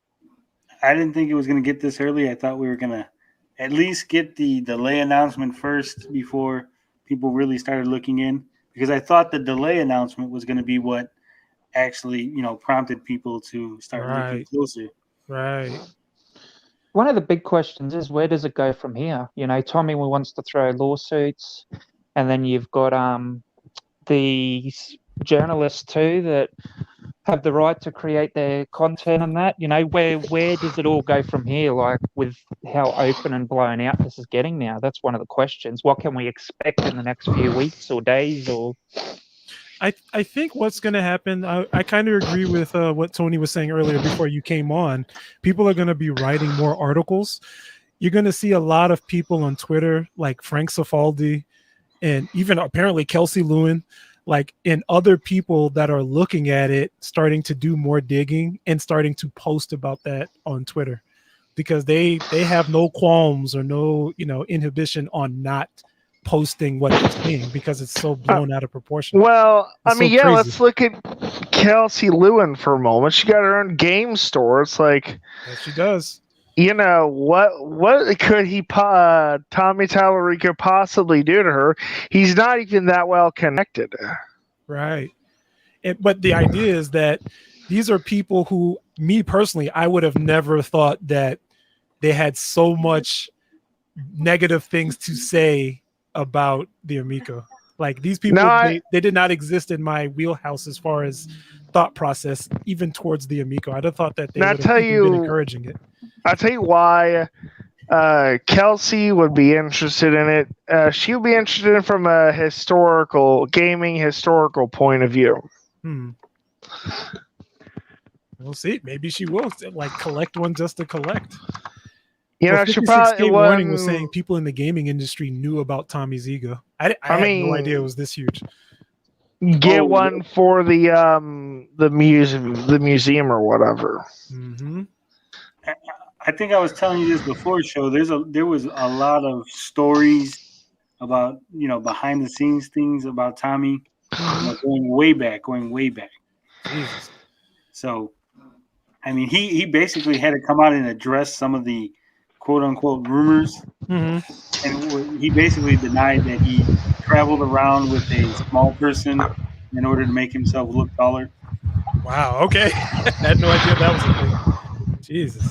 Speaker 3: I didn't think it was gonna get this early. I thought we were gonna at least get the delay announcement first before people really started looking in. Because I thought the delay announcement was going to be what actually, prompted people to start looking closer.
Speaker 5: Right.
Speaker 9: One of the big questions is where does it go from here? Tommy wants to throw lawsuits, and then you've got the journalists too that have the right to create their content and that. Where does it all go from here? Like with how open and blown out this is getting now, that's one of the questions. What can we expect in the next few weeks or days? Or
Speaker 5: I think what's going to happen, I kind of agree with what Tony was saying earlier before you came on. People are going to be writing more articles. You're going to see a lot of people on Twitter like Frank Cifaldi and even apparently Kelsey Lewin, and other people that are looking at it, starting to do more digging and starting to post about that on Twitter, because they have no qualms or no inhibition on not posting what they're seeing because it's so blown out of proportion.
Speaker 7: Well,
Speaker 5: crazy.
Speaker 7: Let's look at Kelsey Lewin for a moment. She got her own game store. It's like
Speaker 5: yes, she does.
Speaker 7: What could Tommy Tallarico possibly do to her? He's not even that well connected.
Speaker 5: Right. But the idea is that these are people who, me personally, I would have never thought that they had so much negative things to say about the Amico. Like these people, they did not exist in my wheelhouse as far as thought process, even towards the Amico. I'd have thought that they would have been encouraging it.
Speaker 7: I'll tell you why Kelsey would be interested in it. She would be interested in it from a gaming historical point of view.
Speaker 5: We'll see. Maybe she will collect one just to collect.
Speaker 7: She probably
Speaker 5: Warning was saying people in the gaming industry knew about Tommy's ego. I had no idea it was this huge.
Speaker 7: Get
Speaker 3: Oh,
Speaker 7: one for the museum or whatever.
Speaker 5: Mm-hmm.
Speaker 3: I think I was telling you this before, show. There was a lot of stories about behind the scenes things about Tommy, going way back.
Speaker 5: Jesus.
Speaker 3: So, I mean, he basically had to come out and address some of the quote unquote rumors, and he basically denied that he traveled around with a small person in order to make himself look taller.
Speaker 5: Wow. Okay. I had no idea that was a thing. Jesus.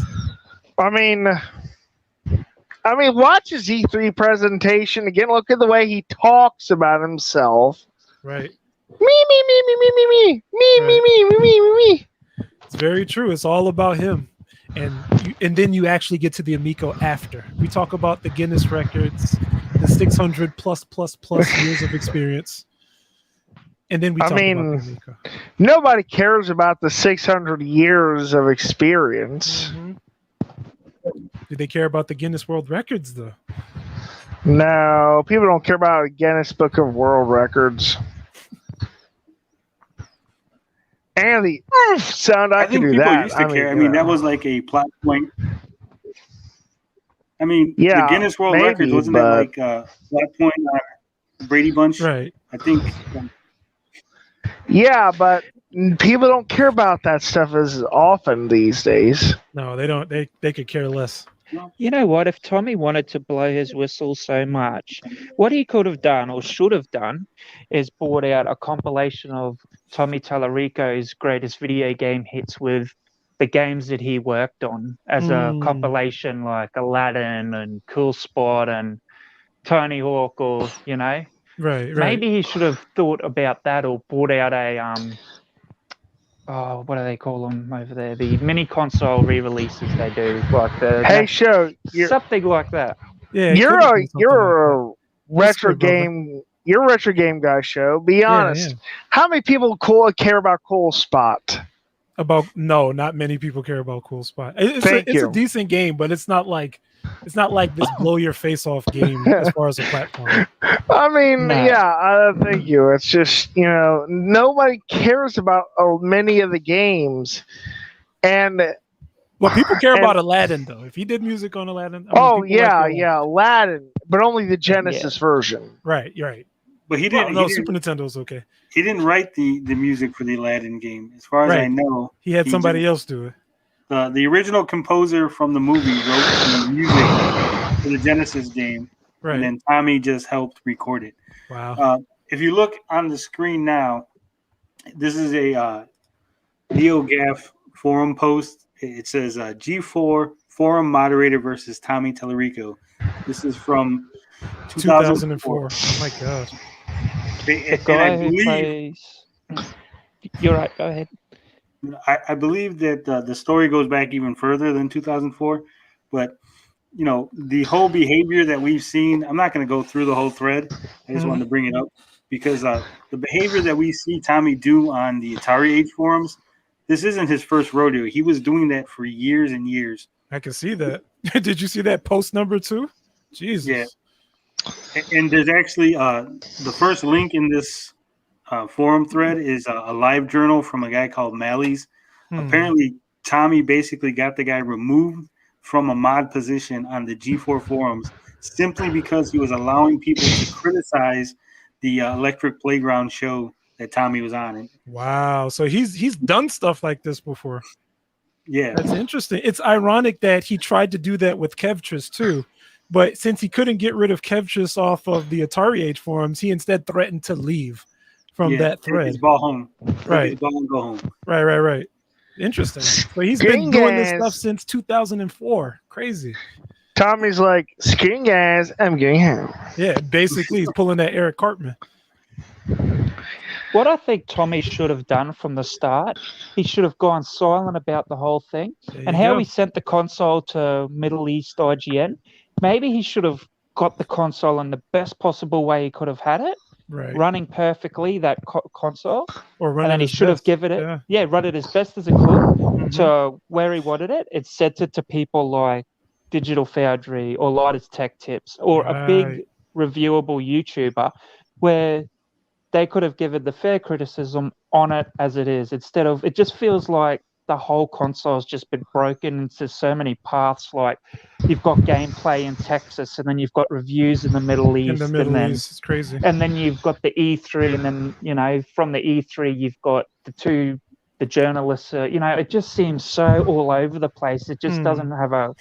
Speaker 7: I mean, watch his E3 presentation again. Look at the way he talks about himself.
Speaker 5: Right.
Speaker 7: Me, me, me, me, me, me, me, me, me, me, me, me, me, me.
Speaker 5: It's very true. It's all about him. And then you actually get to the Amico after. We talk about the Guinness records, the 600 plus years of experience. And then we talk about the Amico.
Speaker 7: Nobody cares about the 600 years of experience.
Speaker 5: Do they care about the Guinness World Records, though?
Speaker 7: No, people don't care about a Guinness Book of World Records. And the oof sound, I
Speaker 3: think
Speaker 7: can do
Speaker 3: people
Speaker 7: that.
Speaker 3: used to care. I mean, that was like a plot point. I mean,
Speaker 7: yeah,
Speaker 3: the Guinness World Records, wasn't that like a plot point on Brady Bunch?
Speaker 5: Right.
Speaker 3: I think.
Speaker 7: Yeah, but people don't care about that stuff as often these days.
Speaker 5: No, they don't. They could care less.
Speaker 9: You know what? If Tommy wanted to blow his whistle so much, what he could have done or should have done is brought out a compilation of Tommy Tallarico's greatest video game hits with the games that he worked on as a compilation, like Aladdin and Cool Spot and Tony Hawk, or
Speaker 5: Right.
Speaker 9: Maybe he should have thought about that, or brought out a what do they call them over there? The mini console re-releases they do, like something like that.
Speaker 5: Yeah,
Speaker 7: you're a retro game. You're a retro game guy. Show. Be honest.
Speaker 5: Yeah.
Speaker 7: How many people care about Cool Spot?
Speaker 5: No, not many people care about Cool Spot. It's a decent game, but it's not like this blow your face off game as far as a platform.
Speaker 7: I mean, thank you. It's just, nobody cares about many of the games. And
Speaker 5: people care about Aladdin, though. If he did music on Aladdin.
Speaker 7: Aladdin, but only the Genesis version.
Speaker 5: Right, you're right.
Speaker 3: But he didn't.
Speaker 5: Super Nintendo's okay.
Speaker 3: He didn't write the music for the Aladdin game, as far as I know.
Speaker 5: He had somebody else do it.
Speaker 3: The original composer from the movie wrote the music for the Genesis game, and then Tommy just helped record it.
Speaker 5: Wow.
Speaker 3: If you look on the screen now, this is a NeoGAF forum post. It says G4 forum moderator versus Tommy Tallarico. This is from 2004.
Speaker 5: Oh my God.
Speaker 9: The guy who plays. You're right. Go ahead.
Speaker 3: I believe that the story goes back even further than 2004, but the whole behavior that we've seen. I'm not going to go through the whole thread. I just wanted to bring it up because the behavior that we see Tommy do on the Atari Age forums. This isn't his first rodeo. He was doing that for years and years.
Speaker 5: I can see that. Did you see that post number 2? Jesus.
Speaker 3: Yeah. And there's actually the first link in this forum thread is a live journal from a guy called Mally's. Apparently, Tommy basically got the guy removed from a mod position on the G4 forums simply because he was allowing people to criticize the Electric Playground show that Tommy was on.
Speaker 5: Wow. So he's done stuff like this before.
Speaker 3: Yeah.
Speaker 5: That's interesting. It's ironic that he tried to do that with Kevtris too. But since he couldn't get rid of Kevtris off of the Atari Age forums, he instead threatened to leave from that thread.
Speaker 3: Take his ball home.
Speaker 5: Right.
Speaker 3: His ball and go home.
Speaker 5: Right. Interesting. So he's been doing this stuff since 2004. Crazy.
Speaker 7: Tommy's like, screen guys, I'm going home.
Speaker 5: Yeah, basically he's pulling that Eric Cartman.
Speaker 9: What I think Tommy should have done from the start, he should have gone silent about the whole thing. And how he sent the console to Middle East IGN, maybe he should have got the console in the best possible way he could have had it, running perfectly, that console.
Speaker 5: And
Speaker 9: then he should have given it, run it as best as it could to where he wanted it. It sent it to people like Digital Foundry or Lighters Tech Tips or a big reviewable YouTuber where they could have given the fair criticism on it as it is, instead of, it just feels like the whole console has just been broken into so many paths. Like you've got gameplay in Texas, and then you've got reviews in the Middle East,
Speaker 5: In the Middle East, it's crazy.
Speaker 9: and then you've got the E3, and then from the E3 you've got the journalists. It just seems so all over the place. It just doesn't have a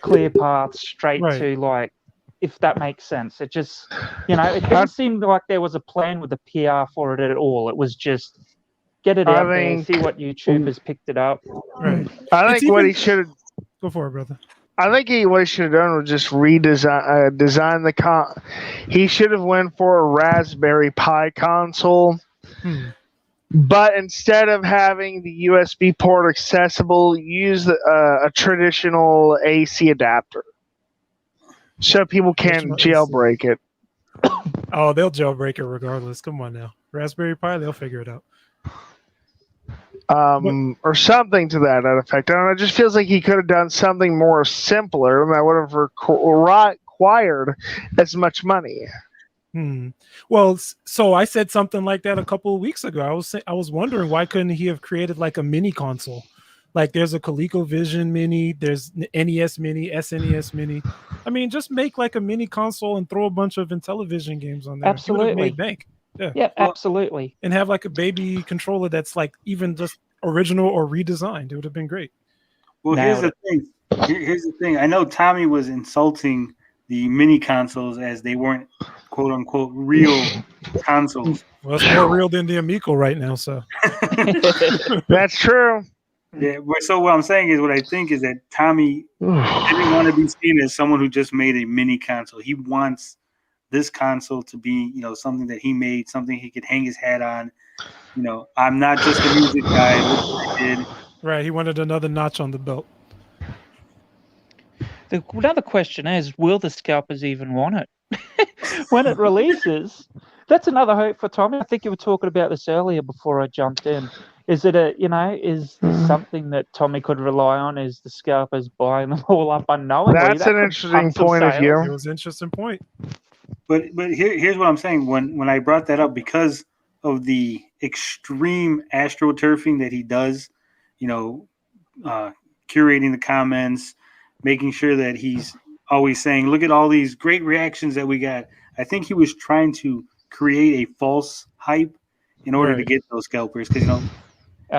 Speaker 9: clear path straight to, like, if that makes sense. It just, it didn't seem like there was a plan with the PR for it at all. It was just get it out there, see what YouTubers picked it up.
Speaker 5: Right.
Speaker 7: I think what he should have.
Speaker 5: Go for it, brother.
Speaker 7: I think what he should have done was just design the He should have went for a Raspberry Pi console, but instead of having the USB port accessible, use a traditional AC adapter, so people can jailbreak it.
Speaker 5: Oh, they'll jailbreak it regardless. Come on now, Raspberry Pi, they'll figure it out.
Speaker 7: Or something to that effect. I don't know. It just feels like he could have done something more simpler that would have required as much money.
Speaker 5: Well, so I said something like that a couple of weeks ago. I was wondering, why couldn't he have created like a mini console? Like there's a ColecoVision Mini, there's NES Mini, SNES Mini. I mean, just make like a mini console and throw a bunch of Intellivision games on there.
Speaker 9: Absolutely.
Speaker 5: He would have made bank.
Speaker 9: Yeah, absolutely.
Speaker 5: And have like a baby controller that's like even just original or redesigned. It would have been great.
Speaker 3: Well, here's the thing. Here's the thing. I know Tommy was insulting the mini consoles as they weren't quote unquote real consoles.
Speaker 5: Well, it's more real than the Amico right now, so
Speaker 7: that's true.
Speaker 3: Yeah, so what I'm saying is, what I think is that Tommy didn't want to be seen as someone who just made a mini console. He wants this console to be, something that he made, something he could hang his hat on. I'm not just a music guy. Look what I did.
Speaker 5: Right, he wanted another notch on the belt.
Speaker 9: Another question is, will the scalpers even want it when it releases? That's another hope for Tommy. I think you were talking about this earlier before I jumped in. Is it is something that Tommy could rely on? Is the scalpers buying them all up unknowingly?
Speaker 7: That's an interesting point of view.
Speaker 5: It was an interesting point.
Speaker 3: But here's what I'm saying. When I brought that up, because of the extreme astroturfing that he does, curating the comments, making sure that he's always saying, look at all these great reactions that we got. I think he was trying to create a false hype in order to get those scalpers, because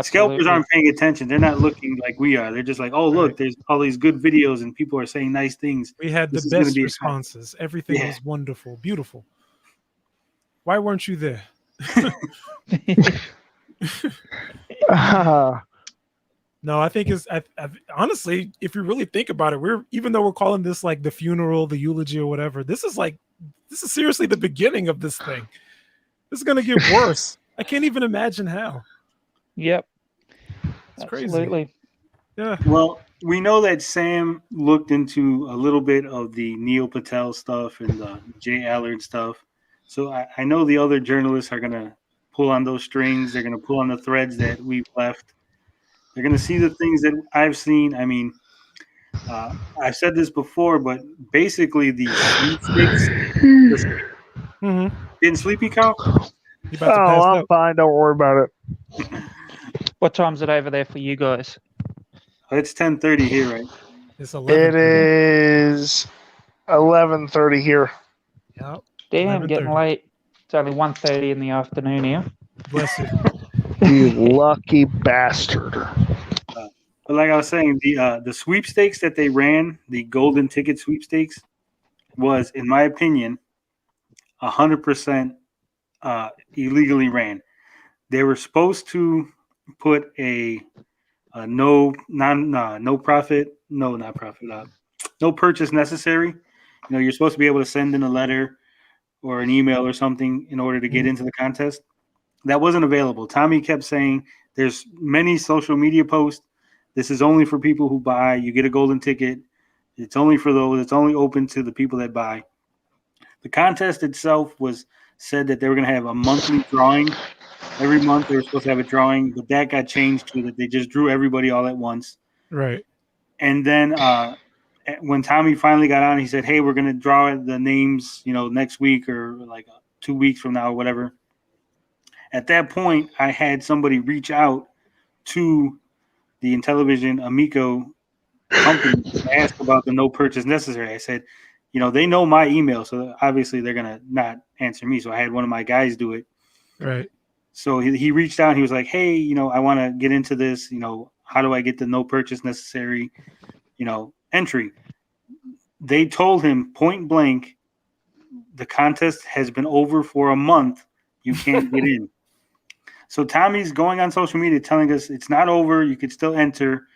Speaker 3: scalpers aren't paying attention. They're not looking like we are. They're just like, oh, look, there's all these good videos and people are saying nice things.
Speaker 5: We had the best responses. Everything was wonderful, beautiful. Why weren't you there? No, I think honestly, if you really think about it, even though we're calling this like the funeral, the eulogy, or whatever, this is seriously the beginning of this thing. This is gonna get worse. I can't even imagine how.
Speaker 9: Yep.
Speaker 5: It's
Speaker 9: absolutely
Speaker 5: crazy. Yeah.
Speaker 3: Well, we know that Sam looked into a little bit of the Neil Patel stuff and the Jay Allard stuff. So I know the other journalists are gonna pull on those strings. They're gonna pull on the threads that we've left. They're gonna see the things that I've seen. I mean, I've said this before, but basically the sweepstakes. Getting sleepy, Kyle?
Speaker 7: I'm fine. Don't worry about it.
Speaker 9: What time is it over there for you guys?
Speaker 3: It's 10:30 here, right?
Speaker 5: It's 11.
Speaker 7: It is 11:30 here.
Speaker 5: Yep.
Speaker 9: Damn, getting late. It's only 1:30 in the afternoon here.
Speaker 5: Bless you.
Speaker 7: You lucky bastard.
Speaker 3: But like I was saying, the sweepstakes that they ran, the golden ticket sweepstakes, was, in my opinion, 100% illegally ran. They were supposed to put no purchase necessary. You're supposed to be able to send in a letter or an email or something in order to get into the contest. That wasn't available. Tommy kept saying there's many social media posts. This is only for people who buy. You get a golden ticket. It's only for those. It's only open to the people that buy. The contest itself was said that they were going to have a monthly drawing. Every month they were supposed to have a drawing, but that got changed to that they just drew everybody all at once.
Speaker 5: Right.
Speaker 3: And then when Tommy finally got on, he said, hey, we're going to draw the names, next week or like 2 weeks from now or whatever. At that point, I had somebody reach out to the Intellivision Amico company to ask about the no purchase necessary. I said, they know my email, so obviously they're going to not answer me. So I had one of my guys do it.
Speaker 5: Right.
Speaker 3: So he reached out and he was like, hey, I want to get into this. How do I get the no purchase necessary, entry? They told him point blank, the contest has been over for a month. You can't get in. So Tommy's going on social media telling us it's not over. You could still enter,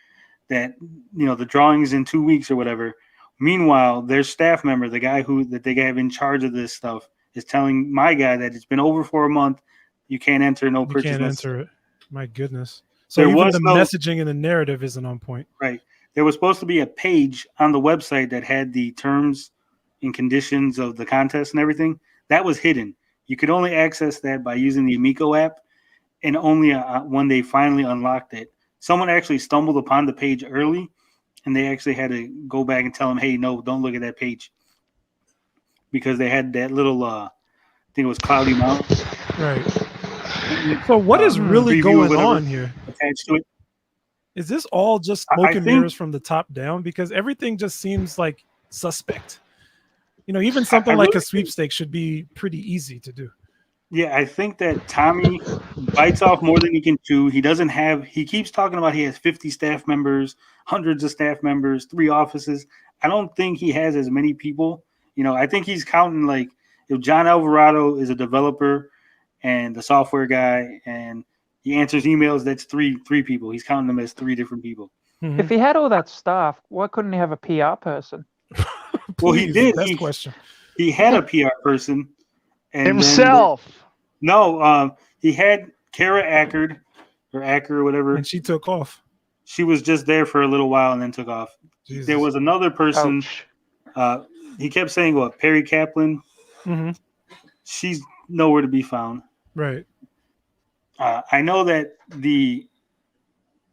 Speaker 3: that, the drawing is in 2 weeks or whatever. Meanwhile, their staff member, the guy that they have in charge of this stuff, is telling my guy that it's been over for a month. You can't enter, no purchase.
Speaker 5: You can't enter it. My goodness. So even the messaging and the narrative isn't on point.
Speaker 3: Right. There was supposed to be a page on the website that had the terms and conditions of the contest and everything. That was hidden. You could only access that by using the Amico app, and only when they finally unlocked it. Someone actually stumbled upon the page early, and they actually had to go back and tell them, hey, no, don't look at that page. Because they had that little, I think it was Cloudy Mountain.
Speaker 5: Right. So what is really going on here?
Speaker 3: Attached to it.
Speaker 5: Is this all just smoke and mirrors from the top down? Because everything just seems like suspect. Even something like a sweepstake should be pretty easy to do.
Speaker 3: Yeah, I think that Tommy bites off more than he can chew. He keeps talking about he has 50 staff members, hundreds of staff members, 3 offices. I don't think he has as many people. I think he's counting like if John Alvarado is a developer and the software guy and he answers emails, that's three people. He's counting them as 3 different people.
Speaker 5: Mm-hmm.
Speaker 9: If he had all that staff, why couldn't he have a PR person?
Speaker 3: Well, he did.
Speaker 5: Best question.
Speaker 3: He had a PR person. And
Speaker 7: himself.
Speaker 3: He had Kara Ackard or whatever.
Speaker 5: And she took off.
Speaker 3: She was just there for a little while and then took off.
Speaker 5: Jesus.
Speaker 3: There was another person. He kept saying, what, Perry Kaplan?
Speaker 5: Mm-hmm.
Speaker 3: She's nowhere to be found.
Speaker 5: Right.
Speaker 3: I know that the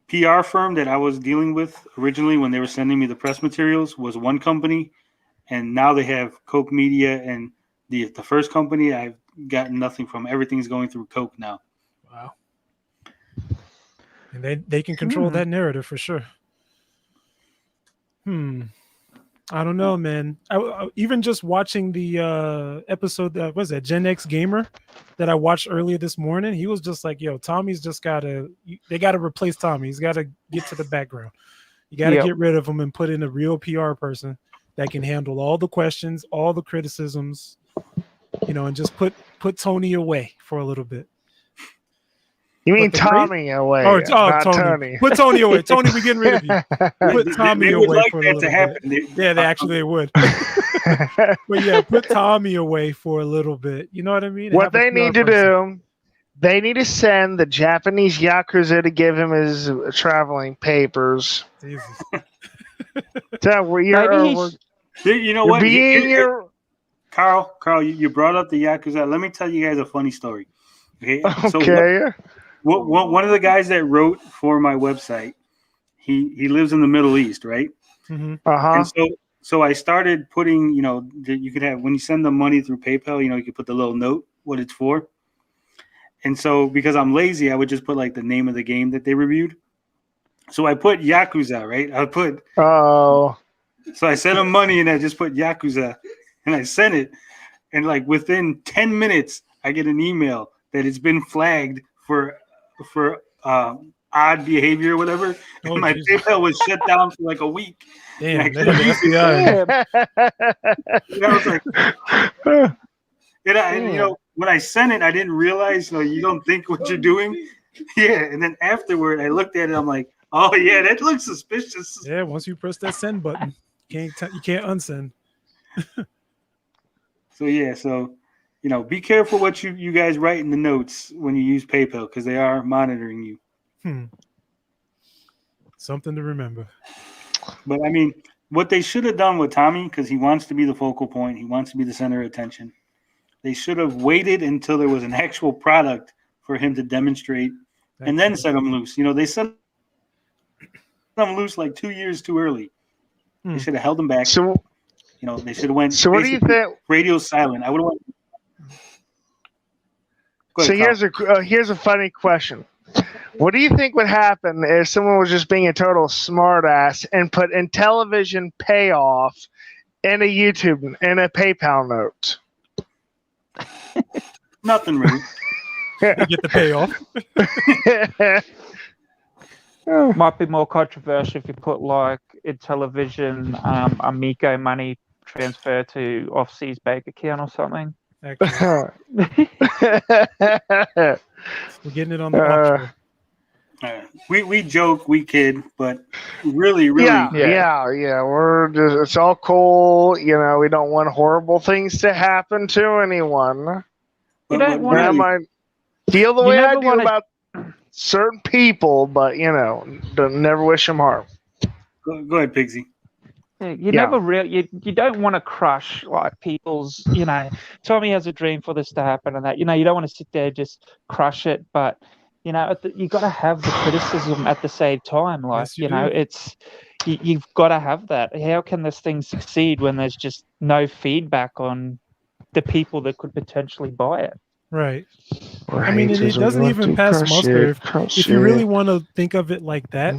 Speaker 3: PR firm that I was dealing with originally when they were sending me the press materials was one company, and now they have Coke Media, and the first company I've gotten nothing from. Everything's going through Coke now.
Speaker 5: Wow. And they can control that narrative for sure. I don't know, man. I even just watching the episode that was that Gen X Gamer that I watched earlier this morning, he was just like, yo, Tommy's just they gotta replace Tommy. He's gotta get to the background. You gotta get rid of him and put in a real PR person that can handle all the questions, all the criticisms, and just put Tony away for a little bit.
Speaker 7: You mean Tommy away? Not Tony.
Speaker 5: Put Tony away. Tony, we're getting rid of you. Put Tommy away for a little bit. Yeah, they would. But yeah, put Tommy away for a little bit. You know what I mean?
Speaker 7: What they need to do, they need to send the Japanese Yakuza to give him his traveling papers.
Speaker 5: Jesus.
Speaker 3: You know what? Carl, you brought up the Yakuza. Let me tell you guys a funny story. Okay. So one of the guys that wrote for my website, he lives in the Middle East, right?
Speaker 5: Mm-hmm.
Speaker 3: And so I started putting, that you could have, when you send them money through PayPal, you could put the little note, what it's for. And so because I'm lazy, I would just put like the name of the game that they reviewed. So I put Yakuza, right? So I sent him money and I just put Yakuza and I sent it. And like within 10 minutes, I get an email that it's been flagged for odd behavior or whatever. And my PayPal was shut down for like a week.
Speaker 5: Damn,
Speaker 3: I was like, and when I sent it, I didn't realize, you don't think what you're doing. Yeah. And then afterward, I looked at it. I'm like, oh yeah, that looks suspicious.
Speaker 5: Yeah. Once you press that send button, you can't unsend.
Speaker 3: So be careful what you guys write in the notes when you use PayPal because they are monitoring you.
Speaker 5: Something to remember.
Speaker 3: But I mean, what they should have done with Tommy, because he wants to be the focal point, he wants to be the center of attention. They should have waited until there was an actual product for him to demonstrate and then set him loose. They set him loose like 2 years too early. They should have held him back.
Speaker 7: So,
Speaker 3: they should have went.
Speaker 7: So what do you think?
Speaker 3: Radio silent. I would have went.
Speaker 7: So here's a funny question. What do you think would happen if someone was just being a total smartass and put Intellivision payoff in a YouTube in a PayPal note?
Speaker 3: Nothing really.
Speaker 5: You get the payoff.
Speaker 9: Might be more controversial if you put like Intellivision Amico money transfer to Offsea's bank account or something.
Speaker 5: Actually, we're getting it on the offshore.
Speaker 3: We joke, we kid, but really,
Speaker 7: yeah. We're just, it's all cool. You know, we don't want horrible things to happen to anyone.
Speaker 9: You don't want
Speaker 7: I
Speaker 9: to.
Speaker 7: might feel the way I do about certain people, but you know, don't never wish them harm.
Speaker 3: Go ahead, Pigsy.
Speaker 9: You never really, you don't want to crush like people's, you know, Tommy has a dream for this to happen and that, you know, you don't want to sit there just crush it, but you know, you got to have the criticism at the same time. Like,
Speaker 5: Yes,
Speaker 9: you know, it's, you've got to have that. How can this thing succeed when there's just no feedback on the people that could potentially buy it?
Speaker 5: Right. I mean, it doesn't even pass muster. If you really want to think of it like that,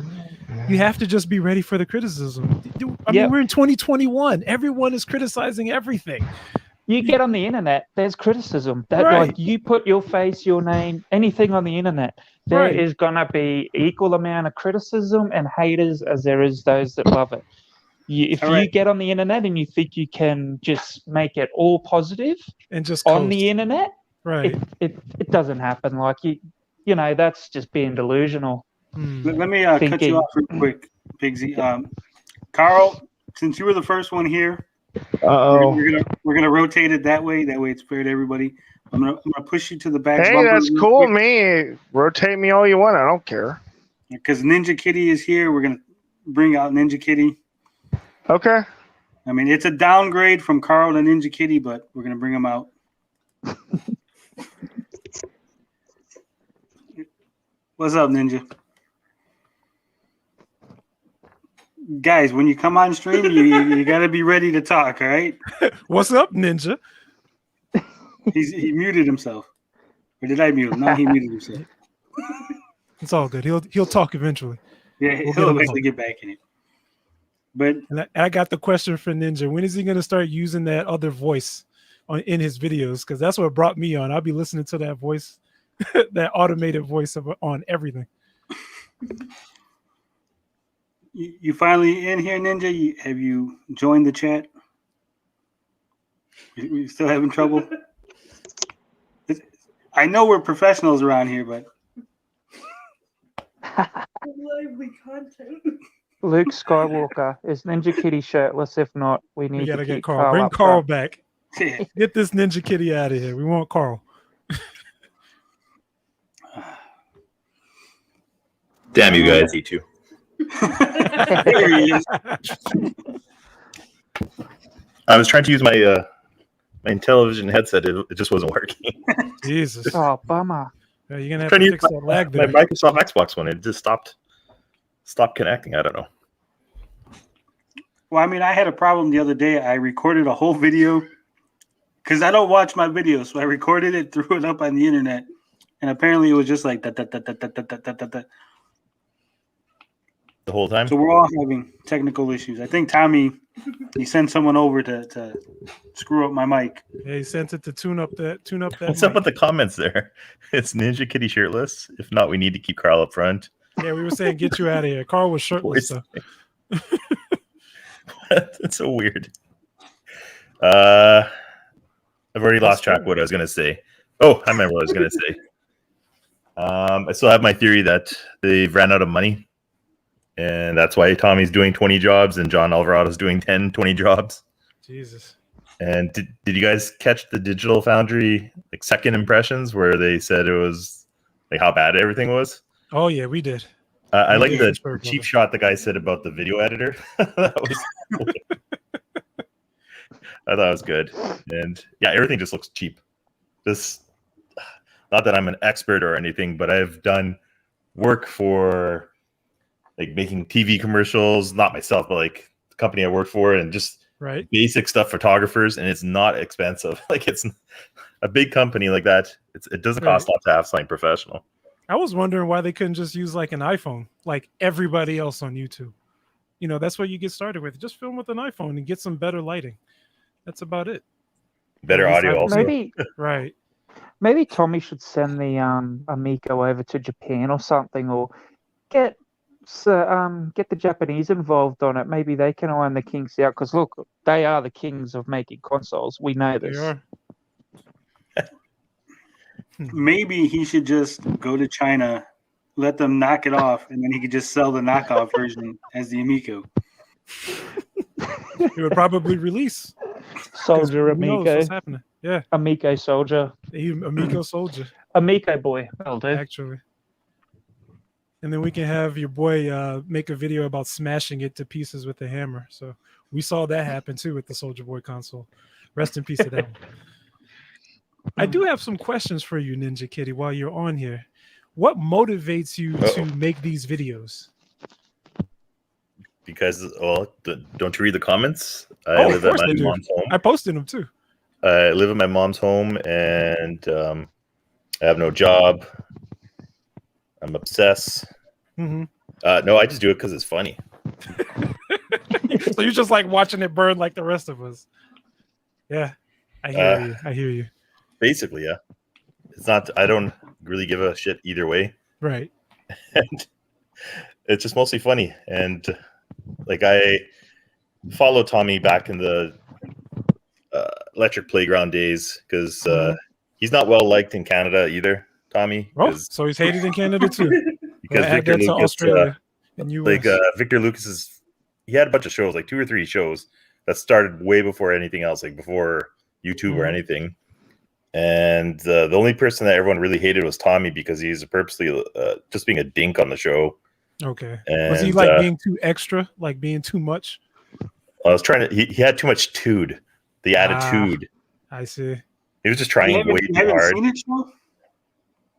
Speaker 5: you have to just be ready for the criticism. I mean, we're in 2021. Everyone is criticizing everything.
Speaker 9: You get on the internet, there's criticism. That like you put your face, your name, anything on the internet, there is gonna be equal amount of criticism and haters as there is those that love it. If you get on the internet and you think you can just make it all positive
Speaker 5: and just
Speaker 9: on the internet, it doesn't happen. Like you know, that's just being delusional.
Speaker 3: Let me cut you off real quick, Pigsy. Carl, since you were the first one here, we're gonna rotate it that way. That way, it's fair to everybody. I'm gonna push you to the back.
Speaker 7: Hey, that's cool. Me, rotate me all you want. I don't care.
Speaker 3: Because Ninja Kitty is here, we're gonna bring out Ninja Kitty.
Speaker 7: Okay.
Speaker 3: I mean, it's a downgrade from Carl to Ninja Kitty, but we're gonna bring him out. What's up, Ninja? Guys, when you come on stream, you got to be ready to talk, all right?
Speaker 5: What's up, Ninja?
Speaker 3: He muted himself. Or did I mute him? No, he muted himself.
Speaker 5: It's all good. He'll talk eventually.
Speaker 3: Yeah, he'll eventually get back in it. But
Speaker 5: I got the question for Ninja. When is he going to start using that other voice in his videos? Because that's what brought me on. I'll be listening to that voice, that automated voice on everything.
Speaker 3: You finally in here, Ninja? Have you joined the chat? You still having trouble? I know we're professionals around here, but
Speaker 4: lively content.
Speaker 9: Luke Skywalker, is Ninja Kitty shirtless? If not, we need to
Speaker 5: get Carl. Bring Carl back. Get this Ninja Kitty out of here. We want Carl.
Speaker 10: Damn you guys, you two.
Speaker 3: There he is.
Speaker 10: I was trying to use my my Intellivision headset. It just wasn't working.
Speaker 5: Jesus.
Speaker 9: Oh, bummer.
Speaker 5: Yeah, you're gonna have to fix that lag there.
Speaker 10: My Microsoft Xbox one, it just stopped connecting. I don't know.
Speaker 3: Well, I mean, I had a problem the other day. I recorded a whole video because I don't watch my videos, so I recorded it, threw it up on the internet, and apparently it was just like that.
Speaker 10: The whole time.
Speaker 3: So we're all having technical issues. I think Tommy, he sent someone over to screw up my mic.
Speaker 5: Yeah, he sent it to tune up that.
Speaker 10: What's up with the comments there? It's Ninja Kitty shirtless. If not, we need to keep Carl up front.
Speaker 5: Yeah, we were saying get you out of here. Carl was shirtless.
Speaker 10: That's so weird. I've already lost track of what I was gonna say. Oh, I remember what I was gonna say. I still have my theory that they've ran out of money. And that's why Tommy's doing 20 jobs and John Alvarado's doing 20 jobs.
Speaker 5: Jesus.
Speaker 10: And did you guys catch the Digital Foundry like second impressions where they said it was like how bad everything was?
Speaker 5: Oh yeah, we did.
Speaker 10: I like the cheap shot the guy said about the video editor. That was I thought it was good. And yeah, everything just looks cheap. This, not that I'm an expert or anything, but I've done work for like making TV commercials, not myself, but like the company I work for, and just basic stuff, photographers, and it's not expensive. Like I've a big company like that, it doesn't cost a lot to have something professional.
Speaker 5: I was wondering why they couldn't just use like an iPhone, like everybody else on YouTube. You know, that's what you get started with. Just film with an iPhone and get some better lighting. That's about it.
Speaker 10: Better audio also.
Speaker 9: Maybe
Speaker 5: Right.
Speaker 9: Maybe Tommy should send the Amico over to Japan or something, or get the Japanese involved on it. Maybe they can iron the kinks out, because look, they are the kings of making consoles. We know this.
Speaker 5: They are.
Speaker 3: Maybe he should just go to China, let them knock it off, and then he could just sell the knockoff version as the Amico.
Speaker 5: It would probably release.
Speaker 9: Soldier
Speaker 5: Who knows
Speaker 9: Amico.
Speaker 5: what's happening? Yeah.
Speaker 9: Amico soldier.
Speaker 5: Amico soldier.
Speaker 9: Amico boy. That'll do.
Speaker 5: Actually. And then we can have your boy make a video about smashing it to pieces with a hammer. So we saw that happen too with the Soldier Boy console. Rest in peace to that one. I do have some questions for you, Ninja Kitty, while you're on here. What motivates you to make these videos?
Speaker 10: Because, well, don't you read the comments? I live at my mom's home.
Speaker 5: I posted them too.
Speaker 10: I live at my mom's home, and I have no job. I'm obsessed.
Speaker 5: Mm-hmm.
Speaker 10: No, I just do it because it's funny.
Speaker 5: So you're just like watching it burn like the rest of us. Yeah, I hear you. I hear you.
Speaker 10: Basically, yeah. It's not. I don't really give a shit either way.
Speaker 5: Right.
Speaker 10: And it's just mostly funny, and like I follow Tommy back in the Electric Playground days, because he's not well liked in Canada either. Tommy.
Speaker 5: Oh, so he's hated in Canada too.
Speaker 10: Because Victor Lucas,
Speaker 5: Australia and US.
Speaker 10: like Victor Lucas he had a bunch of shows, like 2 or 3 shows that started way before anything else, like before YouTube or anything. And the only person that everyone really hated was Tommy, because he's purposely just being a dink on the show.
Speaker 5: Okay.
Speaker 10: And,
Speaker 5: was he like being too extra, like being too much?
Speaker 10: I was trying to. He had too much tude, the attitude.
Speaker 5: I see.
Speaker 10: He was just trying way too hard.
Speaker 3: Seen it, Joe?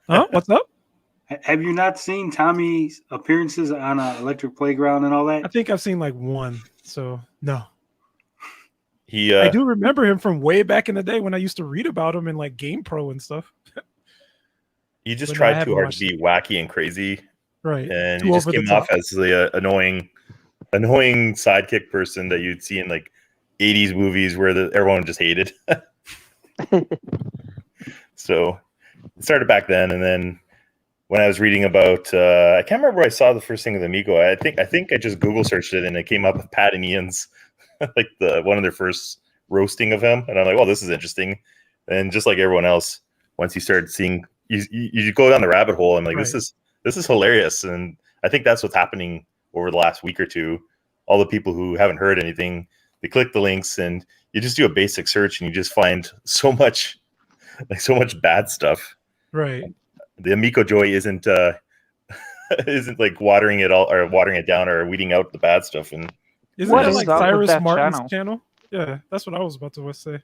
Speaker 5: Huh? What's up?
Speaker 3: Have you not seen Tommy's appearances on Electric Playground and all that?
Speaker 5: I think I've seen like one. So no.
Speaker 10: I
Speaker 5: do remember him from way back in the day when I used to read about him in like Game Pro and stuff.
Speaker 10: He just tried too hard to be wacky and crazy.
Speaker 5: Right.
Speaker 10: And he just came off as the annoying sidekick person that you'd see in like 80s movies where everyone just hated. So it started back then, and then when I was reading about I can't remember where I saw the first thing of the Amico. I think I just Google searched it, and it came up with Pat and Ian's like one of their first roasting of him, and I'm like, well, this is interesting. And just like everyone else, once you started seeing, you go down the rabbit hole. I'm like, this is hilarious, and I think that's what's happening over the last week or two. All the people who haven't heard anything, they click the links, and you just do a basic search, and you just find so much bad stuff.
Speaker 5: Right.
Speaker 10: The Amico joy isn't like watering it down or weeding out the bad stuff. And
Speaker 5: isn't that like Cyrus Martin's channel? Yeah, that's what I was about to say.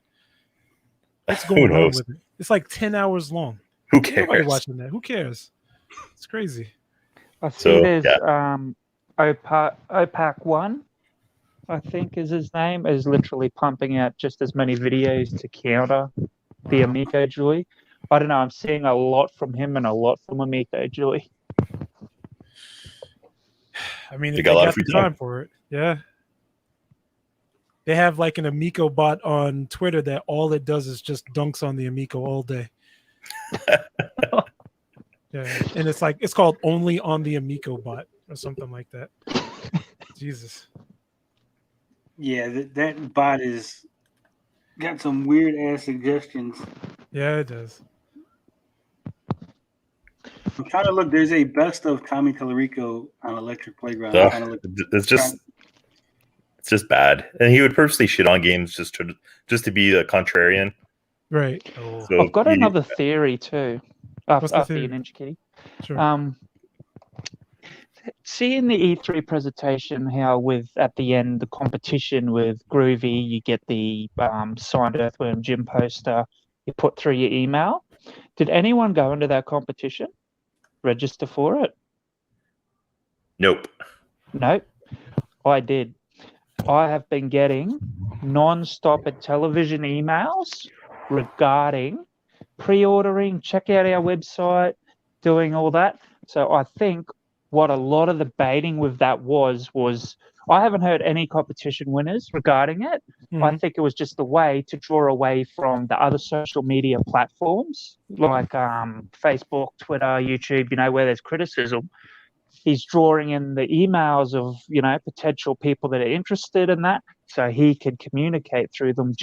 Speaker 5: What's going on with it? It's like 10 hours long.
Speaker 10: Who cares?
Speaker 5: Nobody watching that. Who cares? It's crazy.
Speaker 9: I see there's OPAC 1, I think is his name, is literally pumping out just as many videos to counter the Amico joy. I don't know. I'm seeing a lot from him and a lot from Amico joy.
Speaker 5: I mean, they got the time for it. Yeah. They have like an Amico bot on Twitter that all it does is just dunks on the Amico all day. Yeah, and it's called Only on the Amico bot or something like that. Jesus.
Speaker 3: Yeah, that bot is got some weird ass suggestions.
Speaker 5: Yeah, it does.
Speaker 3: I'm trying to look. There's a best of Tommy Tallarico on Electric Playground.
Speaker 10: It's just bad, and he would purposely shit on games just to be a contrarian.
Speaker 5: Right.
Speaker 10: So
Speaker 9: I've got another theory too. After you, Ninja Kitty.
Speaker 5: Sure.
Speaker 9: See in the E3 presentation how at the end the competition with Groovy, you get the signed Earthworm Jim poster, you put through your email. Did anyone go into that competition? Register for it?
Speaker 10: Nope.
Speaker 9: I did. I have been getting non-stop Intellivision emails regarding pre-ordering, check out our website, doing all that. So I think what a lot of the baiting with that was I haven't heard any competition winners regarding it. I think it was just a way to draw away from the other social media platforms like Facebook, Twitter, YouTube, where there's criticism. He's drawing in the emails of, potential people that are interested in that, so he can communicate through them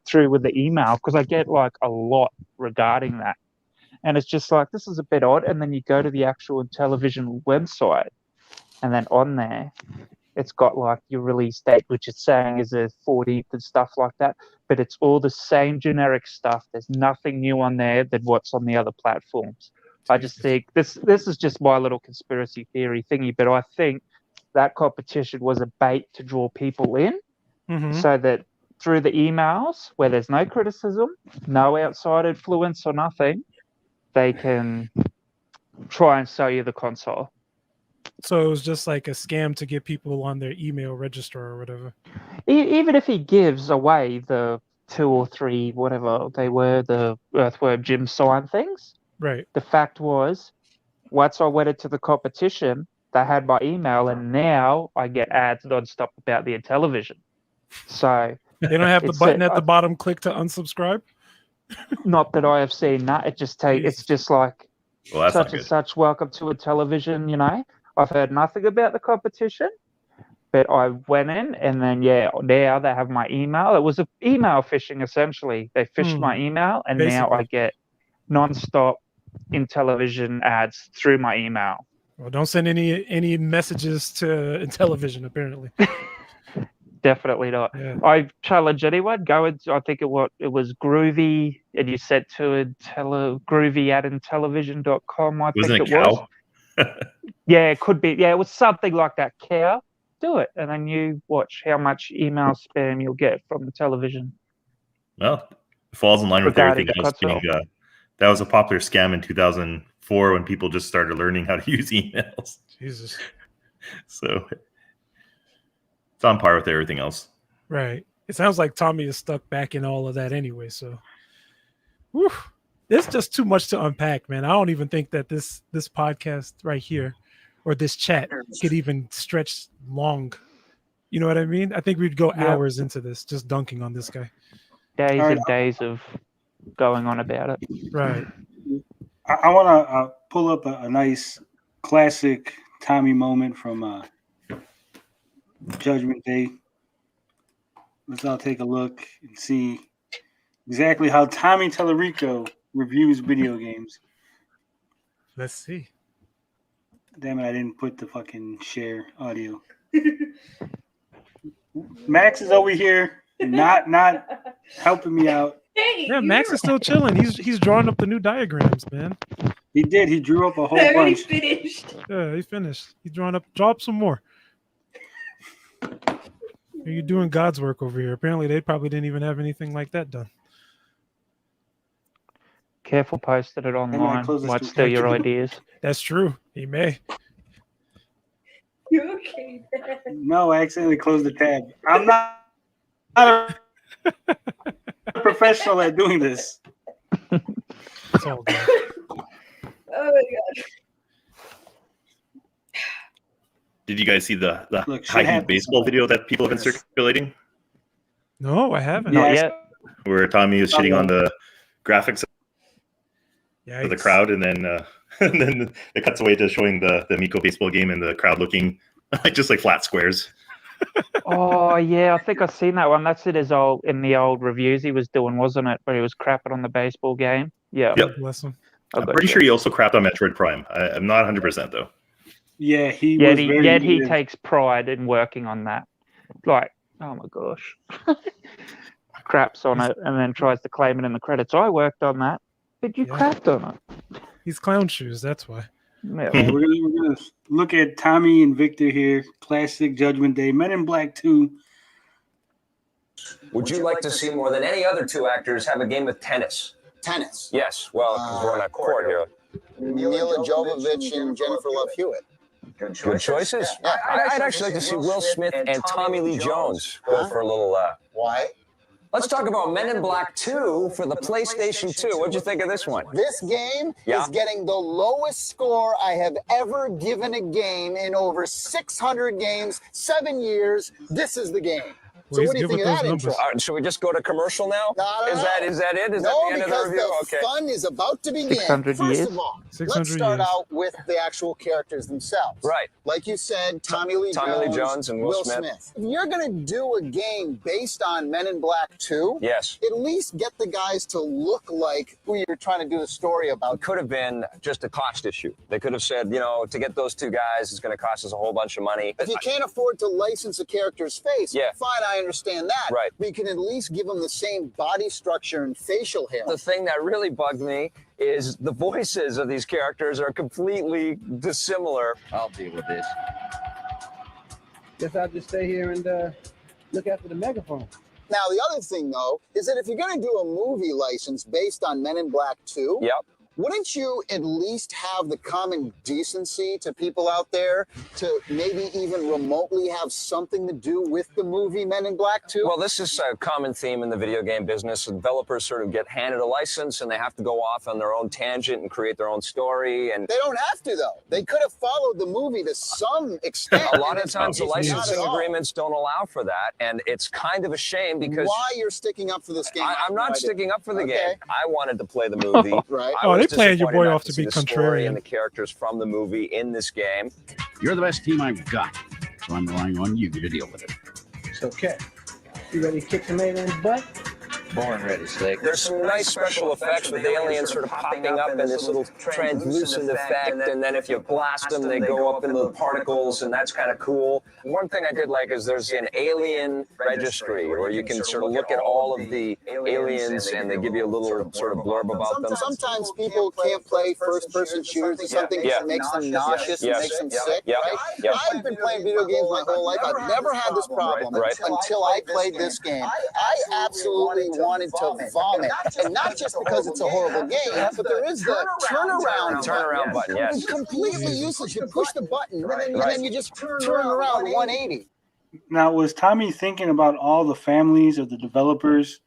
Speaker 9: through with the email, because I get like a lot regarding that. And it's just like, this is a bit odd. And then you go to the actual Intellivision website, and then on there, it's got like your release date, which it's saying is the 40th and stuff like that. But it's all the same generic stuff. There's nothing new on there than what's on the other platforms. I just think this is just my little conspiracy theory thingy, but I think that competition was a bait to draw people in, so that through the emails, where there's no criticism, no outside influence or nothing, they can try and sell you the console.
Speaker 5: So it was just like a scam to get people on their email register or whatever.
Speaker 9: Even if he gives away the 2 or 3, whatever they were, the Earthworm Jim sign things,
Speaker 5: right?
Speaker 9: The fact was, once I went into the competition, they had my email, and now I get ads nonstop about the Intellivision. So
Speaker 5: they don't have the button at the bottom, click to unsubscribe.
Speaker 9: Not that I have seen that. It just it's just like such and such. Welcome to Intellivision. I've heard nothing about the competition, but I went in, and then now they have my email. It was an email phishing essentially. They fished my email, and now I get nonstop Intellivision ads through my email.
Speaker 5: Well, don't send any messages to Intellivision, apparently.
Speaker 9: Definitely not.
Speaker 5: Yeah.
Speaker 9: I challenge anyone. Go into, I think it was Groovy, and you said to groovy@intellivision.com.
Speaker 10: Wasn't it cow?
Speaker 9: Yeah, it could be. Yeah, it was something like that. Cow. Do it, and then you watch how much email spam you'll get from the television.
Speaker 10: Well, it falls in line with everything else. That was a popular scam in 2004 when people just started learning how to use emails.
Speaker 5: Jesus.
Speaker 10: So it's on par with everything else.
Speaker 5: Right. It sounds like Tommy is stuck back in all of that anyway. So, whew, there's just too much to unpack, man. I don't even think that this podcast right here or this chat could even stretch long. You know what I mean? I think we'd go hours into this, just dunking on this guy.
Speaker 9: Days and days of going on about it.
Speaker 5: Right.
Speaker 3: I want to pull up a nice classic Tommy moment from Judgment Day. Let's all take a look and see exactly how Tommy Tallarico reviews video games.
Speaker 5: Let's see.
Speaker 3: Damn it, I didn't put the fucking share audio. Max is over here not helping me out.
Speaker 4: Hey,
Speaker 5: yeah, Max is still chilling. He's drawing up the new diagrams, man.
Speaker 3: He did. He drew up a whole
Speaker 4: I already
Speaker 3: bunch.
Speaker 4: finished.
Speaker 5: Yeah, he finished. He's draw up some more. You're doing God's work over here. Apparently, they probably didn't even have anything like that done.
Speaker 9: Careful posting it online. Might steal your ideas.
Speaker 5: That's true. He may.
Speaker 4: You okay?
Speaker 3: No, I accidentally closed the tab. I'm not a professional at doing this.
Speaker 5: It's all good.
Speaker 4: Oh my god.
Speaker 10: Did you guy the high heat baseball video that people have been circulating?
Speaker 5: No, I haven't.
Speaker 9: Not yet.
Speaker 10: Where Tommy was shitting on the graphics of the crowd, and then it cuts away to showing the Amico baseball game and the crowd looking just like flat squares.
Speaker 9: Oh yeah, I think I've seen that one. That's it. In the old reviews he was doing, wasn't it? Where he was crapping on the baseball game. Yeah.
Speaker 10: Yep.
Speaker 5: Bless him.
Speaker 10: I'm pretty sure he also crapped on Metroid Prime. I'm not 100% though.
Speaker 3: Yeah, he
Speaker 9: takes pride in working on that. Like, oh my gosh. Craps on it and then tries to claim it in the credits. I worked on that. But you crapped on it.
Speaker 5: He's clown shoes, that's why.
Speaker 9: Yeah.
Speaker 3: We're gonna look at Tommy and Victor here. Classic Judgment Day. Men in Black 2.
Speaker 11: Would you like to see more than any other two actors have a game of tennis?
Speaker 12: Tennis?
Speaker 11: Yes. Well, because we're on a court here.
Speaker 12: Mila Jovovich and Jennifer Love Hewitt.
Speaker 11: Good choices.
Speaker 12: Yeah.
Speaker 11: I'd actually like to see Will Smith and Tommy Lee Jones go for a little.
Speaker 12: Why?
Speaker 11: Let's talk about Men in Black 2 for the PlayStation 2. What'd you think of this one?
Speaker 12: This game is getting the lowest score I have ever given a game in over 600 games, 7 years. This is the game. So what do you think of that intro?
Speaker 11: Should we just go to commercial now?
Speaker 12: No.
Speaker 11: Is that it? Is that the end of the review?
Speaker 12: The fun is about to begin.
Speaker 9: 600
Speaker 12: First
Speaker 9: years.
Speaker 12: of all, let's start out with the actual characters themselves.
Speaker 11: Right.
Speaker 12: Like you said, Tommy Lee
Speaker 11: Jones and Will Smith.
Speaker 12: If you're going to do a game based on Men in Black 2,
Speaker 11: yes,
Speaker 12: at least get the guys to look like who you're trying to do the story about.
Speaker 11: It could have been just a cost issue. They could have said, you know, to get those two guys, it's going to cost us a whole bunch of money.
Speaker 12: If you can't afford to license a character's face, fine, I understand that.
Speaker 11: Right.
Speaker 12: But you can at least give them the same body structure and facial hair.
Speaker 11: The thing that really bugged me is the voices of these characters are completely dissimilar.
Speaker 13: I'll deal with this. Guess I'll just stay here and look after the megaphone.
Speaker 12: Now, the other thing, though, is that if you're going to do a movie license based on Men in Black 2, wouldn't you at least have the common decency to people out there to maybe even remotely have something to do with the movie Men in Black 2?
Speaker 11: Well, this is a common theme in the video game business. Developers sort of get handed a license and they have to go off on their own tangent and create their own story. And
Speaker 12: they don't have to, though. They could have followed the movie to some extent.
Speaker 11: A lot of times the licensing agreements don't allow for that, and it's kind of a shame because...
Speaker 12: Why you're sticking up for this game?
Speaker 11: I'm not sticking up for the game. I wanted to play the movie.
Speaker 12: Right.
Speaker 5: They playing your boy off to be contrarian.
Speaker 11: And the characters from the movie in this game.
Speaker 13: You're the best team I've got, so I'm relying on you to deal with it. It's okay. You ready to kick some aliens' butt? Born ready, Slick.
Speaker 11: There's some nice special effects with aliens sort of popping up in this little translucent effect, and then if you blast them, they go up in little particles, and that's kind of cool. One thing I did like is there's an alien registry where you can sort of look at all of the aliens, and they give you a little sort of blurb about them.
Speaker 12: Sometimes people can't play first-person shooters or something that makes them nauseous and makes them sick, right? I've been playing video games my whole life. I've never had this problem until I played this game. I absolutely wanted to vomit, and not just because it's a horrible game, but there is the turnaround button.
Speaker 11: Yes,
Speaker 12: it's completely useless. You push the button, and then you just turn around 180.
Speaker 3: Now, was Tommy thinking about all the families of the developers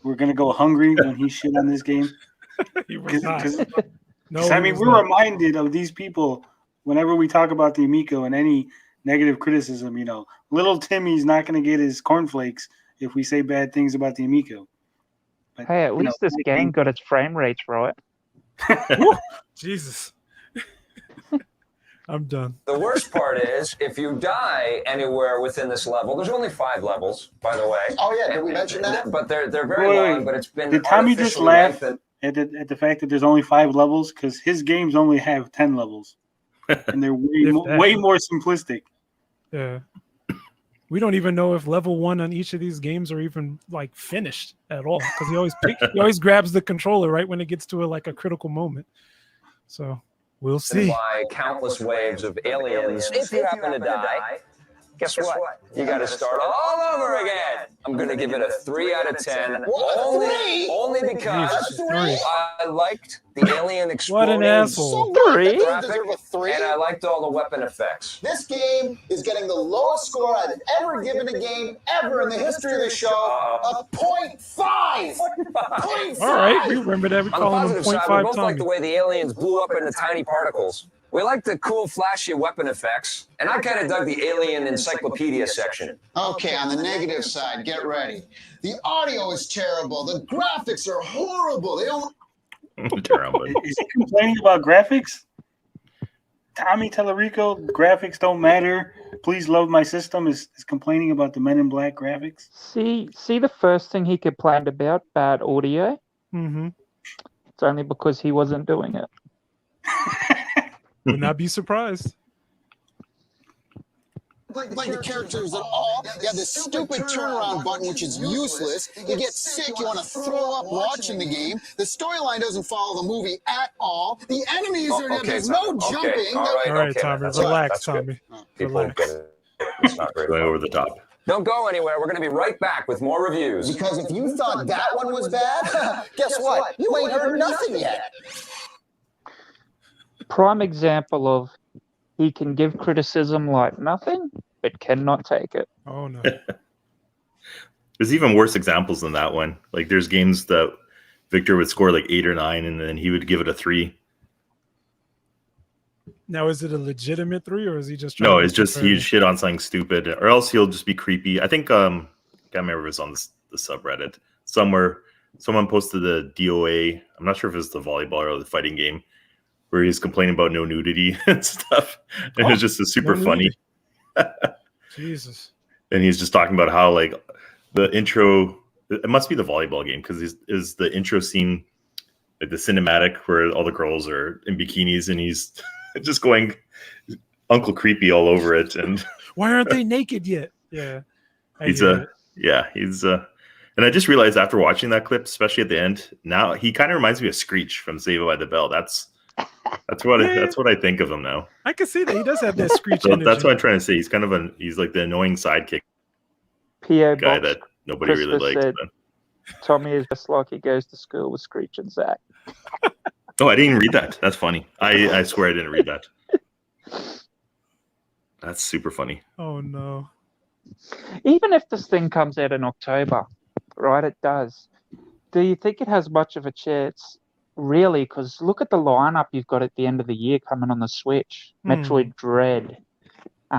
Speaker 3: who were going to go hungry when he shit on this game? I mean, we're reminded of these people whenever we talk about the Amico and any negative criticism. You know, little Timmy's not going to get his cornflakes if we say bad things about the Amico. But,
Speaker 9: hey, at least this game got its frame rates right.
Speaker 5: Jesus. I'm done.
Speaker 11: The worst part is, if you die anywhere within this level, there's only 5 levels, by the way.
Speaker 12: Oh yeah, did we mention that?
Speaker 11: But they're very long. But it's been.
Speaker 3: Did Tommy just laugh at the fact that there's only 5 levels? Because his games only have 10 levels, and they're way more simplistic.
Speaker 5: Yeah. We don't even know if level 1 on each of these games are even like finished at all, because he always grabs the controller right when it gets to a critical moment. So we'll see.
Speaker 11: By countless waves of aliens. If you happen to die, guess what? You got to start all over again. I'm going to give it a 3 out of 10. Only because I liked the alien exploding.
Speaker 5: What an asshole.
Speaker 12: So
Speaker 9: 3?
Speaker 12: Deserve a 3.
Speaker 11: And I liked all the weapon effects.
Speaker 12: This game is getting the lowest score I've ever given a game ever in the history of the show, a 0.5. 0.5.
Speaker 5: All right, we remember that. We call him a 0.5
Speaker 11: we both like the way the aliens blew up into tiny particles. We like the cool, flashy weapon effects, and I kind of dug the alien encyclopedia section.
Speaker 12: Okay, on the negative side, get ready. The audio is terrible. The graphics are horrible. They don't.
Speaker 10: Terrible.
Speaker 3: Is he complaining about graphics? Tommy Tallarico, graphics don't matter. Please load my system. Is complaining about the Men in Black graphics.
Speaker 9: See the first thing he complained about, bad audio.
Speaker 5: Mm-hmm.
Speaker 9: It's only because he wasn't doing it.
Speaker 5: Would not be surprised.
Speaker 12: Like the characters at all. You have this stupid turnaround button, which is useless. You get sick. You want to throw up watching the game. The storyline doesn't follow the movie at all. The enemies are there's no jumping.
Speaker 5: All right, Tommy. Relax, Tommy.
Speaker 11: It's not very
Speaker 10: going over the top.
Speaker 11: Don't go anywhere. We're going to be right back with more reviews.
Speaker 12: Because if you thought that one was bad, guess what? You ain't heard nothing yet.
Speaker 9: Prime example of he can give criticism like nothing, but cannot take it.
Speaker 5: Oh, no.
Speaker 10: There's even worse examples than that one. Like there's games that Victor would score like 8 or 9, and then he would give it a 3.
Speaker 5: Now, is it a legitimate 3, or is he just trying
Speaker 10: No,
Speaker 5: to
Speaker 10: it's just
Speaker 5: compare?
Speaker 10: he'd shit on something stupid, or else he'll just be creepy. I think can't remember if it's on the subreddit somewhere. Someone posted a DOA. I'm not sure if it's the volleyball or the fighting game, where he's complaining about no nudity and stuff. And it was just super funny.
Speaker 5: Jesus.
Speaker 10: And he's just talking about how like the intro. It must be the volleyball game because is the intro scene like the cinematic where all the girls are in bikinis and he's just going Uncle Creepy all over it. And
Speaker 5: why aren't they naked yet? Yeah,
Speaker 10: he's and I just realized after watching that clip, especially at the end, now he kind of reminds me of Screech from Saved by the Bell. That's what I think of him now.
Speaker 5: I can see that he does have that Screech
Speaker 10: So
Speaker 5: energy.
Speaker 10: that's what I'm trying to say. He's kind of he's like the annoying sidekick
Speaker 9: P.O.
Speaker 10: guy
Speaker 9: Box
Speaker 10: that nobody really
Speaker 9: Christopher
Speaker 10: likes.
Speaker 9: said, Tommy is just like he goes to school with Screech and Zach.
Speaker 10: Oh, I didn't even read that. That's funny. I swear I didn't read that. That's super funny.
Speaker 5: Oh no.
Speaker 9: Even if this thing comes out in October, right? It does. Do you think it has much of a chance? Really? Because look at the lineup you've got at the end of the year coming on the Switch. Metroid Dread,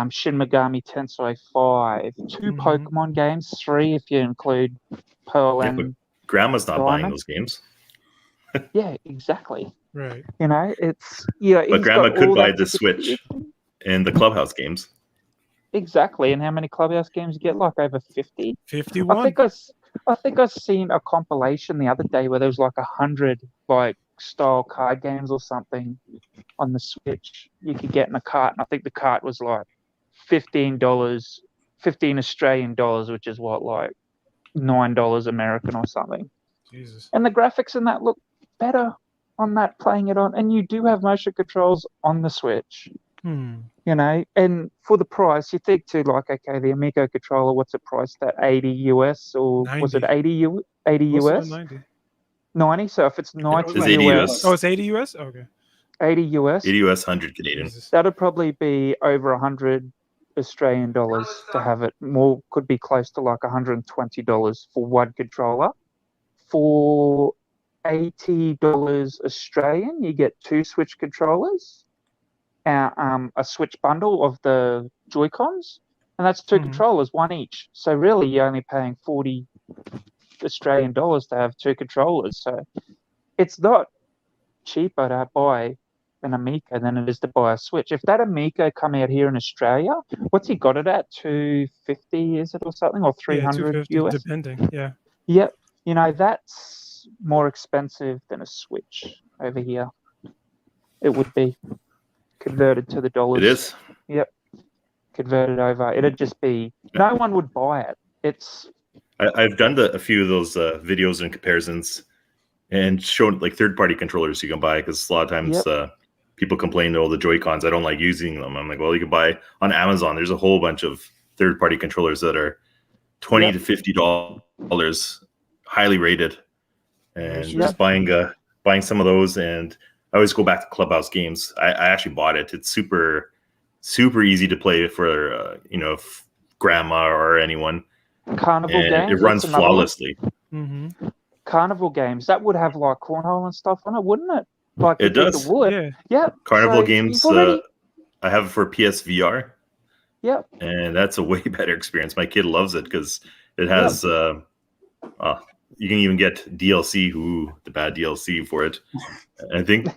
Speaker 9: Shin Megami Tensei 5, 2 Pokemon games, 3 if you include Pearl and
Speaker 10: Grandma's not
Speaker 9: Diamond.
Speaker 10: buying those games.
Speaker 9: Yeah, exactly.
Speaker 5: Right.
Speaker 9: You know, it's but
Speaker 10: Grandma could buy the Switch and the Clubhouse games.
Speaker 9: Exactly. And how many Clubhouse games you get? Like over 50?
Speaker 5: 51.
Speaker 9: I think I seen a compilation the other day where there was like 100 like style card games or something on the Switch you could get in a cart, and I think the cart was like $15, 15 Australian dollars, which is what, like $9 American or something.
Speaker 5: Jesus.
Speaker 9: And the graphics in that look better on that, playing it on, and you do have motion controls on the Switch. You know, and for the price, you think too, like, okay, the Amico controller, what's it priced at? 80 US, or 90. Was it 80 US?
Speaker 5: 90.
Speaker 9: 90. So if it's 90
Speaker 10: It's 80 US.
Speaker 5: Oh, it's 80 US? Okay.
Speaker 9: 80 US.
Speaker 10: 80 US, 100 Canadian.
Speaker 9: That'd probably be over 100 Australian dollars to have it. More could be close to like $120 for one controller. For $80 Australian, you get 2 Switch controllers. A Switch bundle of the Joy-Cons, and that's 2 controllers, one each. So really, you're only paying 40 Australian dollars to have 2 controllers. So it's not cheaper to buy an Amico than it is to buy a Switch. If that Amico come out here in Australia, what's he got it at? 250, is it, or something, or 300 US?
Speaker 5: Depending. Yeah.
Speaker 9: Yep. You know, that's more expensive than a Switch over here. It would be. Converted to the dollars.
Speaker 10: It is.
Speaker 9: Yep. Converted over. It'd just be, no one would buy it. It's.
Speaker 10: I've done a few of those videos and comparisons and shown like third-party controllers you can buy, because a lot of times people complain to all the Joy-Cons. I don't like using them. I'm like, well, you can buy on Amazon. There's a whole bunch of third-party controllers that are $20 to $50, highly rated, and just buying some of those. And I always go back to Clubhouse games. I actually bought it. It's super, super easy to play for grandma or anyone.
Speaker 9: Carnival games.
Speaker 10: It runs flawlessly.
Speaker 9: Carnival games, that would have like cornhole and stuff on it, wouldn't it? Like
Speaker 10: it does.
Speaker 9: Would. Yeah.
Speaker 10: Carnival games. I have it for PSVR.
Speaker 9: Yep.
Speaker 10: And that's a way better experience. My kid loves it because it has. You can even get DLC. The bad DLC for it. I think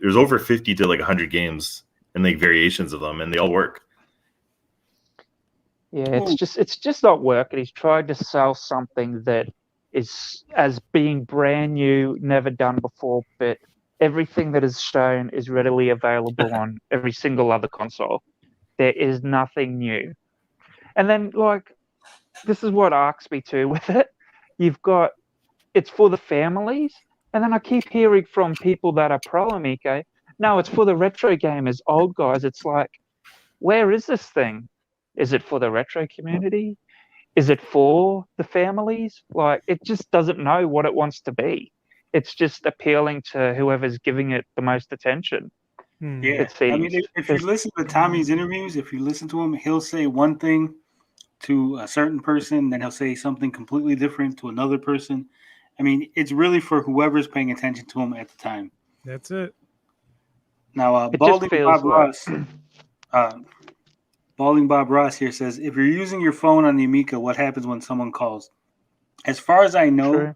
Speaker 10: there's over 50 to like 100 games and like variations of them, and they all work.
Speaker 9: Yeah, it's just not working. He's tried to sell something that is as being brand new, never done before, but everything that is shown is readily available on every single other console. There is nothing new. And then, like, this is what irks me too with it. You've got, it's for the families, and then I keep hearing from people that are pro Amico, no, it's for the retro gamers, old guys. It's like, where is this thing? Is it for the retro community? Is it for the families? Like, it just doesn't know what it wants to be. It's just appealing to whoever's giving it the most attention.
Speaker 3: Yeah, I mean, if you listen to Tommy's interviews, if you listen to him, he'll say one thing, to a certain person, then he'll say something completely different to another person. I mean, it's really for whoever's paying attention to him at the time.
Speaker 5: That's it.
Speaker 3: Now,
Speaker 9: It just
Speaker 3: Balding
Speaker 9: feels
Speaker 3: Bob
Speaker 9: like
Speaker 3: Ross, Balding Bob Ross here says, if you're using your phone on the Amico, what happens when someone calls? As far as I know,
Speaker 9: True.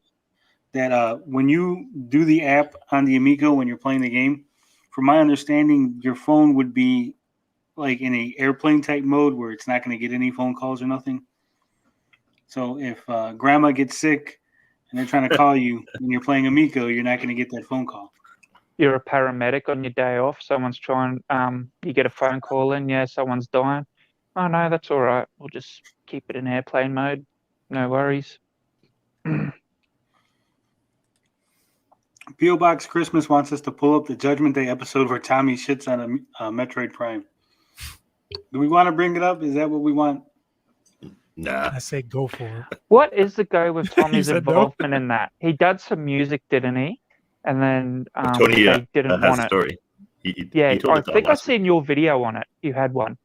Speaker 3: that when you do the app on the Amico when you're playing the game, from my understanding, your phone would be like in a airplane type mode where it's not going to get any phone calls or nothing. So if grandma gets sick and they're trying to call you when you're playing Amico, you're not going to get that phone call.
Speaker 9: you're a paramedic on your day off. Someone's trying. You get a phone call in. Yeah, someone's dying. Oh no, that's all right. We'll just keep it in airplane mode. No worries.
Speaker 3: P.O. Box Christmas wants us to pull up the Judgment Day episode where Tommy shits on a Metroid Prime. Do we want to bring it up? Is that what we want?
Speaker 10: Nah.
Speaker 5: I say go for it.
Speaker 9: What is the go with
Speaker 5: He
Speaker 9: Tommy's
Speaker 5: said no.
Speaker 9: involvement in that? He did some music, didn't he? And then
Speaker 10: Tony
Speaker 9: they didn't
Speaker 10: has
Speaker 9: want
Speaker 10: a
Speaker 9: it.
Speaker 10: story. He
Speaker 9: Yeah,
Speaker 10: told
Speaker 9: I
Speaker 10: it
Speaker 9: think I
Speaker 10: last week.
Speaker 9: seen your video on it. You had one.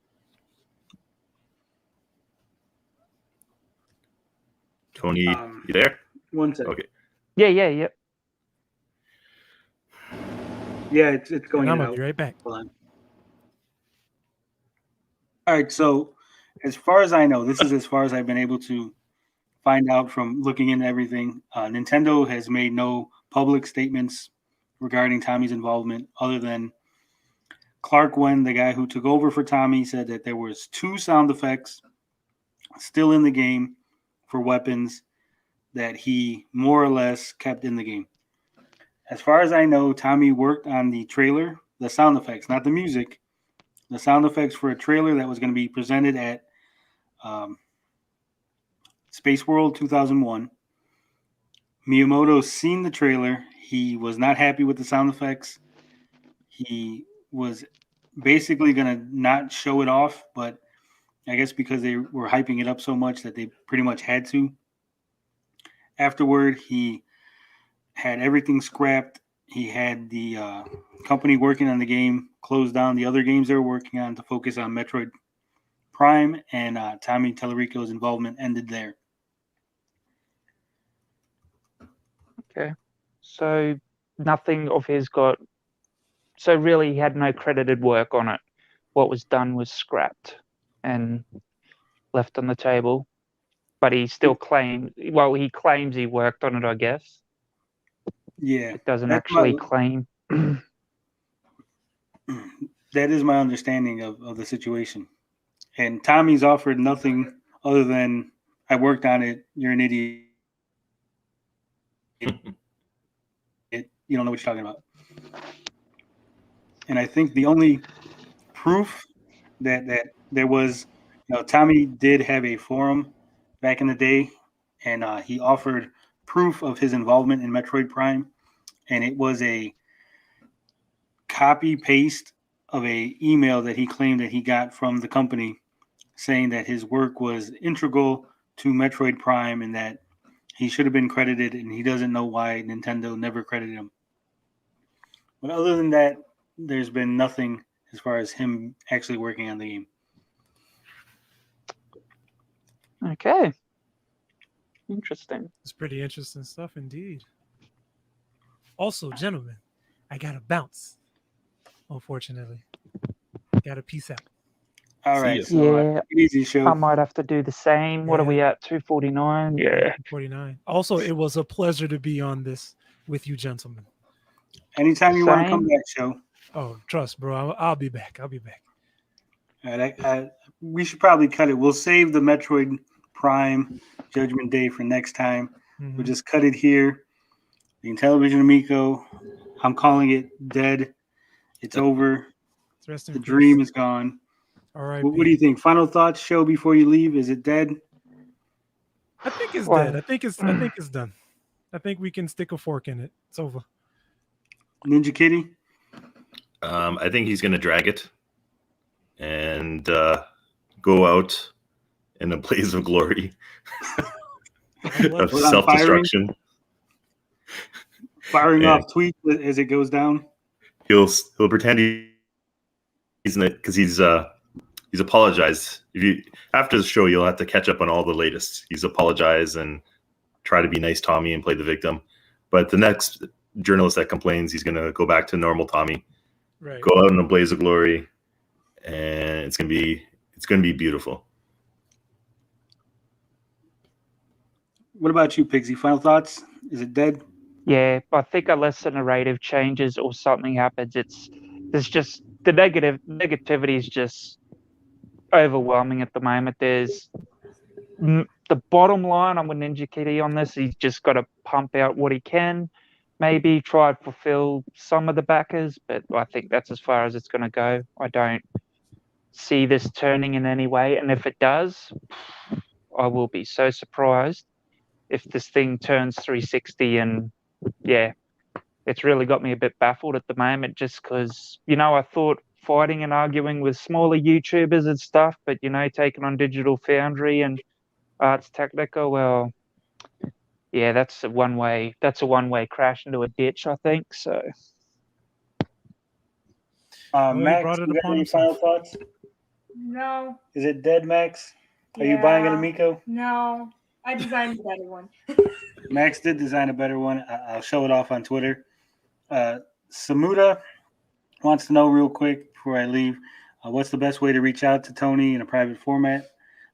Speaker 10: Tony, you there?
Speaker 3: One second.
Speaker 10: Okay.
Speaker 9: Yeah.
Speaker 3: Yeah, it's going
Speaker 5: And I'm
Speaker 3: in
Speaker 5: gonna
Speaker 3: and
Speaker 5: be
Speaker 3: out.
Speaker 5: right back.
Speaker 3: Hold on. All right, so as far as I know, this is as far as I've been able to find out from looking into everything. Nintendo has made no public statements regarding Tommy's involvement other than Clark Wen, the guy who took over for Tommy, said that there was 2 sound effects still in the game for weapons that he more or less kept in the game. As far as I know, Tommy worked on the trailer, the sound effects, not the music, the sound effects for a trailer that was going to be presented at Space World 2001. Miyamoto's seen the trailer. He was not happy with the sound effects. He was basically going to not show it off, but I guess because they were hyping it up so much that they pretty much had to. Afterward, he had everything scrapped. He had the company working on the game close down the other games they were working on to focus on Metroid Prime, and Tommy Tallarico's involvement ended there.
Speaker 9: Okay. So nothing of his got. So really, he had no credited work on it. What was done was scrapped and left on the table. But he still claims. Well, he claims he worked on it, I guess.
Speaker 3: Yeah,
Speaker 9: It doesn't
Speaker 3: that's
Speaker 9: actually
Speaker 3: my-
Speaker 9: claim.
Speaker 3: That is my understanding of the situation. And Tommy's offered nothing other than, I worked on it, you're an idiot. You don't know what you're talking about. And I think the only proof that there was, Tommy did have a forum back in the day, and he offered proof of his involvement in Metroid Prime, and it was a copy paste of a email that he claimed that he got from the company saying that his work was integral to Metroid Prime and that he should have been credited, and he doesn't know why Nintendo never credited him. But other than that, there's been nothing as far as him actually working on the game.
Speaker 9: Okay. Interesting.
Speaker 5: It's pretty interesting stuff indeed. Also, gentlemen, I got to bounce. Unfortunately, got to peace out.
Speaker 3: All right, so
Speaker 9: Yeah.
Speaker 3: easy show.
Speaker 9: I might have to do the same. What are we at? 249? Yeah.
Speaker 5: 49. Also, it was a pleasure to be on this with you, gentlemen.
Speaker 3: Anytime you want to come
Speaker 9: Same.
Speaker 3: back, show.
Speaker 5: Oh, trust, bro. I'll be back. I'll be back.
Speaker 3: All right, we should probably cut it. We'll save the Metroid Prime Judgment Day for next time. We'll just cut it here. The Intellivision Amico, I'm calling it dead. It's over.
Speaker 5: Rest in
Speaker 3: The
Speaker 5: peace.
Speaker 3: dream is gone.
Speaker 5: All right.
Speaker 3: What do you think? Final thoughts, show, before you leave? Is it dead?
Speaker 5: I think it's
Speaker 9: Well,
Speaker 5: dead. I think it's done. I think we can stick a fork in it. It's over.
Speaker 3: Ninja Kitty?
Speaker 10: I think he's going to drag it and go out in a blaze of glory of self-destruction.
Speaker 3: Firing
Speaker 10: And
Speaker 3: off tweets as it goes down.
Speaker 10: He'll pretend he's in it because he's he's apologized. If you after the show, you'll have to catch up on all the latest. He's apologized and try to be nice Tommy and play the victim. But the next journalist that complains, he's gonna go back to normal Tommy,
Speaker 5: Right.
Speaker 10: go out in a blaze of glory, and it's gonna be beautiful.
Speaker 3: What about you, Pigsy? Final thoughts? Is it dead?
Speaker 9: Yeah, I think unless the narrative changes or something happens, there's just the negativity is just overwhelming at the moment. There's the bottom line. I'm with Ninja Kitty on this. He's just got to pump out what he can. Maybe try to fulfill some of the backers, but I think that's as far as it's going to go. I don't see this turning in any way, and if it does, I will be so surprised if this thing turns 360. And yeah, it's really got me a bit baffled at the moment, just because, I thought fighting and arguing with smaller YouTubers and stuff, but, taking on Digital Foundry and Arts Technica, well, yeah, that's a one-way crash into a ditch, I think. So,
Speaker 3: Max, you got any final thoughts?
Speaker 4: No.
Speaker 3: Is it dead, Max? Are you buying an Amico?
Speaker 4: No. I designed a better one.
Speaker 3: Max did design a better one. I'll show it off on Twitter. Samuda wants to know real quick before I leave, what's the best way to reach out to Tony in a private format?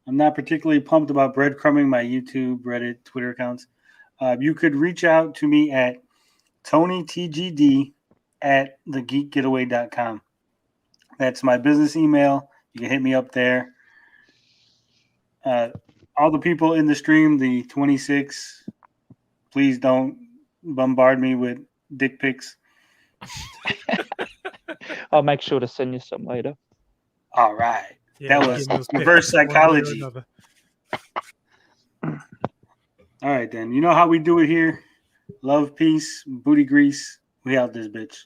Speaker 3: I'm not particularly pumped about breadcrumbing my YouTube, Reddit, Twitter accounts. You could reach out to me at TonyTGD@thegeekgetaway.com. That's my business email. You can hit me up there. All the people in the stream, the 26, please don't bombard me with dick pics.
Speaker 9: I'll make sure to send you some later.
Speaker 3: All right.
Speaker 5: Yeah,
Speaker 3: that was reverse psychology.
Speaker 5: One way or
Speaker 3: All right, then. You know how we do it here. Love, peace, booty grease. We out this bitch.